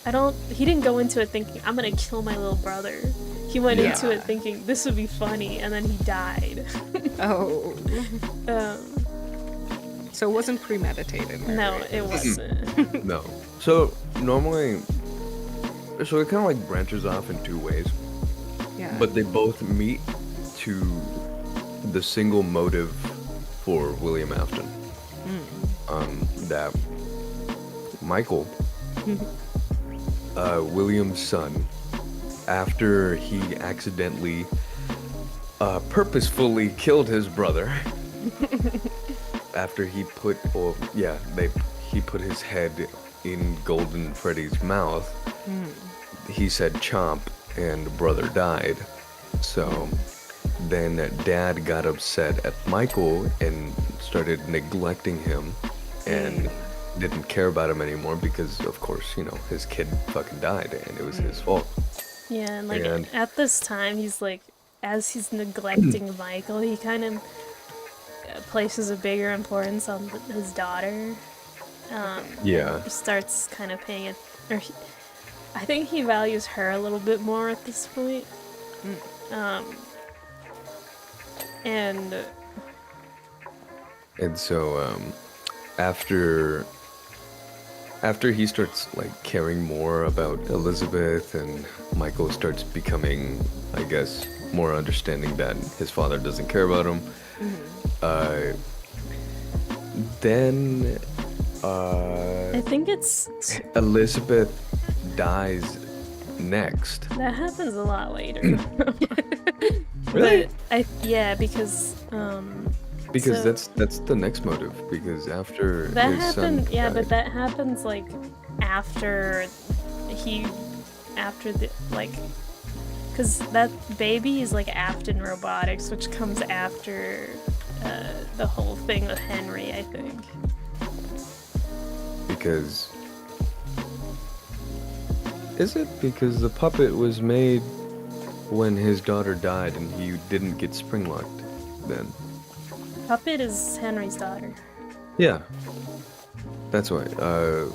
he didn't go into it thinking I'm gonna kill my little brother. He went into it thinking this would be funny, and then he died. Oh. So it wasn't premeditated. No, right? it wasn't. No. So normally, so it kind of like branches off in 2 ways, Yeah. but they both meet to the single motive for William Afton. That Michael, William's son, after he accidentally, purposefully killed his brother, after he put, he put his head in Golden Freddy's mouth, he said chomp, and brother died. So then Dad got upset at Michael and started neglecting him and didn't care about him anymore because, of course, you know, his kid fucking died and it was his fault. Yeah, and like And- at this time, he's like, as he's neglecting Michael, he kind of places a bigger importance on his daughter. Yeah. Starts kind of paying it, I think he values her a little bit more at this point. And so, after he starts like caring more about Elizabeth and Michael starts becoming, I guess, more understanding that his father doesn't care about him, then I think it's Elizabeth dies next. that happens a lot later. Really? But because Because so- that's the next motive. Because after that his son happened, died, but that happens like after because that baby is like Afton Robotics, which comes after the whole thing with Henry, I think. because is it because the puppet was made when his daughter died and he didn't get spring locked then? Puppet is Henry's daughter. Yeah, that's why.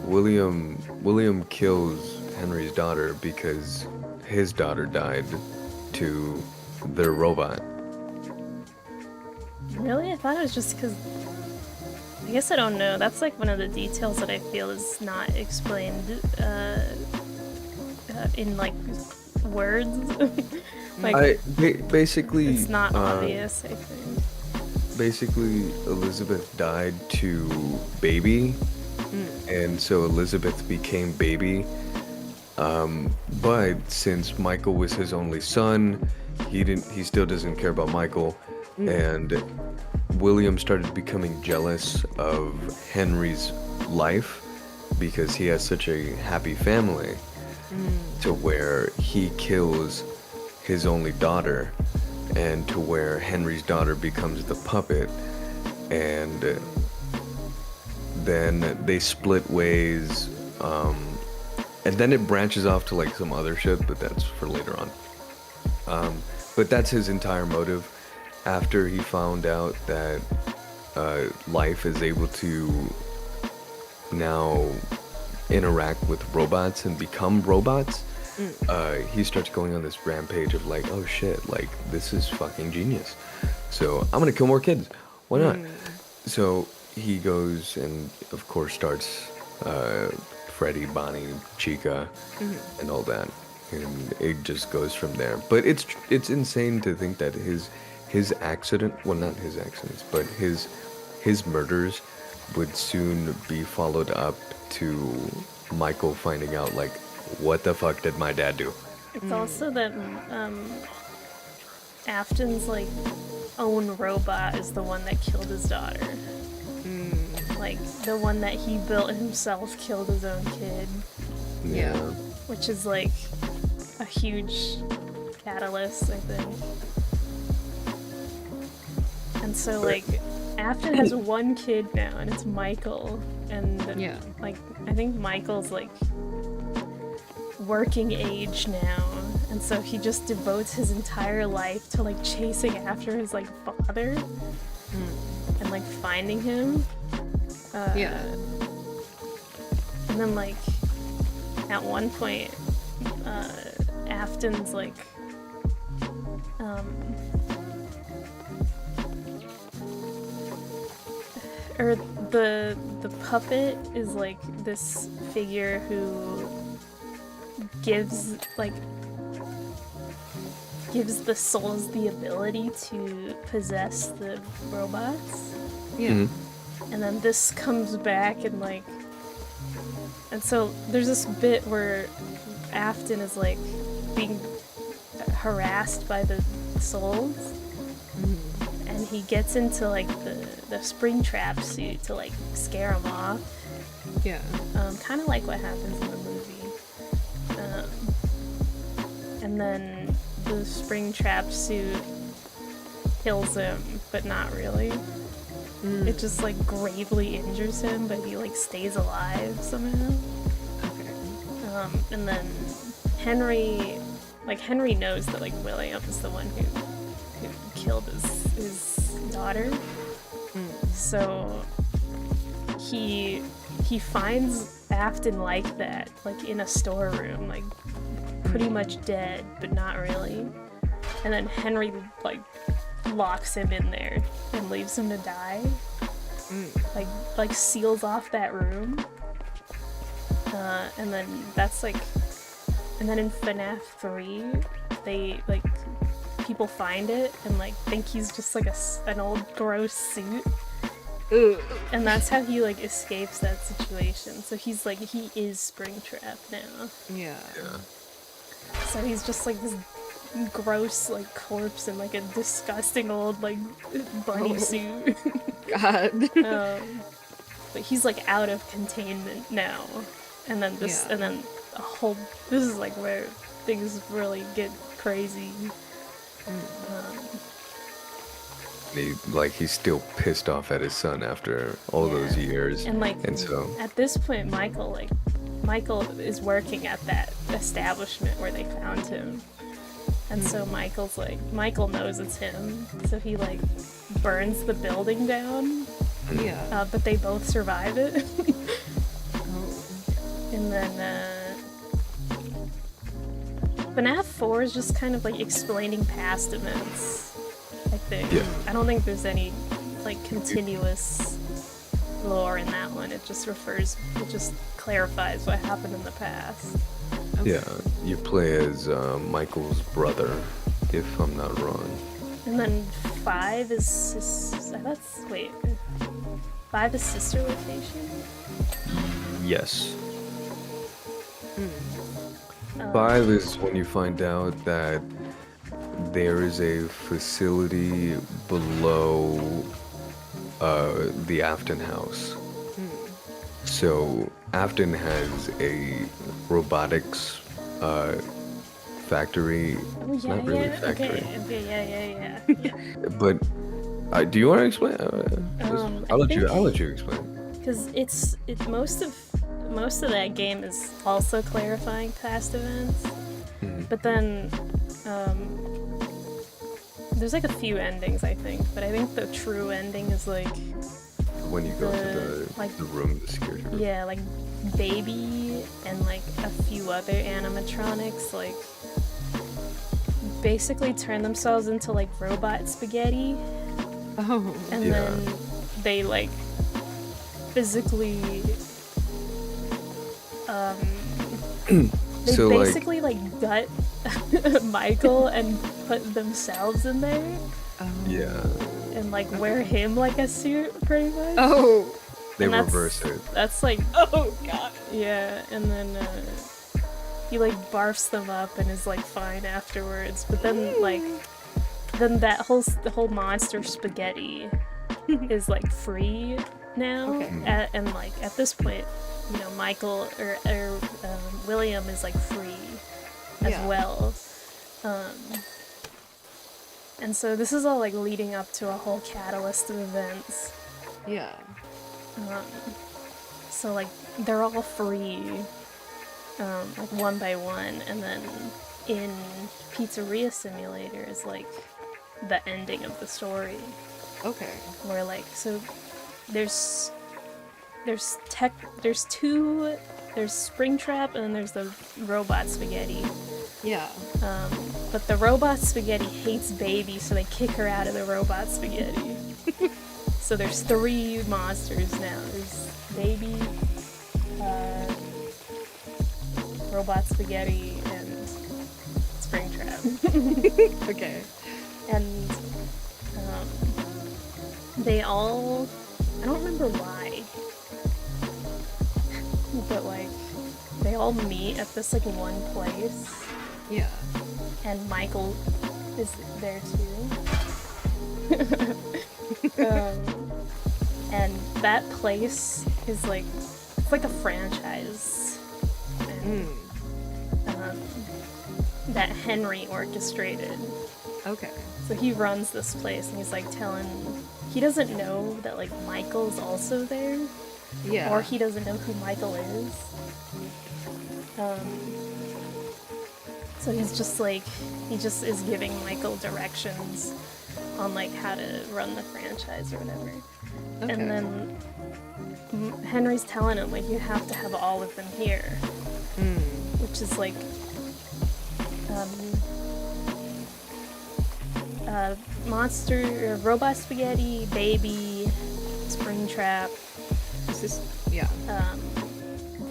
William kills Henry's daughter because his daughter died to their robot. Really? I thought it was just because. I guess I don't know. That's like one of the details that I feel is not explained in like words. Like Basically, it's not obvious, I think. basically Elizabeth died to Baby, and so Elizabeth became Baby. But since Michael was his only son, he still doesn't care about Michael, and William started becoming jealous of Henry's life because he has such a happy family, to where he kills his only daughter, and to where Henry's daughter becomes the puppet, and then they split ways and then it branches off to like some other shit, but that's for later on. But that's his entire motive. After he found out that life is able to now interact with robots and become robots, he starts going on this rampage of like, oh shit, like this is fucking genius. So I'm gonna kill more kids. Why not? So he goes and of course starts Freddy, Bonnie, Chica, and all that, and it just goes from there. But it's insane to think that his accident, well, not his accidents, but his murders would soon be followed up to Michael finding out like, what the fuck did my dad do? It's also that Afton's like own robot is the one that killed his daughter. Like the one that he built himself killed his own kid. Yeah. Which is like a huge catalyst, I think. And so like Afton has one kid now, and it's Michael. And like I think Michael's like working age now, and so he just devotes his entire life to like chasing after his like father and like finding him. And then like at one point Afton's like or the puppet is like this figure who gives the souls the ability to possess the robots. And then this comes back and like, and so there's this bit where Afton is like being harassed by the souls, and he gets into like the spring trap suit to like scare them off. Kind of like what happens in the movie. And then the spring trap suit kills him, but not really. It just like gravely injures him, but he like stays alive somehow. And then Henry knows that like William is the one who killed his daughter. So he finds Afton like that, like in a storeroom, like pretty much dead, but not really. And then Henry like locks him in there and leaves him to die. Like seals off that room. And then that's like, and then in FNAF 3, they like people find it and like think he's just like an old gross suit. And that's how he like escapes that situation. So he's like, he is Springtrap now. So he's just like this gross like corpse in like a disgusting old like bunny suit. God. But he's like out of containment now. And then this and then a whole, this is like where things really get crazy. He's still pissed off at his son after all those years. And so at this point Michael is working at that establishment where they found him. And so Michael knows it's him, so he like burns the building down. But they both survive it. And then FNAF 4 is just kind of like explaining past events, I think. I don't think there's any like continuous lore in that one. It just clarifies what happened in the past. You play as Michael's brother, if I'm not wrong. And then 5 is sister location? Yes. 5 is when you find out that there is a facility below the Afton house. So Afton has a robotics factory. Not really factory. Okay, But do you want to explain? I'll let you explain. Because it's most of most of that game is also clarifying past events. But then there's like a few endings, I think. But I think the true ending is like When you go to the room, the security room. yeah, like Baby and like a few other animatronics like basically turn themselves into like robot spaghetti. Oh. And Yeah. then they like physically they So, basically like gut Michael and put themselves in there Yeah. and like wear him like a suit pretty much. Oh. They And that's- reverse it. That's like Oh god. yeah, and then he like barfs them up and is like fine afterwards. But then like then the whole monster spaghetti is like free now. Okay. And like at this point, you know, Michael or William is like free as Yeah. well. And so this is all like leading up to a whole catalyst of events. Yeah. So like they're all free, like one by one, and then in Pizzeria Simulator is like the ending of the story, Okay. where like so there's Springtrap and then there's the robot spaghetti. Yeah. But the robot spaghetti hates Baby, so they kick her out of the robot spaghetti. So there's 3 monsters now. There's Baby, robot spaghetti, and Springtrap. Okay. And they all, I don't remember why, but like they all meet at this like one place. Yeah. And Michael is there too. And that place is like, it's like a franchise. And, that Henry orchestrated. Okay. So he runs this place and he's like he doesn't know that like Michael's also there. Yeah. Or he doesn't know who Michael is. So he's just like, he just is giving Michael directions on like how to run the franchise or whatever. Okay. And then Henry's telling him like, you have to have all of them here. Which is like robot spaghetti, Baby, Springtrap, Is this? Yeah.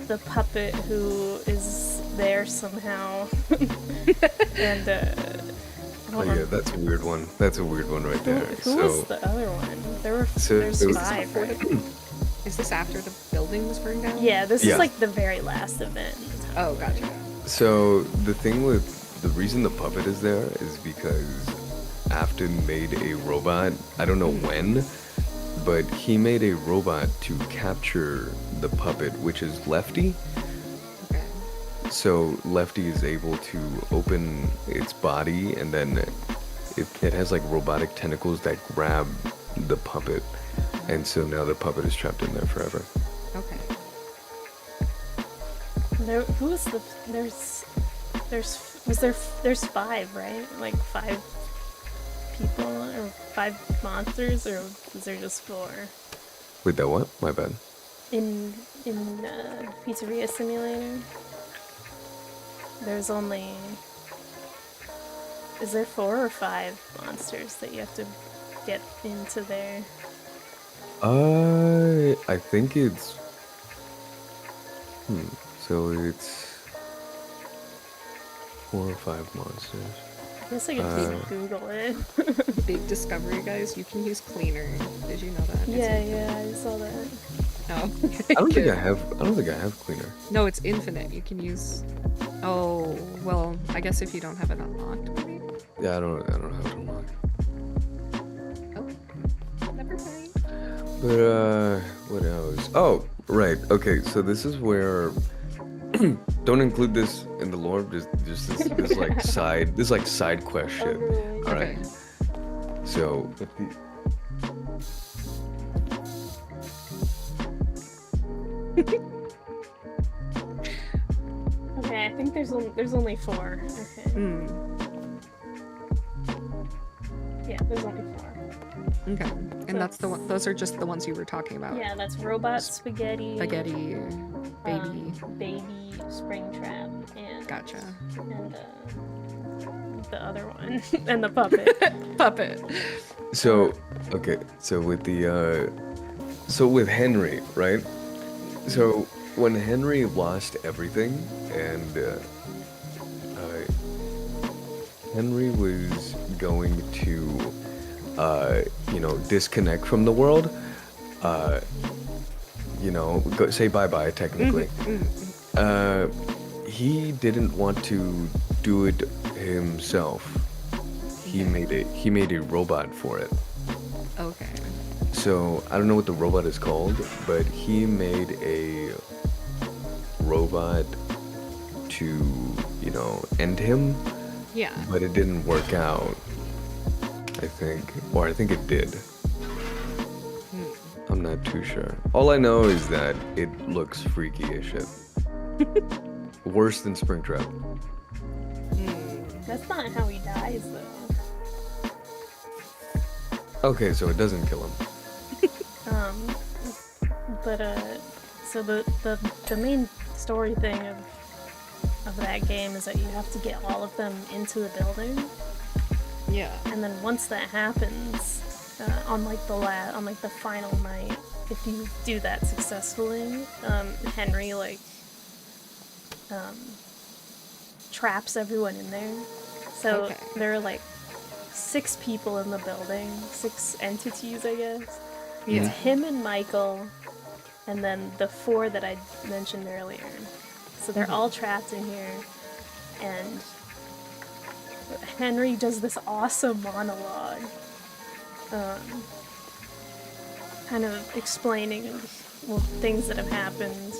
the puppet who is there somehow, and Oh yeah, that's a weird one. That's a weird one right who there. was So the other one? There's it was- 5, right? Is this after the building was burned down? Yeah, this Yeah. is like the very last event. Oh, gotcha. So the thing with the reason the puppet is there is because Afton made a robot. I don't know when, but he made a robot to capture the puppet, which is Lefty. Okay. So Lefty is able to open its body, and then it has like robotic tentacles that grab the puppet, and so now the puppet is trapped in there forever. Okay. There's 5, right? Like 5 people or 5 monsters, or was there just 4? Wait, that what? My bad. In Pizzeria Simulator, there's only, is there 4 or 5 monsters that you have to get into there? I think it's. So it's 4 or 5 monsters. I guess I could just Google it. Big discovery, guys. You can use cleaner. Did you know that? It's Yeah, I saw that. Oh. I don't think I have. I don't think I have cleaner. No, it's infinite. You can use. Oh, well, I guess if you don't have it unlocked, maybe. Yeah, I don't have it unlocked. Oh, never mind. But what else? Oh, right. Okay, so this is where. Don't include this in the lore. Just this like side quest shit. Okay. All right. So. think there's only 4. Okay. Yeah, there's only 4. Okay. So And that's the one. Those are just the ones you were talking about. Yeah, that's robot, spaghetti, Spaghetti, baby. baby, Springtrap, and Gotcha. and the other one, and the puppet. Puppet. So, okay, so with the, so with Henry, right? So when Henry lost everything and Henry was going to, you know, disconnect from the world, you know, go, say bye-bye technically. He didn't want to do it himself. He made a robot for it. Okay. So I don't know what the robot is called, but he made a robot to, you know, end him, Yeah. but it didn't work out. I think, or I think it did. I'm not too sure. All I know is that it looks freaky as shit. Worse than Springtrap. That's not how he dies, though. Okay, so it doesn't kill him. But so the main story thing of that game is that you have to get all of them into the building, Yeah. and then once that happens, on like the final night, if you do that successfully, Henry like traps everyone in there. So Okay. there are like 6 people in the building, 6 entities, I guess. Yeah. It's him and Michael, and then the 4 that I mentioned earlier. So they're all trapped in here, and Henry does this awesome monologue, kind of explaining things that have happened,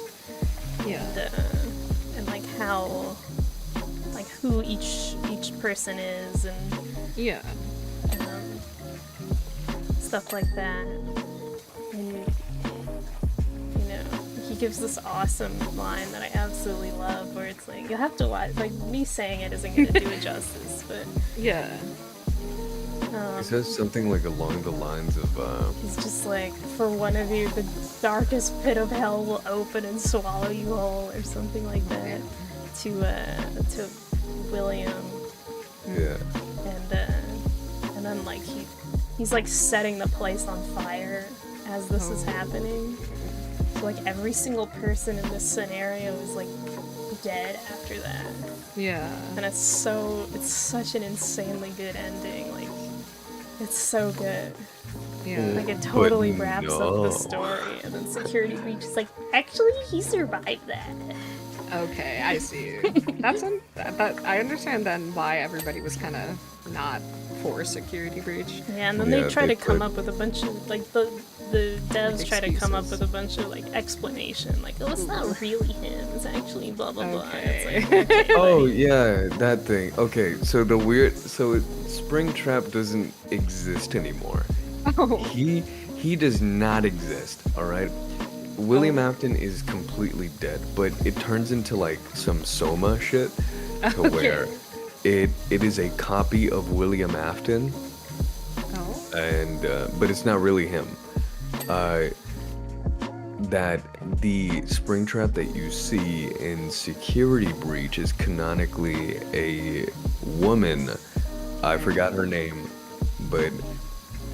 Yeah. and like how, like who each person is, and Yeah. stuff like that. And you know, he gives this awesome line that I absolutely love, where it's like, you'll have to watch. Like, me saying it isn't gonna do it justice, but Yeah. It says something like along the lines of, he's just like, for one of you, the darkest pit of hell will open and swallow you whole, or something like that, to William. yeah. And then like he's like setting the place on fire as this is happening. So like every single person in this scenario is like dead after that. Yeah. And it's such an insanely good ending. Like, it's so good. Yeah. Like, it totally But wraps up no. the story. And then Security Breach is like, actually, he survived that. Okay, I see. That I understand then why everybody was kind of not for Security Breach. Yeah, and then Yeah, they try they to come put- up with a bunch of, like, the devs try to come up excuses. with a bunch of, like, explanation. Like, oh, it's not really him. It's actually blah, blah, blah. Okay. It's like, okay, Oh buddy. yeah, that thing. Okay, so Springtrap doesn't exist anymore. Oh. He does not exist. All right. William Afton is completely dead, but it turns into like some Soma shit, to where it is a copy of William Afton, Oh. and but it's not really him. That the Springtrap that you see in Security Breach is canonically a woman. I forgot her name, but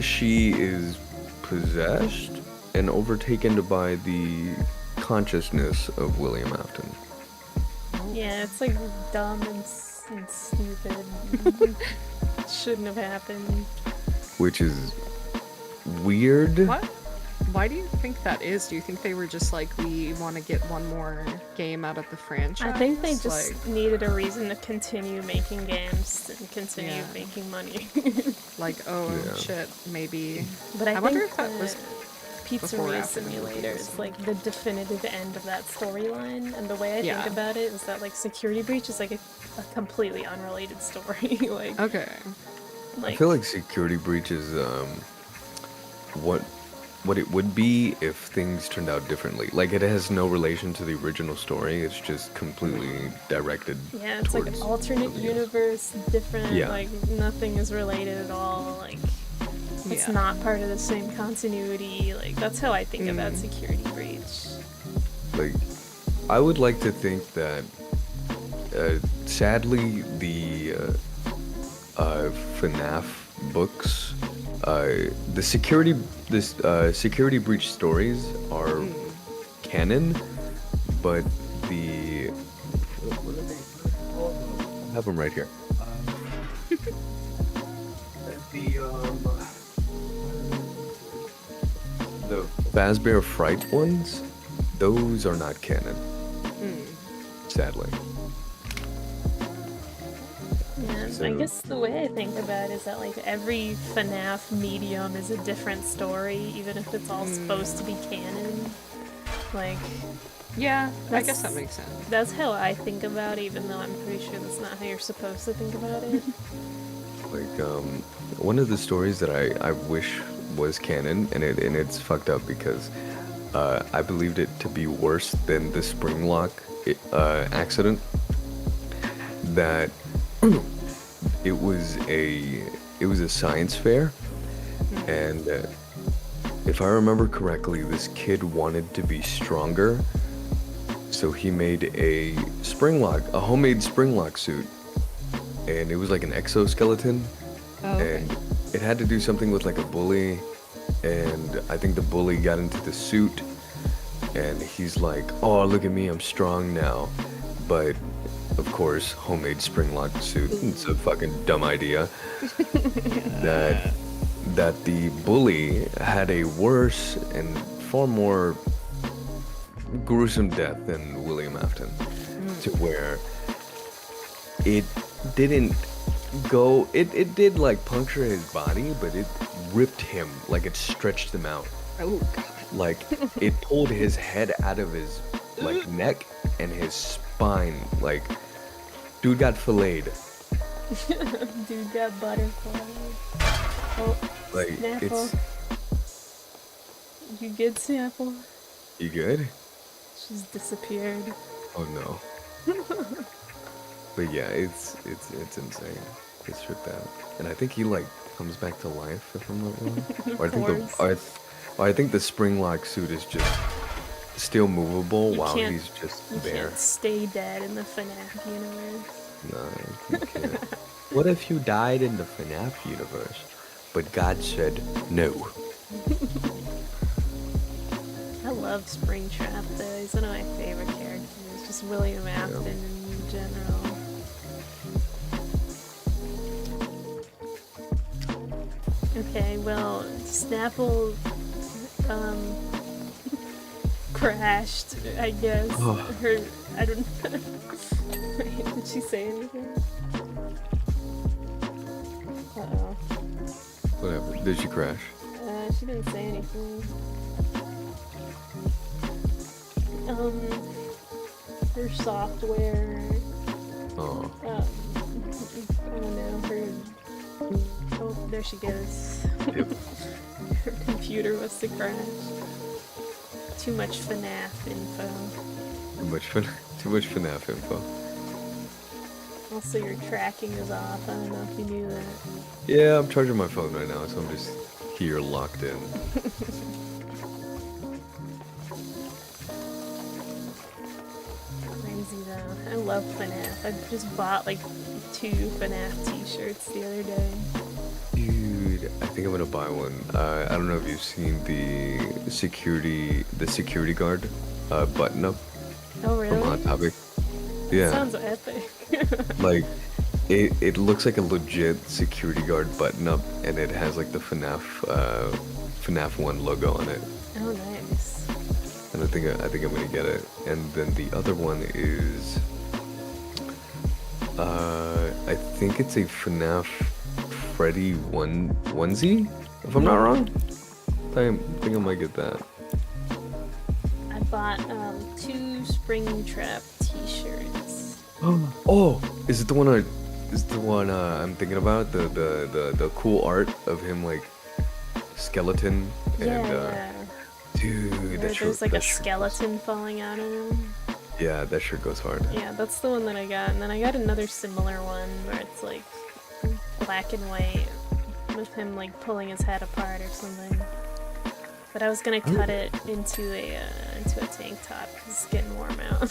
she is possessed and overtaken by the consciousness of William Afton. Yeah, it's like dumb and stupid. Shouldn't have happened. Which is weird. What? Why do you think that is? Do you think they were just like, we want to get one more game out of the franchise? I think they just like, needed a reason to continue making games and continue Yeah. making money. like, oh Yeah. shit, maybe. But I wonder think if that was before or Pizzeria after the Simulator movies. is like the definitive end of that storyline, and the way I Yeah. think about it is that like Security Breach is like a completely unrelated story. like, Okay. I feel like Security Breach is what what it would be if things turned out differently. Like it has no relation to the original story. It's just completely directed. Yeah, it's like an towards alternate something else. universe, different, Yeah. like nothing is related at all, like it's Yeah. not part of the same continuity. Like that's how I think about Security Breach. Like, I would like to think that, sadly, the FNAF books, security breach stories are canon, but the I have them right here. The Fazbear Fright ones, those are not canon. Sadly. Yeah, I So- guess the way I think about it is that like every FNAF medium is a different story, even if it's all supposed to be canon. Like Yeah, I guess That's- that makes sense. that's how I think about it, even though I'm pretty sure that's not how you're supposed to think about it. Like, one of the stories that I wish was canon, and it's fucked up because I believed it to be worse than the spring lock accident. That it was a science fair, and if I remember correctly, this kid wanted to be stronger, so he made a homemade spring lock suit, and it was like an exoskeleton. Oh, okay. And it had to do something with like a bully, and I think the bully got into the suit, and he's like, "Oh, look at me, I'm strong now," but of course, homemade spring lock suit. It's a fucking dumb idea. That the bully had a worse and far more gruesome death than William Afton, to where it didn't go. It did like puncture his body, but it ripped him, like it stretched him out. Oh, God. Like it pulled his head out of his like neck and his spine. Like dude got filleted. Dude got butterfly. Oh, Like Snapple. You good, Snapple? you good? She's disappeared. Oh no. But yeah, it's insane. It's tripped out. And I think he like comes back to life if I'm not wrong. Or I think the spring lock suit is just still movable You while can't- he's just You there. can't stay dead in the FNAF universe. No, you can't. What if you died in the FNAF universe, but God said no? I love Springtrap though. He's one of my favorite characters. Just William Afton in general. Okay, well, Snapple crashed, I guess. Oh. I don't Wait, did she say anything? Uh-oh. Whatever. Did she crash? She didn't say anything. Her software, Oh, I don't know, oh, there she goes. Yep. Her computer must have crashed. Too much FNAF info. too much FNAF info. Also, your tracking is off. I don't know if you knew that. Yeah, I'm charging my phone right now, so I'm just here locked in. Crazy though. I love FNAF. I just bought like 2 FNAF t-shirts the other day. Dude, I think I'm gonna buy one. I don't know if you've seen the security guard button up Oh from really? Hot Topic. Yeah, Sounds epic. like it looks like a legit security guard button up, and it has like the FNAF 1 logo on it. Oh nice. And I think I'm gonna get it. And then the other one is, I think it's a FNAF Freddy onesie, if I'm not wrong. I think I might get that. I bought 2 Springtrap t-shirts. Oh, is it the one I'm thinking about? The cool art of him like skeleton Yeah, And, yeah. dude, Where that shirt, there's like a that shirt goes- skeleton falling out of him. Yeah, that shirt goes hard. Yeah, that's the one that I got. And then I got another similar one where it's like black and white with him like pulling his head apart or something. But I was gonna cut it into a tank top because it's getting warm out.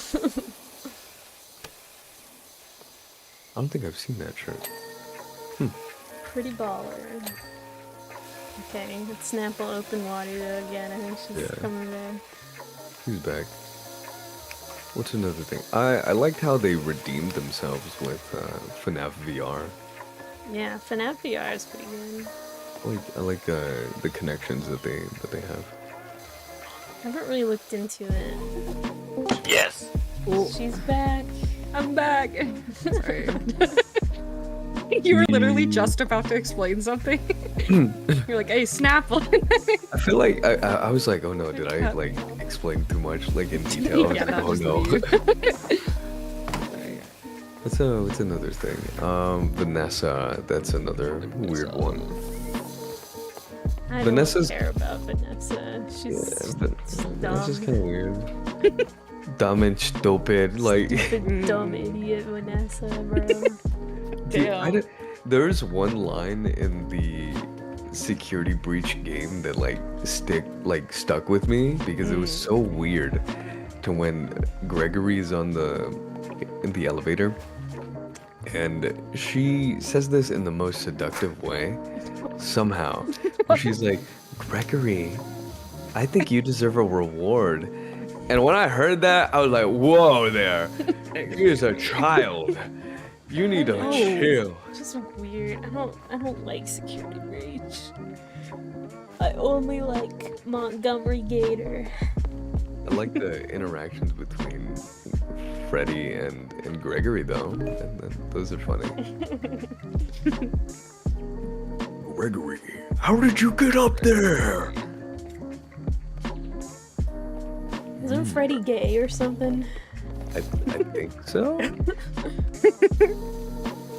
I don't think I've seen that shirt. Pretty baller. Okay, Snap will open water though again. I think she's Yeah. coming back. He's back. What's another thing? I liked how they redeemed themselves with FNAF VR. Yeah, FNAF VR is pretty good. I like the connections that they have. I haven't really looked into it. Yes. She's back. I'm back. Sorry. You were literally just about to explain something. You're like, hey, Snapple. I feel like I was like, oh no, did I like explain too much like in detail? I was Yeah, like, that oh was no. Sorry. What's another thing? Vanessa, that's another weird one. I Vanessa's- don't care about Vanessa. She's Vanessa's dumb. kind of weird. Dumb and stupid, like. Stupid, dumb idiot Vanessa, bro. Dude, Damn. there's one line in the security breach game that stuck with me because it was so weird to when Gregory is in the elevator and she says this in the most seductive way somehow. She's like, Gregory, I think you deserve a reward. And when I heard that, I was like, whoa there. He is a child. You need to Oh. chill. Just weird. I don't like security breach. I only like Montgomery Gator. I like the interactions between Freddy and Gregory though. And those are funny. Gregory, how did you get up there? Isn't Freddy gay or something? I think so.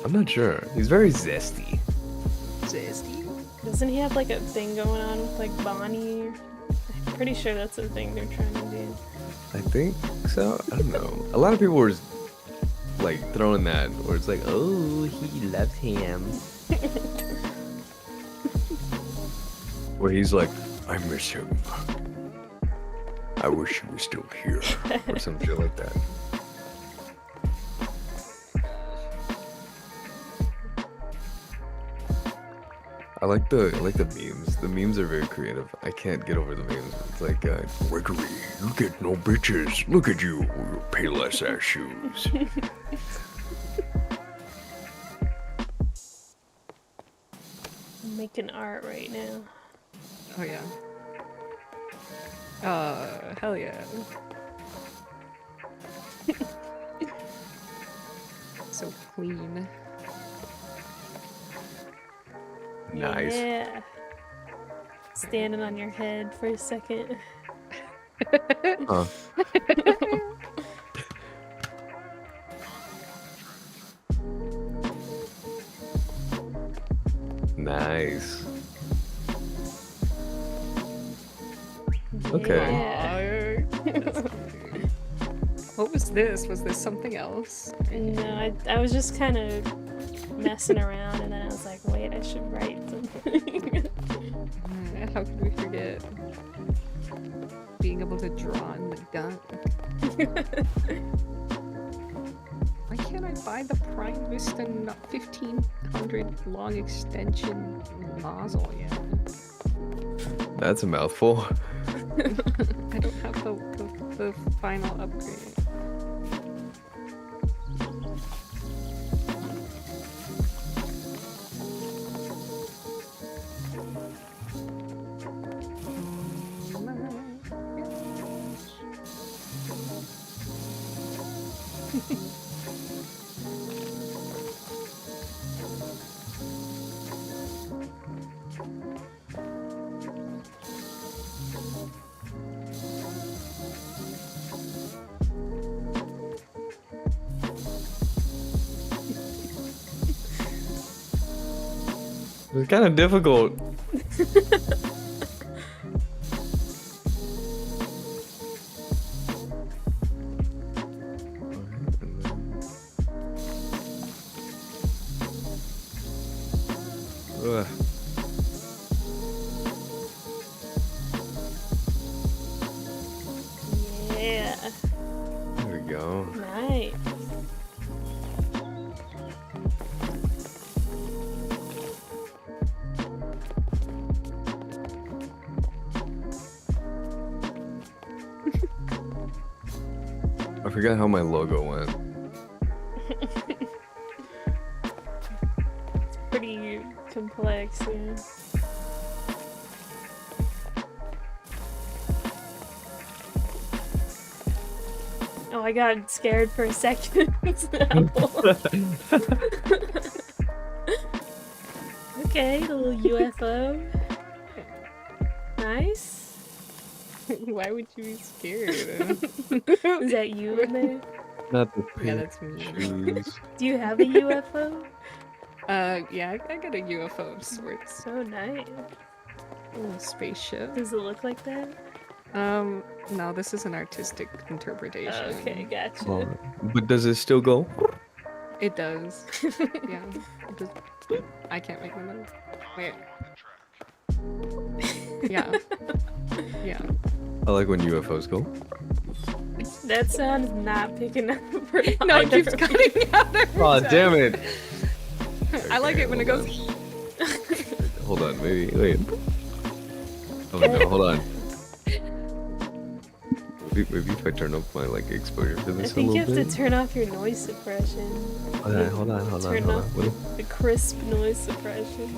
I'm not sure. He's very zesty. Zesty. Doesn't he have like a thing going on with like Bonnie? I'm pretty sure that's the thing they're trying to do. I think so. I don't know. A lot of people were like throwing that where it's like, oh, he loves him. Where he's like, I miss him. I wish he was still here. Or some shit like that. I like the memes. The memes are very creative. I can't get over the memes. It's like, Gregory, you get no bitches. Look at you, with your payless ass shoes. I'm making art right now. Oh yeah. Hell yeah. So clean. Nice. Yeah. Standing on your head for a second. Huh. Nice. Okay. Yeah. What was this? Was this something else? No, I was just kind of messing around and then I was like, wait, I should write something. How could we forget? Being able to draw in the dunk. Why can't I buy the Prime Vista 1500 long extension nozzle yet? That's a mouthful. I don't have the final upgrade. It's kind of difficult. I forgot how my logo went. It's pretty complex, yeah. Oh, I got scared for a second. Okay, the little UFO. Nice. Why would you be scared? Is that you in there? Not the pink Yeah, that's me. shoes. Do you have a UFO? Yeah, I got a UFO of sorts. So nice. A little spaceship. Does it look like that? No, this is an artistic interpretation. Okay, gotcha. Oh, but does it still go? It does. Yeah. It does. I can't make my noise. Wait. Yeah. Yeah. I like when UFOs go. That sound is not picking up for No, it keeps either. cutting out every Oh, time. damn it! I like Okay, it when it hold goes. on. Hold on, maybe. Wait. Oh no, hold on. Maybe if I turn up my like exposure for I this a think you little have bit. to turn off your noise suppression. Hold on. Turn off the crisp noise suppression.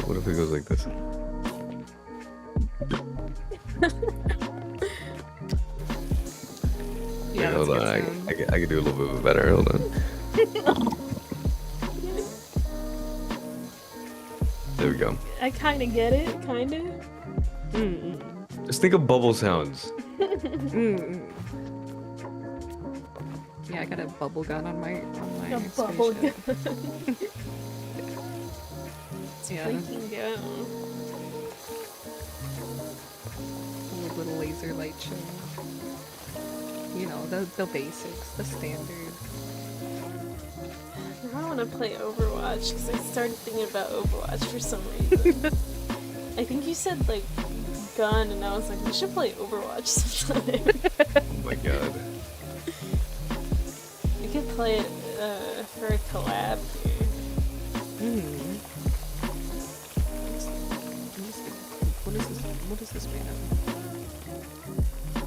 What if it goes like this? Yeah, Wait, hold that's on. a good sound. I can do a little bit better. Hold on. There we go. I kind of get it, kind of. Just think of bubble sounds. Yeah, I got a bubble gun on my A bubble gun. spaceship. It's Yeah. freaking go. A little laser light show. You know, the basics, the standard. I want to play Overwatch because I started thinking about Overwatch for some reason. I think you said like gun, and I was like, we should play Overwatch sometime. Oh my god. We could play it for a collab here. What is this made of?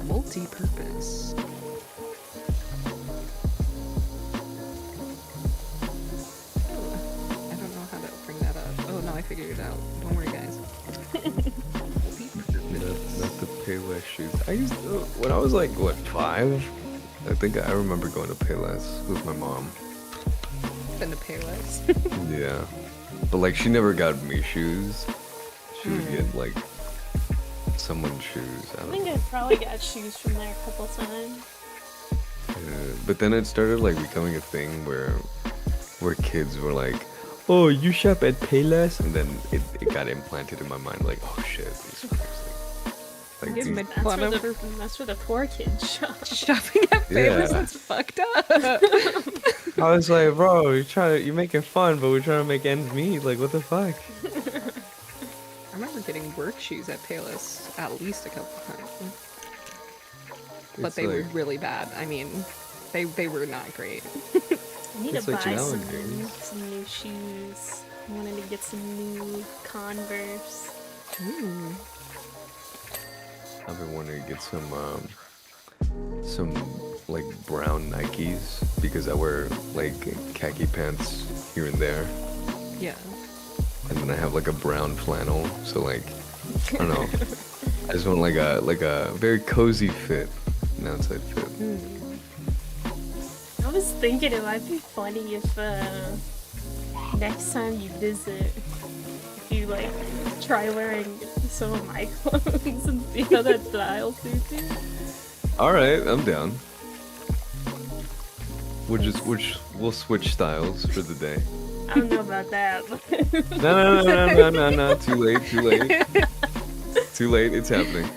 Multi-purpose. I don't know how to bring that up. Oh no, I figured it out. Don't worry, guys. Not the PowerWash shoes. I used to, when I was like what 5. I think I remember going to Payless with my mom. Been to Payless. Yeah, but like she never got me shoes. She would get like someone's shoes. I I don't think know. I probably got shoes from there a couple times. But then it started like becoming a thing where kids were like, "Oh, you shop at Payless," and then it got implanted in my mind like, "Oh shit, these fuckers." Like Give these- me- That's One where, over- that's where the poor kids shop. Shopping at Payless, Yeah. that's fucked up. I was like, bro, you're making fun, but we're trying to make ends meet. Like, what the fuck? I remember getting work shoes at Payless at least a couple times. But It's they were like- really bad. I mean, they were not great. I need It's to like buy challenging. some new shoes. I wanted to get some new Converse. Ooh. I've been wanting to get some like brown Nikes because I wear like khaki pants here and there, Yeah. and then I have like a brown flannel. So like, I don't know. I just want like a very cozy fit, an outside fit. I was thinking it might be funny if next time you visit, if you like try wearing some of my clothes and see how that style suits you. All right, I'm down. We'll switch styles for the day. I don't know about that, but No. Too late. Too late. It's happening.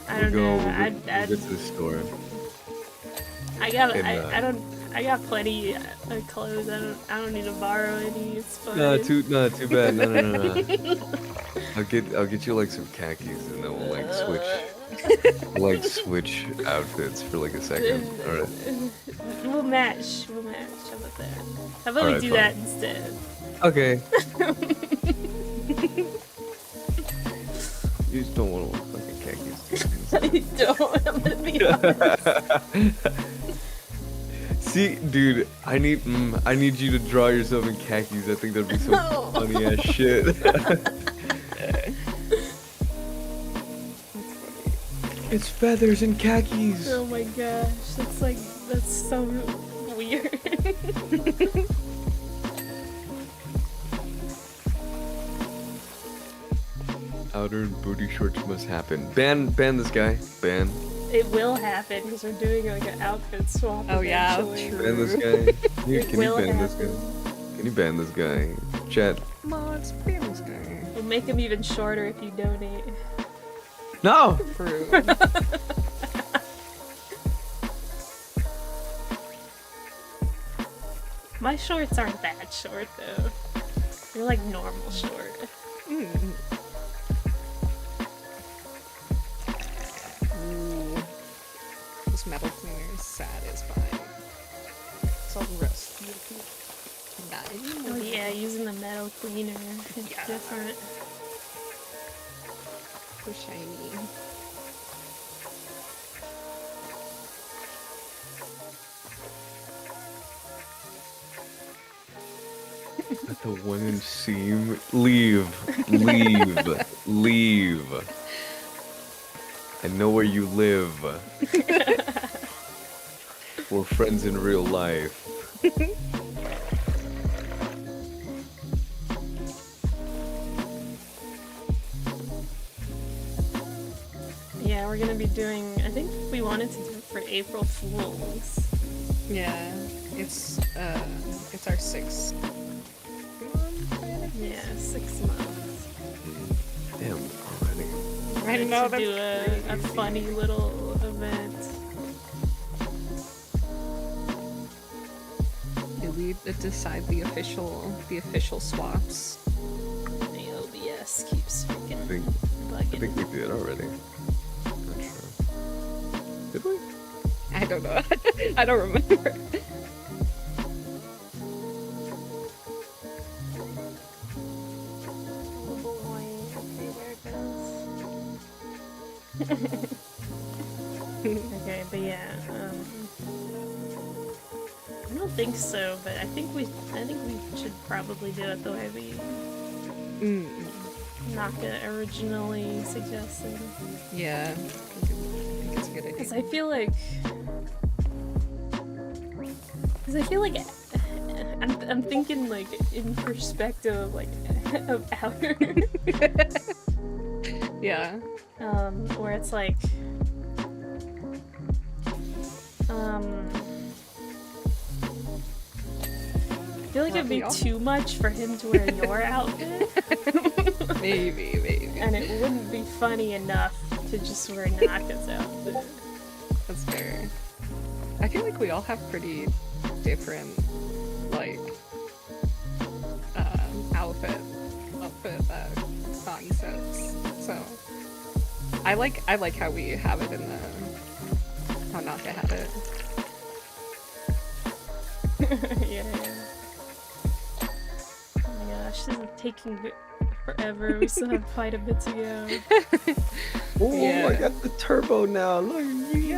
I don't know. We'll get to the store. I got And, I got plenty of clothes. I don't need to borrow any. It's fine. Too bad. No. I'll get you like some khakis and then we'll like switch outfits for like a second. All right. We'll match. How about that? How about Alright, we do fine. that instead? Okay. Don't. I'm gonna be honest. See, dude, I need you to draw yourself in khakis. I think that'd be some No. funny ass shit. It's feathers and khakis. Oh my gosh, that's so weird. Outer and booty shorts must happen. Ban this guy. Ban. It will happen because we're doing like an outfit swap. Oh, yeah, eventually. true. Ban this guy. Can you will ban this happen. guy? Can you ban this guy? Chat. Mods, famous guy. We'll make him even shorter if you donate. No! True. My shorts aren't that short though. They're like normal short. Ooh. This metal cleaner is satisfying. It's all rusty. Oh yeah, using the metal cleaner. It's Yeah. different. So shiny. At the 1-inch seam. Leave. Leave. Leave. I know where you live. We're friends in real life. Yeah, we're gonna be doing. I think we wanted to do it for April Fools. Yeah, it's our 6th month. Yeah, 6 months. Damn, already. I Wanted know, to do that's a funny little event. Did we decide the official swaps? The OBS keeps freaking I think bugging. we did already. Not sure. Did we? I don't know. I don't remember. Oh boy, okay, there it goes. Okay, but yeah, I don't think so, but I think we should probably do it the way we Naka originally suggested. Yeah, I think it's a good idea. Because I feel like I'm thinking like in perspective of like of outer Yeah. where it's like I feel like it'd be too much for him to wear your outfit. Maybe. And it wouldn't be funny enough to just wear Naka's outfit. That's fair. I feel like we all have pretty different, like, outfit concepts. So I like how we have it in the how Naka had it. Yeah. Oh my gosh, this is taking forever. We still have quite a bit to go. Oh, Yeah. I got the turbo now. Look at me.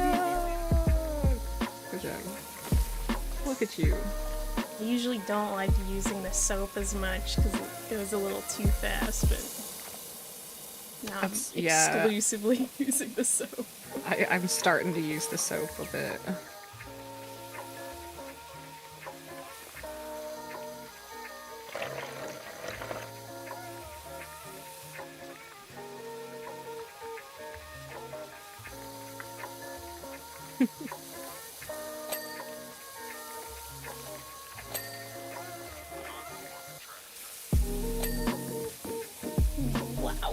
Good job. Look at you. I usually don't like using the soap as much because it goes a little too fast, but now I'm Yeah. exclusively using the soap. I'm starting to use the soap a bit. Wow.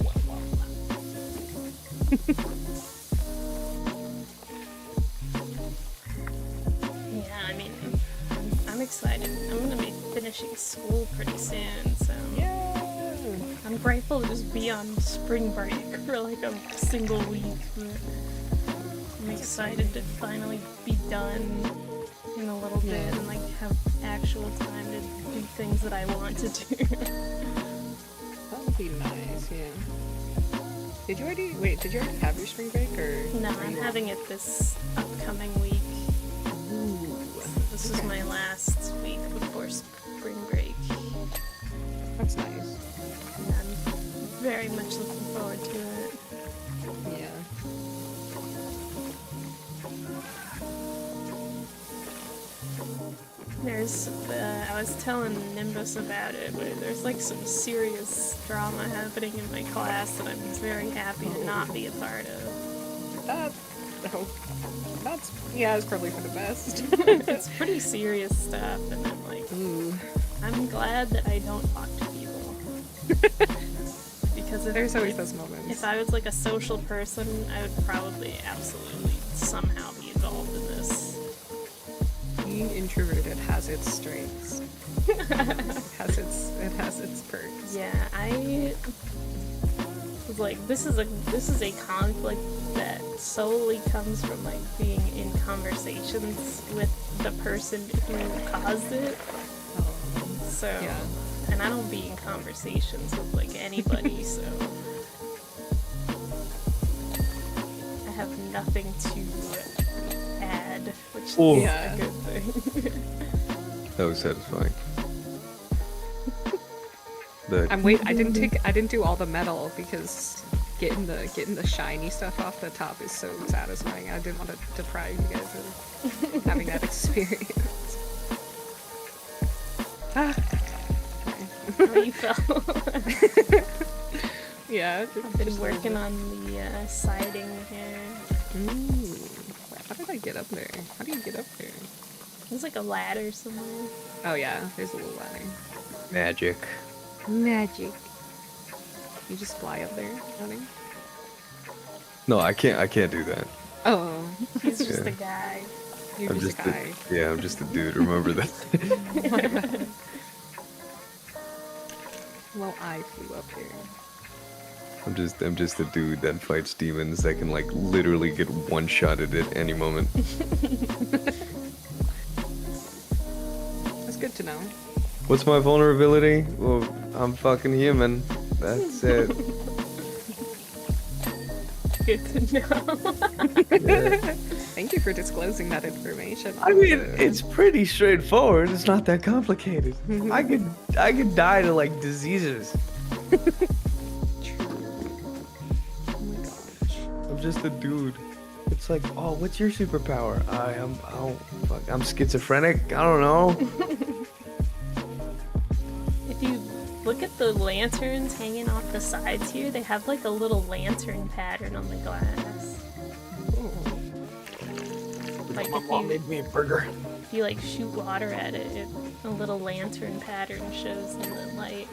Yeah, I mean, I'm excited. I'm gonna be finishing school pretty soon, so Yeah. I'm grateful to just be on spring break for like a single week. But I'm excited to finally be done in a little bit and like have actual time to do things that I want to do. That would be nice, yeah. Did you already have your spring break or? No, are I'm you having it this upcoming week. Ooh. This is my last week before spring break. That's nice. And I'm very much looking forward to it. Yeah. There's, I was telling Nimbus about it, but there's like some serious drama happening in my class that I'm very happy to not be a part of. It's probably for the best. It's pretty serious stuff, and I'm like, Ooh. I'm glad that I don't talk to people. Because There's always those moments. if I was like a social person, I would probably absolutely somehow be involved in this. Being introverted has its strengths. It has its perks. Yeah, I was like, this is a conflict that solely comes from like being in conversations with the person who caused it. So, Yeah. and I don't be in conversations with like anybody, so I have nothing to add, which Oh. is Yeah. a good thing. That was satisfying. I didn't do all the metal because getting the shiny stuff off the top is so satisfying. I didn't want to deprive you guys of having that experience. How you felt? Yeah. I've been working on the siding here. Ooh. How did I get up there? How do you get up there? There's like a ladder somewhere. Oh yeah, there's a little ladder. Magic. Magic. You just fly up there, honey? No, I can't do that. Oh, He's just Yeah. a guy. you're I'm just a guy. yeah, I'm just a dude. Remember that. My bad. Well, I flew up there. I'm just a dude that fights demons that can like literally get one shot at it any moment. That's good to know. What's my vulnerability? Well, I'm fucking human. That's it. Good to know. Yeah. Thank you for disclosing that information. I mean, also. it's pretty straightforward. It's not that complicated. I could die to like diseases. True. Oh my gosh. I'm just a dude. It's like, oh, what's your superpower? I'm schizophrenic. I don't know. If you look at the lanterns hanging off the sides here, they have like a little lantern pattern on the glass. Ooh. Like My if mom you, made me a burger. if you like shoot water at it, a little lantern pattern shows in the light.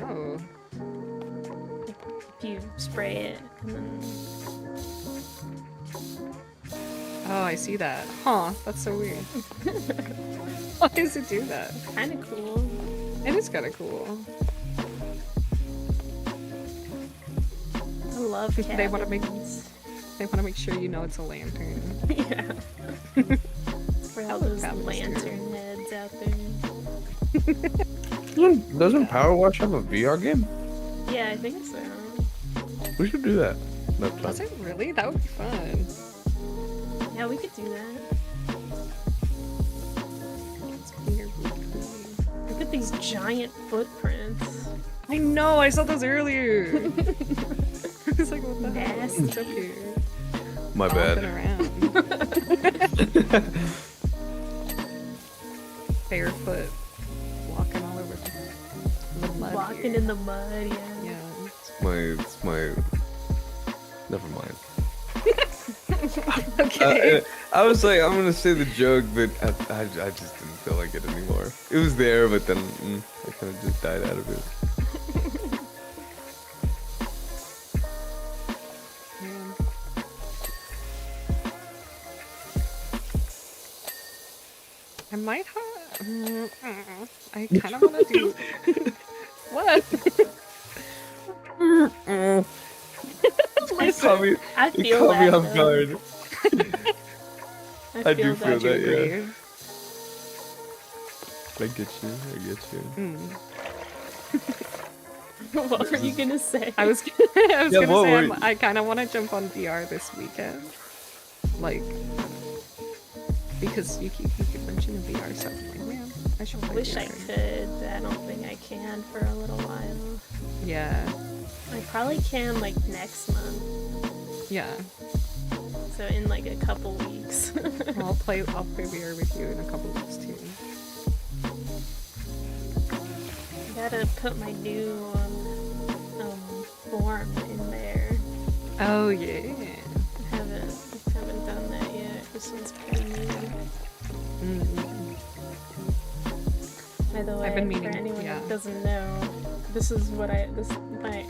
Oh. If you spray it, and then Oh, I see that. Huh, that's so weird. Why does it do that? kind of cool. It is kind of cool. I love cabins. They want to make sure you know it's a lantern. Yeah. For all love those cabins, lantern heads out there. Doesn't PowerWash have a VR game? Yeah, I think so. We should do that. Does it really? That would be fun. Yeah, we could do that. It's fingerboot clean. Look at these giant footprints. I know, I saw those earlier. I was like, what the hell? Nasty. What's up here? My Stomping bad. around. Barefoot. Walking all over the mud. Walking here. in the mud, yeah. Yeah. It's my. Never mind. Okay. I was like, I'm gonna say the joke, but I just didn't feel like it anymore. It was there, but then I kind of just died out of it. Man. I might have. I kind of want to do. What? Caught me, I it feel caught me that. off though. guard. I I do feel that. that, yeah. Brave. I get you. Mm. What were you gonna say? I was gonna Yeah, what say were you- I kind of want to jump on VR this weekend, like because you keep mentioning VR stuff. I'm like, man, I should play Wish I VR. could, but I don't think I can for a little while. Yeah, I probably can like next month, yeah. so in like a couple weeks. Well, I'll play VR with you in a couple weeks too. Gotta put my new form in there. Oh yeah. I haven't done that yet. This one's pretty new. Mm-hmm. By the way, I've been for meaning- anyone yeah. that doesn't know, this is what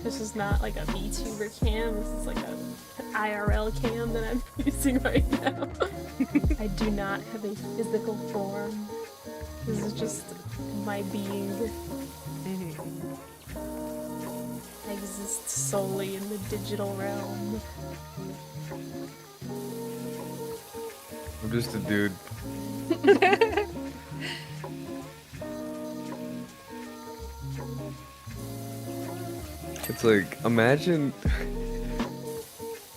this is not like a VTuber cam. This is like a IRL cam that I'm using right now. I do not have a physical form. This is just my being. Mm-hmm. I exist solely in the digital realm. I'm just a dude. It's like imagine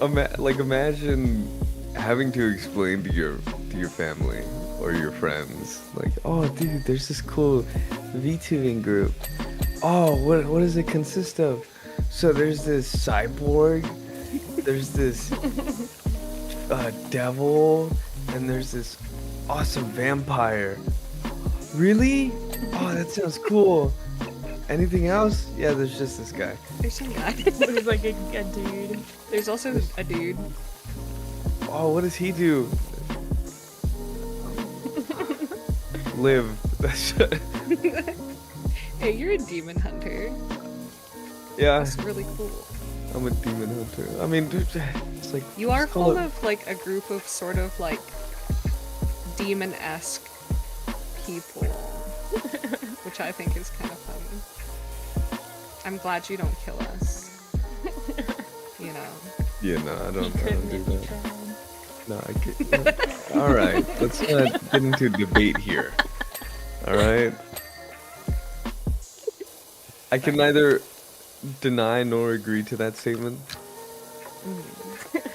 imagine having to explain to your family or your friends like, oh dude, there's this cool VTubing group. Oh, what does it consist of? So there's this cyborg, there's this devil, and there's this awesome vampire. Really? Oh, that sounds cool. Anything else? Yeah, there's just this guy. There's some guy. He's like a dude. There's also a dude. Oh, what does he do? Live. That's Hey, you're a demon hunter. yeah, That's really cool. I'm a demon hunter. I mean, dude, it's like You are just call full it- of like a group of sort of like demon-esque people, which I think is kind of funny. I'm glad you don't kill us. You know. Yeah, no, I He don't couldn't do if he that. tried. No, I can't. All right, let's not get into debate here. All right. I can neither deny nor agree to that statement.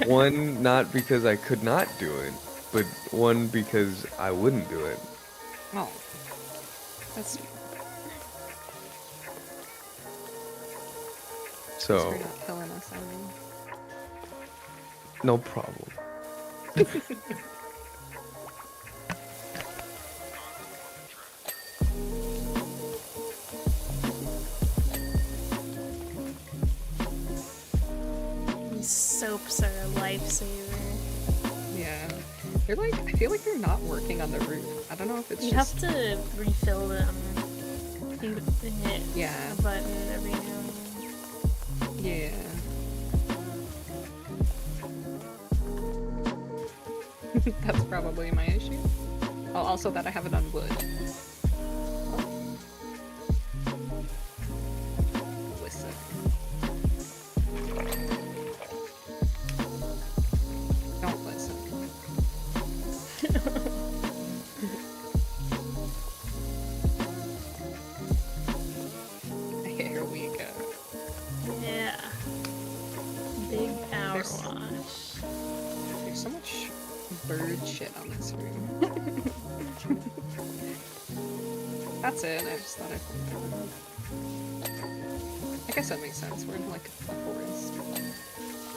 One, not because I could not do it, but one because I wouldn't do it. Oh. That's sweet. So, You're not killing us, I mean. no problem. These soaps are a lifesaver. Yeah. They're like, I feel like they're not working on the roof. I don't know if it's You just... have to refill them. You hit Yeah. a button every now and then. Yeah. That's probably my issue. Oh, also that I have it on wood. Listen. Don't listen. Here we go. Yeah. Big power There's- wash. There's so much bird shit on this room. That's it. I just thought I'd point that out. I guess that makes sense. We're in like a forest.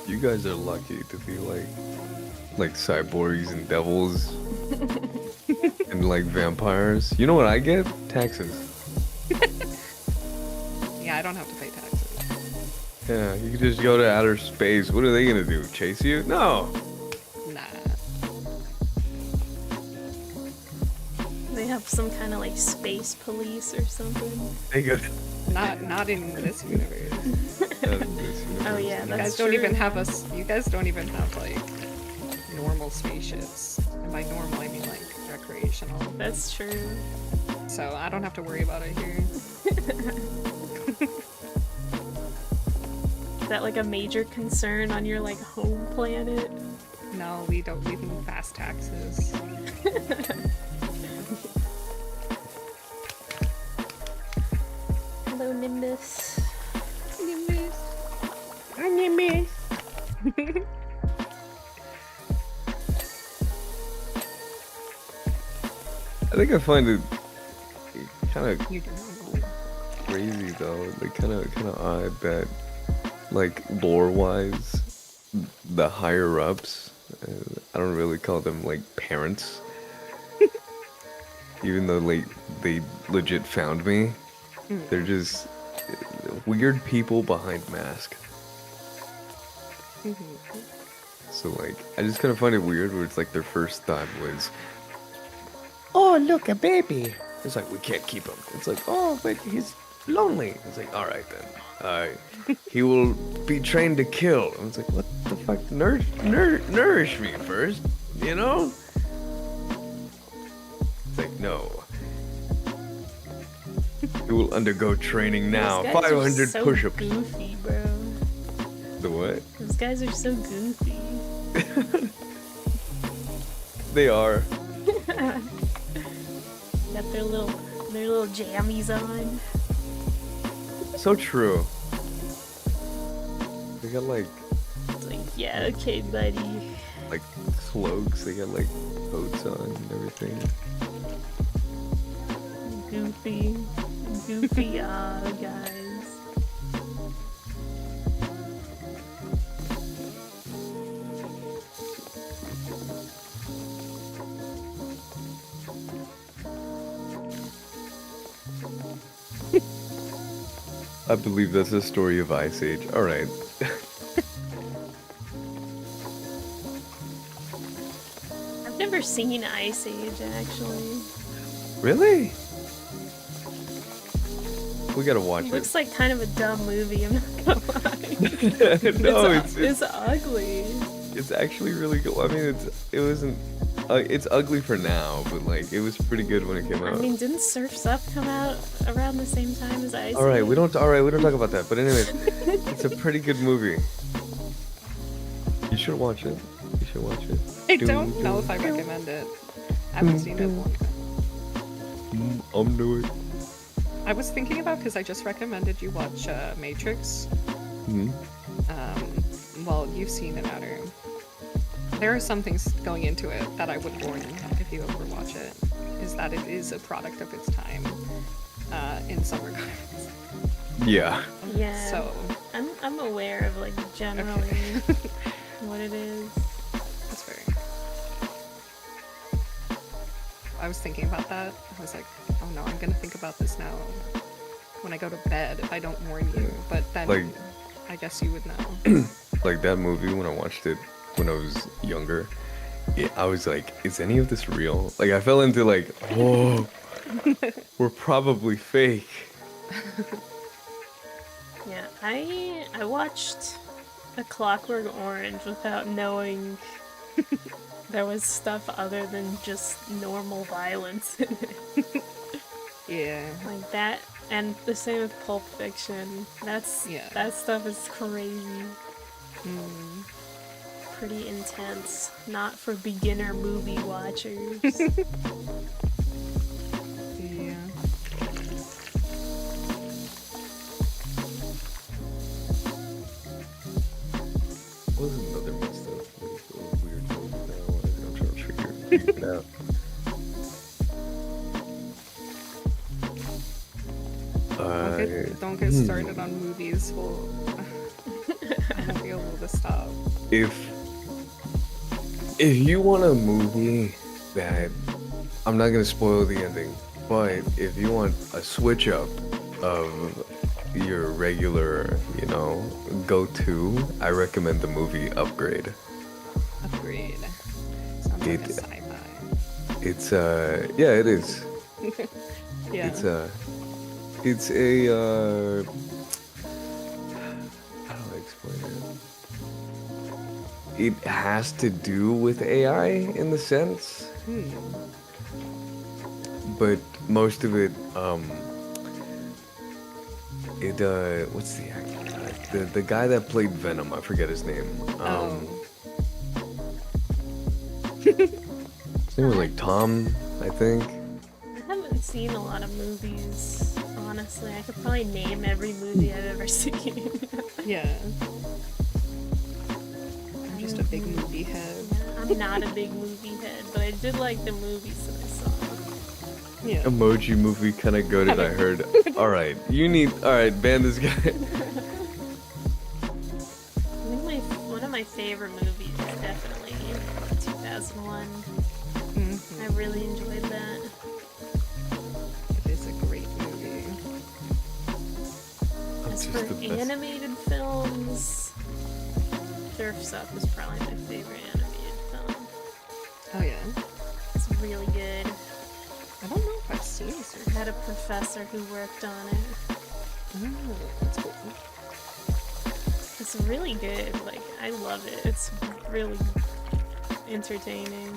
You guys are lucky to be like cyborgs and devils and like vampires. You know what I get? Taxes. Yeah, I don't have to pay taxes. Yeah, you can just go to outer space. What are they gonna do? Chase you? No. Nah. They have some kind of like space police or something. They go. Not in this universe. Oh yeah, You that's guys don't true. even have us. You guys don't even have like normal spaceships. And by normal, I mean like recreational. That's true. So I don't have to worry about it here. Is that like a major concern on your like home planet? No, we don't. We can fast taxes. Hello, Nimbus. me. I think I find it kind of You do. crazy though, like kind of odd that, like, lore-wise, the higher ups, I don't really call them like parents, even though like they legit found me. They're just weird people behind masks. So like, I just kind of find it weird where it's like their first thought was, "Oh, look, a baby." It's like, we can't keep him. It's like, "Oh, but he's lonely." It's like, all right then. He will be trained to kill. And it's like, what the fuck? Nourish me first, you know? It's like, no. He will undergo training now. Those guys are 500 so push-ups. goofy, bro. The what? Those guys are so goofy. They are. Got their little jammies on. So true. They got like It's like, yeah, okay, buddy. cloaks. They got like coats on and everything. Goofy, guys. I believe that's the story of Ice Age. All right. I've never seen Ice Age, actually. Really? We gotta watch It it. looks like kind of a dumb movie, I'm not gonna lie. No, it's ugly. it's actually really good. I mean, it's ugly for now, but like it was pretty good when it came out. I mean, didn't Surf's Up come out around the same time as Ice All right, Age? we don't talk about that. But anyways, it's a pretty good movie. You should watch it. You should watch it. I don't know if I recommend it. I haven't seen it one time. I'm doing it. I was thinking about, because I just recommended you watch Matrix. Well, you've seen it, Outer. There are some things going into it that I would warn if you ever watch it, is that it is a product of its time, in some regards. Yeah. Yeah. So, I'm aware of like generally what it is. that's very... I was thinking about that. I was like, oh no, I'm gonna think about this now when I go to bed if I don't warn you. But then, Like- I guess you would know. Like that movie, when I watched it when I was younger, I was like, is any of this real? Like, I fell into like, oh, we're probably fake. Yeah, I watched A Clockwork Orange without knowing there was stuff other than just normal violence in it. Yeah. Like that, and the same with Pulp Fiction. That stuff is crazy. Pretty intense. Not for beginner movie watchers. Yeah. What was another messed up, like, weird movie that I wanted? I'm trying to figure it out. Don't get started on movies. I won't be able to stop. If you want a movie that, I'm not gonna spoil the ending, but if you want a switch up of your regular, go-to, I recommend the movie Upgrade. Upgrade. Sounds like a It- sci-fi. It's yeah, it is. Yeah. It's a how do I explain it? It has to do with AI in the sense, but most of it, what's the actor? The guy that played Venom, I forget his name. His name was like Tom, I think. I haven't seen a lot of movies, honestly. I could probably name every movie I've ever seen. Yeah. just a big movie head. I'm not a big movie head, but I did like the movies that I saw. Yeah. Emoji movie kind of goated, I heard. Alright, alright, ban this guy. I think one of my favorite movies is definitely 2001. I really enjoyed that. It is a great movie. As Just for the best. animated films, Surf's Up is probably my favorite animated film. Oh yeah. It's really good. I don't know if I've seen I Surf. had a professor who worked on it. Oh, that's cool. It's really good. Like, I love it. It's really entertaining.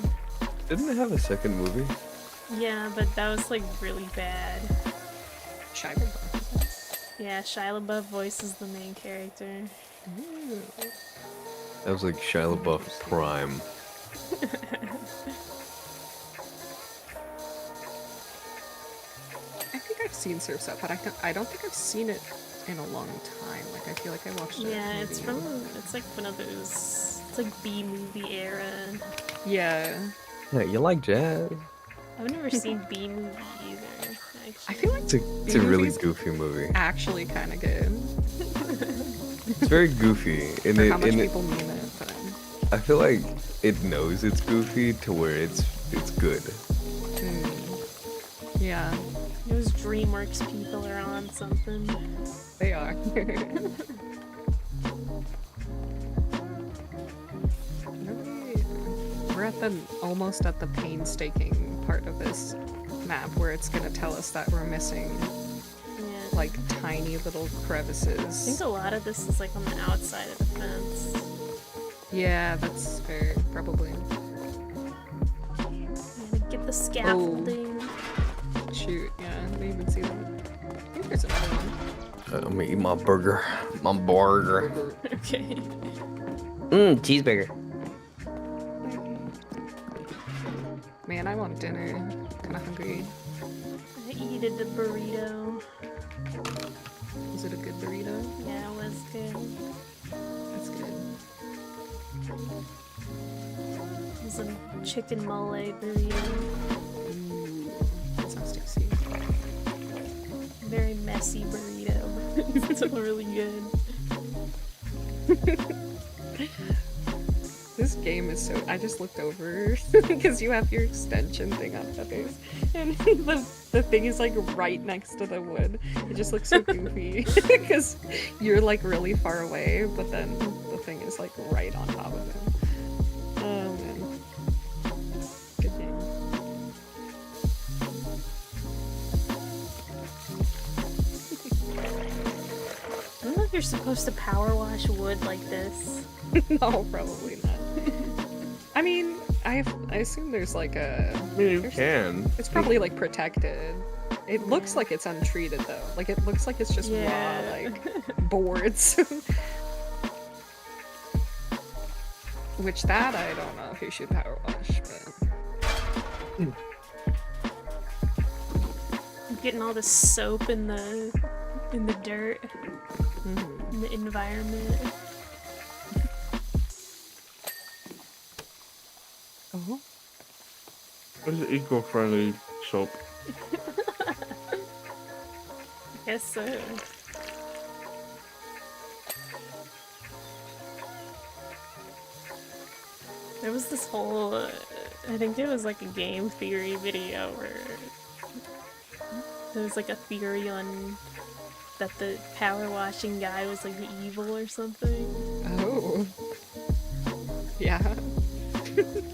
Didn't it have a second movie? Yeah, but that was like really bad. Shia LaBeouf. Yeah, Shia LaBeouf voices the main character. Ooh. That was like Shia LaBeouf Prime. I think I've seen Surf's Up, but I don't think I've seen it in a long time. Like I feel like I watched it. Yeah, it's maybe- it's like one of those, it's like B-movie era. Yeah. Yeah, you like jazz? I've never seen B-movie either, actually. I feel like It's a really B-movies goofy movie. actually kind of good. It's very goofy, and For how much it people mean it, but I feel like it knows it's goofy to where it's good. yeah, Those DreamWorks people are on something. they are. We're almost at the painstaking part of this map where it's gonna tell us that we're missing Yeah. like tiny little I think crevices. a lot of this is like on the outside of the fence. Yeah, that's fair, probably. Yeah, get the scaffolding. Shoot, yeah, I didn't even see that. I think there's another one. I'm gonna eat my burger. My burger. Okay. Cheeseburger. Man, I want dinner. Kinda hungry. I eated the burrito. Was it a good burrito? Yeah, it was good. That's good. It was a chicken mole burrito. Ooh, that sounds tasty. Very messy burrito. It's still really good. This game is so. I just looked over because you have your extension thing on Feathers, and the thing is like right next to the wood. It just looks so goofy because you're like really far away, but then the thing is like right on top of it. Oh man, good game. I don't know if you're supposed to power wash wood like this. No, probably not. I mean, I assume there's like a. You there's- can. It's probably like protected. It looks like it's untreated though. Like it looks like it's just Yeah. raw like boards. Which that I don't know if you should power wash, but Getting all the soap in the dirt, in the environment. oh, What is eco-friendly soap? Guess so. There was this whole, I think it was like a game theory video where there was like a theory on that the power washing guy was like evil or something. oh, yeah.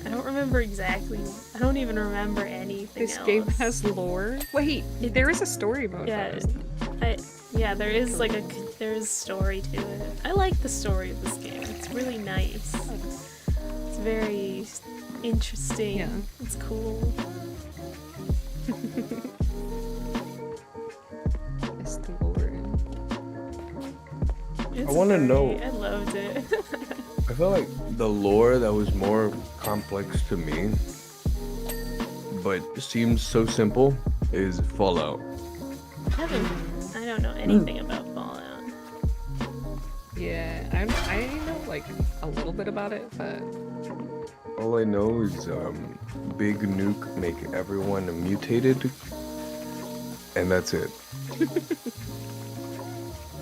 I don't remember exactly. I don't even remember anything This else. game has lore. Wait, there is a story mode. Yeah, though, isn't there? yeah, there is like there's story to it. I like the story of this game. It's really nice. It's very interesting. Yeah. It's cool. It's the lore. It's I wanna great. know- I loved it. I feel like the lore that was more complex to me, but seems so simple, is Fallout. I don't know anything about Fallout. Yeah, I know like a little bit about it, but All I know is big nuke make everyone mutated, and that's it.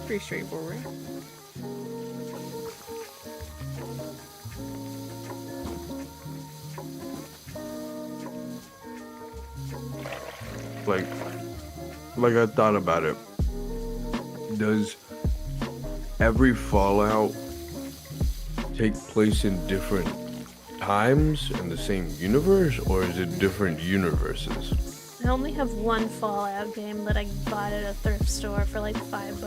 pretty straightforward. Like I thought about it. Does every Fallout take place in different times in the same universe, or is it different universes? I only have one Fallout game that I bought at a thrift store for like $5.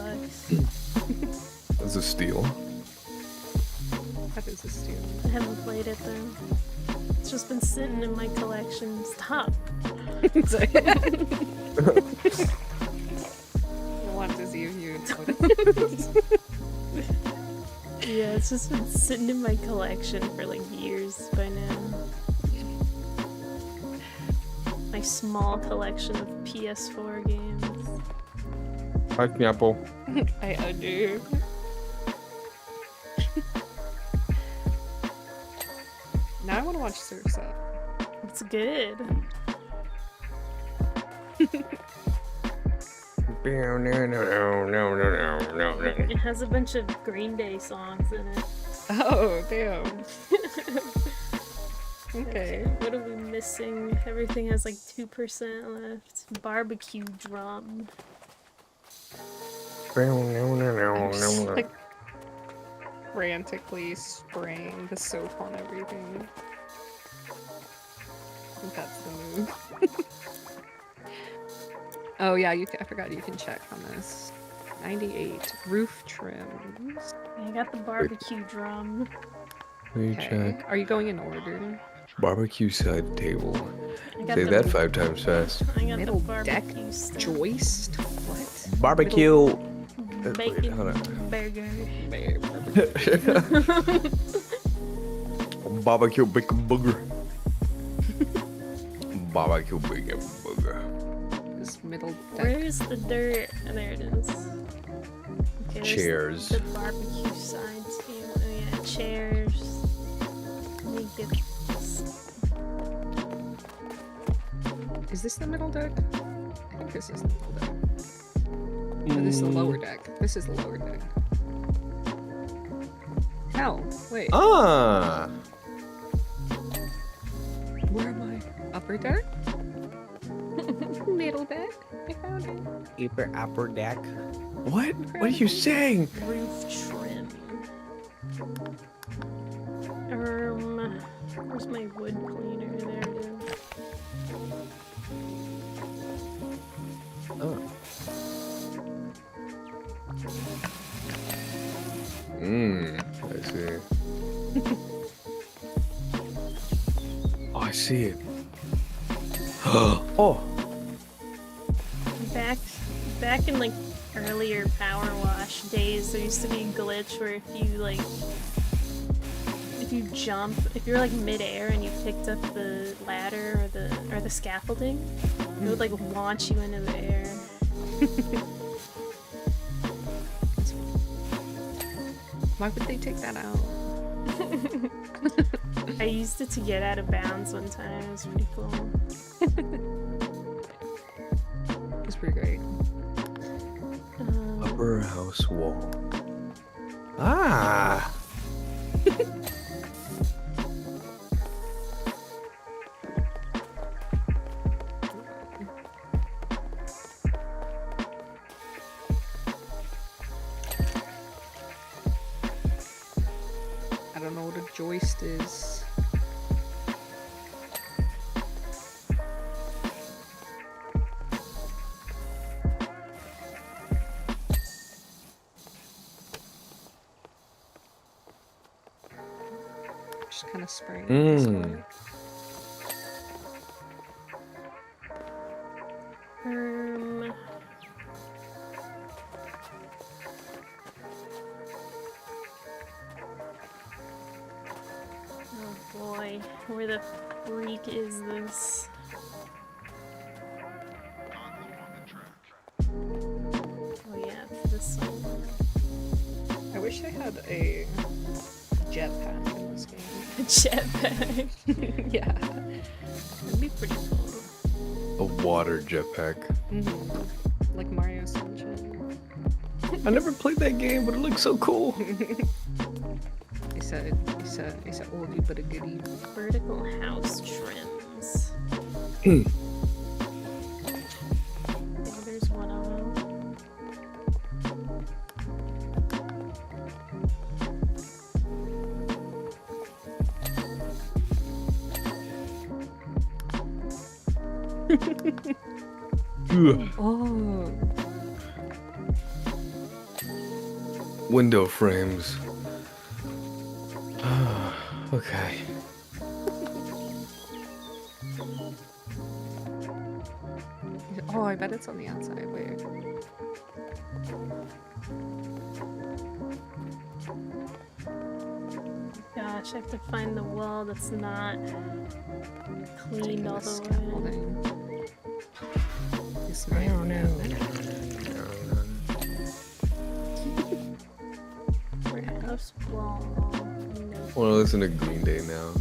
That's a steal. That is a steal. I haven't played it though. It's just been sitting in my collection. Stop. I want to see if you notice. Yeah, it's just been sitting in my collection for like years by now. My small collection of PS4 games. Hi, Apple. I do. Now I want to watch Surf's Up. It's good. It has a bunch of Green Day songs in it. Oh, damn. Okay. What are we missing? Everything has like 2% left. Barbecue drum. I'm just, like, frantically spraying the soap on everything. I think that's the move. Oh yeah, I forgot you can check on this. 98 roof trims. I got the barbecue drum. Let me Okay. check. Are you going in order? Barbecue side table. I got Say the, that 5 times fast. I got Middle the deck barbecue stuff. Joist? What? Barbecue. Bacon hold on. burger. Barbecue bacon booger. Barbecue bacon booger. This middle deck. Where's the dirt? Oh, there it is. Okay, there's Chairs. The barbecue side table. Oh yeah, chairs. Let me get this. Is this the middle deck? I think this is the middle deck. Or this is the lower deck. This is the lower deck. Hell, wait. Ah. Where am I? Upper deck? Middle deck? I found it. Upper deck. What? What are you saying? Roof trim. Where's my wood cleaner? There it is. Oh. I see. Oh, I see it. Oh. Back in like earlier PowerWash days, there used to be a glitch where if you jump, if you're like mid-air and you picked up the ladder or the scaffolding, it would like launch you into the air. Why would they take that out? I used it to get out of bounds one time. It was pretty cool. It's pretty great. Upper house wall. Ah. I don't know what a joist is. Just kind of spraying this way. Oh boy, where the freak is this? Oh yeah, it's this one. I wish wish they had a jetpack in this game. A jetpack. Yeah. That'd be pretty cool. A water jetpack. Like Mario Sunshine. I never played that game, but it looks so cool. It's a oldie but a goodie. Vertical house trims. Hmm. Yeah, there's one of them. Oh. Window frames. Okay. Oh, I bet it's on the outside. Wait. Gosh, I have to find the wall that's not cleaned all the way. Scaffolding. This I might don't know. Warehouse wall. No. I want to listen to Green Day now.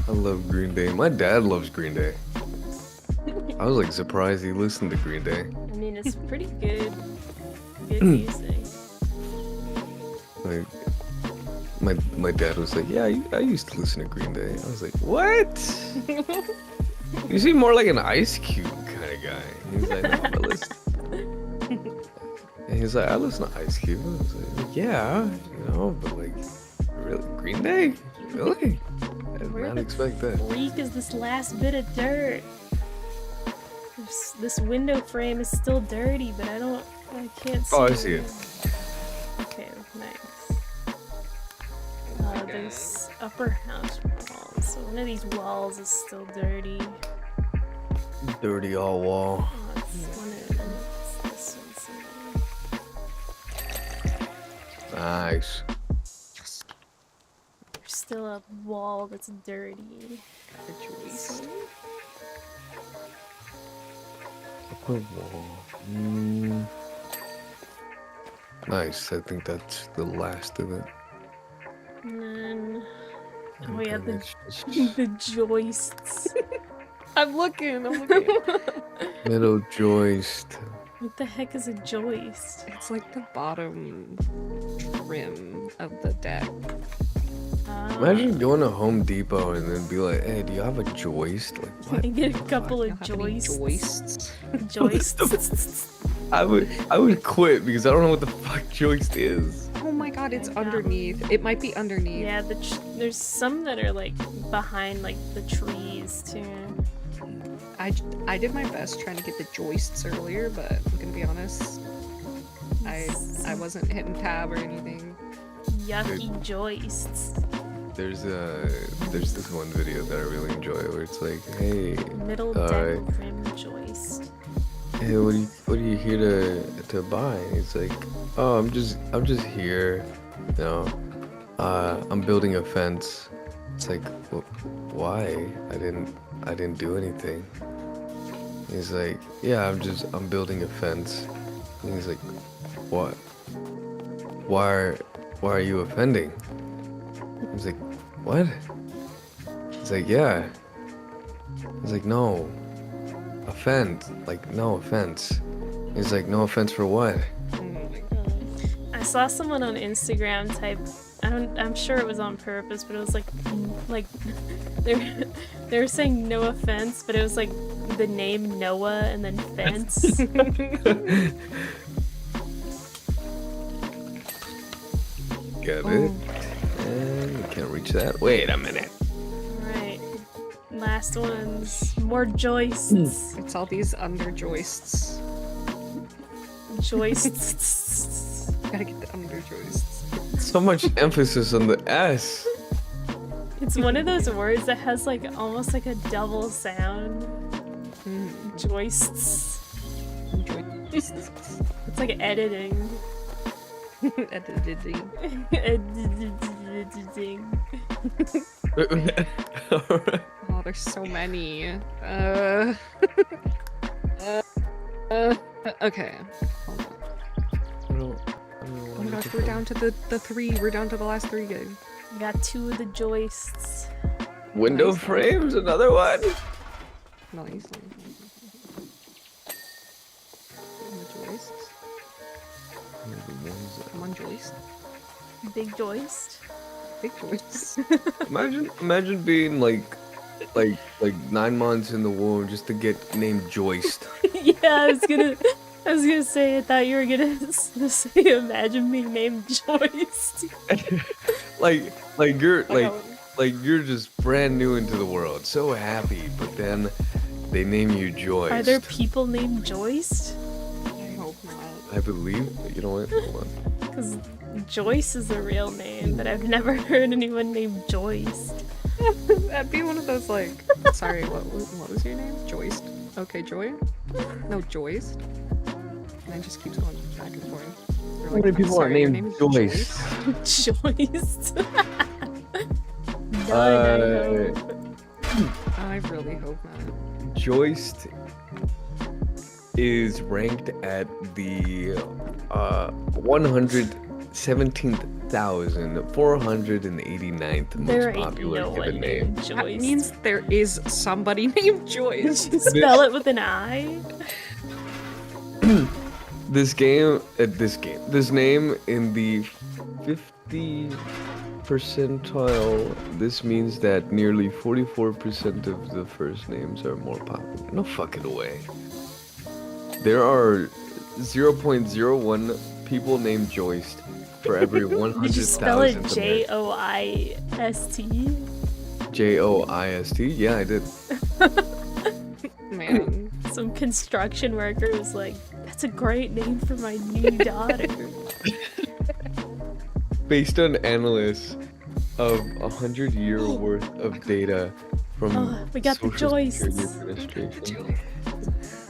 I love Green Day. My dad loves Green Day. I was like surprised he listened to Green Day. I mean, it's pretty good. Good music. Like, my dad was like, yeah, I used to listen to Green Day. I was like, what? You seem more like an Ice Cube kind of guy. He's like, no, but listen. And he's like, I listen to Ice Cube. I was like, yeah, you know, but like, really, Green Day? Really? I did Where not the expect that. freak is this last bit of dirt? This window frame is still dirty, but I can't see. Oh, I see it. Okay, nice. There's upper house walls. So one of these walls is still dirty. Dirty all wall. Oh, it's one of them. It's this one somewhere. Nice. There's still a wall that's dirty. The joist. Upper wall. Nice. I think that's the last of it. And then oh And yeah, then the it's just the joists. I'm looking. middle joist. What the heck is a joist? It's like the bottom rim of the deck. Imagine going to Home Depot and then be like, "Hey, do you have a joist?" Like, what? And get a couple You of don't have any joists. joists. Joists. I would quit because I don't know what the fuck joist is. Oh my god, it's I got underneath. It might be underneath. Yeah, there's some that are like behind like the trees too. I did my best trying to get the joists earlier, but I'm gonna be honest, I wasn't hitting tab or anything. Yucky joists. There's this one video that I really enjoy where it's like, "Hey, Middle deck rim joist. hey, what are you here to buy?" And he's like, "Oh, I'm just here, you know, I'm building a fence." It's like, why? I didn't do anything. He's like, "Yeah, I'm building a fence." And he's like, "What? Why are you offending?" He's like, "What?" He's like, "Yeah." He's like, "No. Offend. Like, no offense." He's like, "No offense for what?" Oh my god. I saw someone on Instagram type. I'm sure it was on purpose, but it was like they were saying no offense, but it was like the name Noah and then fence. Get it? And you can't reach that. Wait a minute. Right. Last ones. More joists. It's all these under joists. Joists. Gotta get the under joists. So much emphasis on the S. It's one of those words that has like almost like a double sound. Joists. Joists. It's like editing. Editing. Editing. Oh, there's so many. Okay. Hold on. my gosh, we're down to the 3. We're down to the last 3, guys. We got 2 of the joists. Window Nice. frames, another one. Nice. The joists. Come on, joist. Big joist. Big joists. Imagine being like 9 months in the womb just to get named Joist. Yeah, I was gonna say, I thought you were gonna say, imagine being named Joist. like you're just brand new into the world, so happy, but then they name you Joist. Are there people named Joist? I hope not. I believe. You know what? Hold on. Because Joyce is a real name, but I've never heard anyone named Joist. That'd be one of those like, sorry, what was your name? Joist. Okay, Joy? No, Joist. And then just keeps going back and forth. Or How many people are named Joyce? Joist. None, I hope. I really hope not. Joist is ranked at the 117,489th most There ain't popular no given one name. named That Joist. means there is somebody named Joyce. Spell it with an I? This name in the 50 percentile. This means that nearly 44% of the first names are more popular. No fucking way. There are 0.01 people named Joist for every 100,000. Did you spell it Americans. Joist? Joist? Yeah, I did. Man. Some construction worker was like, that's a great name for my new daughter. Based on analysts of 100-year worth of data from Oh, we got the Social Security joists. Administration.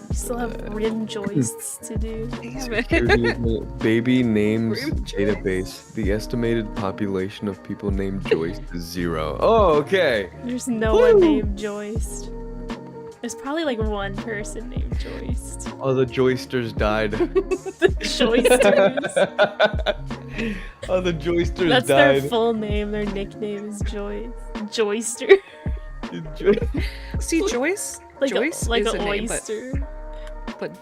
We still have rim joists to do. Security Baby names Rim database. The estimated population of people named Joyce is 0. Oh, okay. There's no one named Joist. There's probably like one person named Joist. All the Joysters died. The Joisters. All the Joysters That's died. their full name. Their nickname is Joyce. Joister. See, Joyce? Like Joyce like is an a name, oyster. but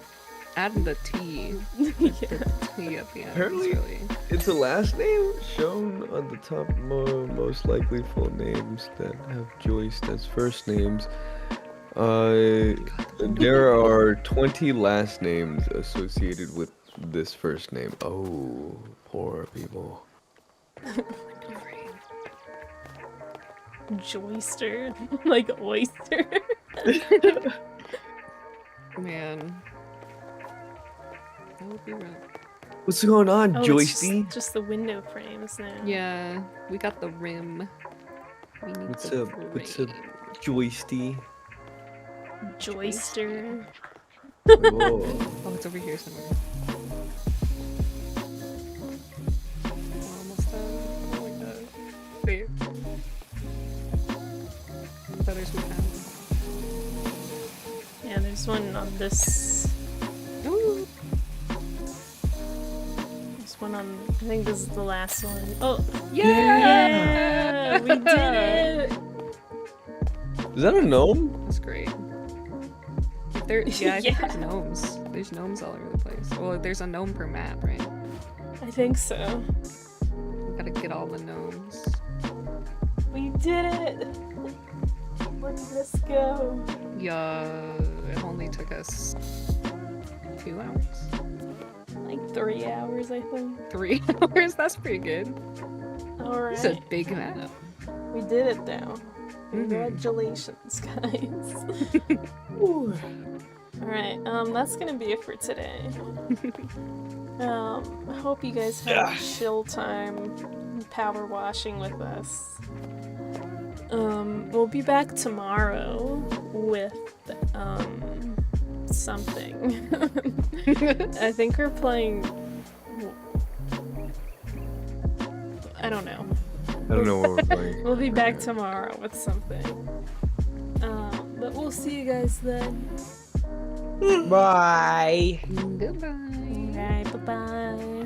adding the T. Yeah. The T at the end Apparently- is really... It's a last name shown on the top most likely full names that have Joyce as first names. There are 20 last names associated with this first name. Oh, poor people. Joister. Like oyster. Man. That would be rough. What's going on, Oh, it's Joysty? just the window frames now. Yeah, we got the rim. We need What's the up? What's up, frame. Joysty? Joister. Whoa. Oh, it's over here somewhere. We're almost done. Oh my god. Wait. Feathers we found. Yeah, there's one on this. Ooh. There's one on. I think this is the last one. Oh, Yeah! we did it! Is that a gnome? That's great. There, yeah, I think Yeah. there's gnomes. There's gnomes all over the place. Well, there's a gnome per map, right? I think so. We gotta get all the gnomes. We did it! Where did this go? Yeah, it only took us 2 hours? Like 3 hours, I think. 3 hours? That's pretty good. It's a Alright. big map. We did it now. Mhm. Congratulations, guys. Alright, that's gonna be it for today. I hope you guys had a chill time power washing with us. We'll be back tomorrow with, something. I think we're playing... I don't know. I don't know what we're playing. We'll be back tomorrow with something. But we'll see you guys then. Bye. Goodbye. Alright, bye-bye.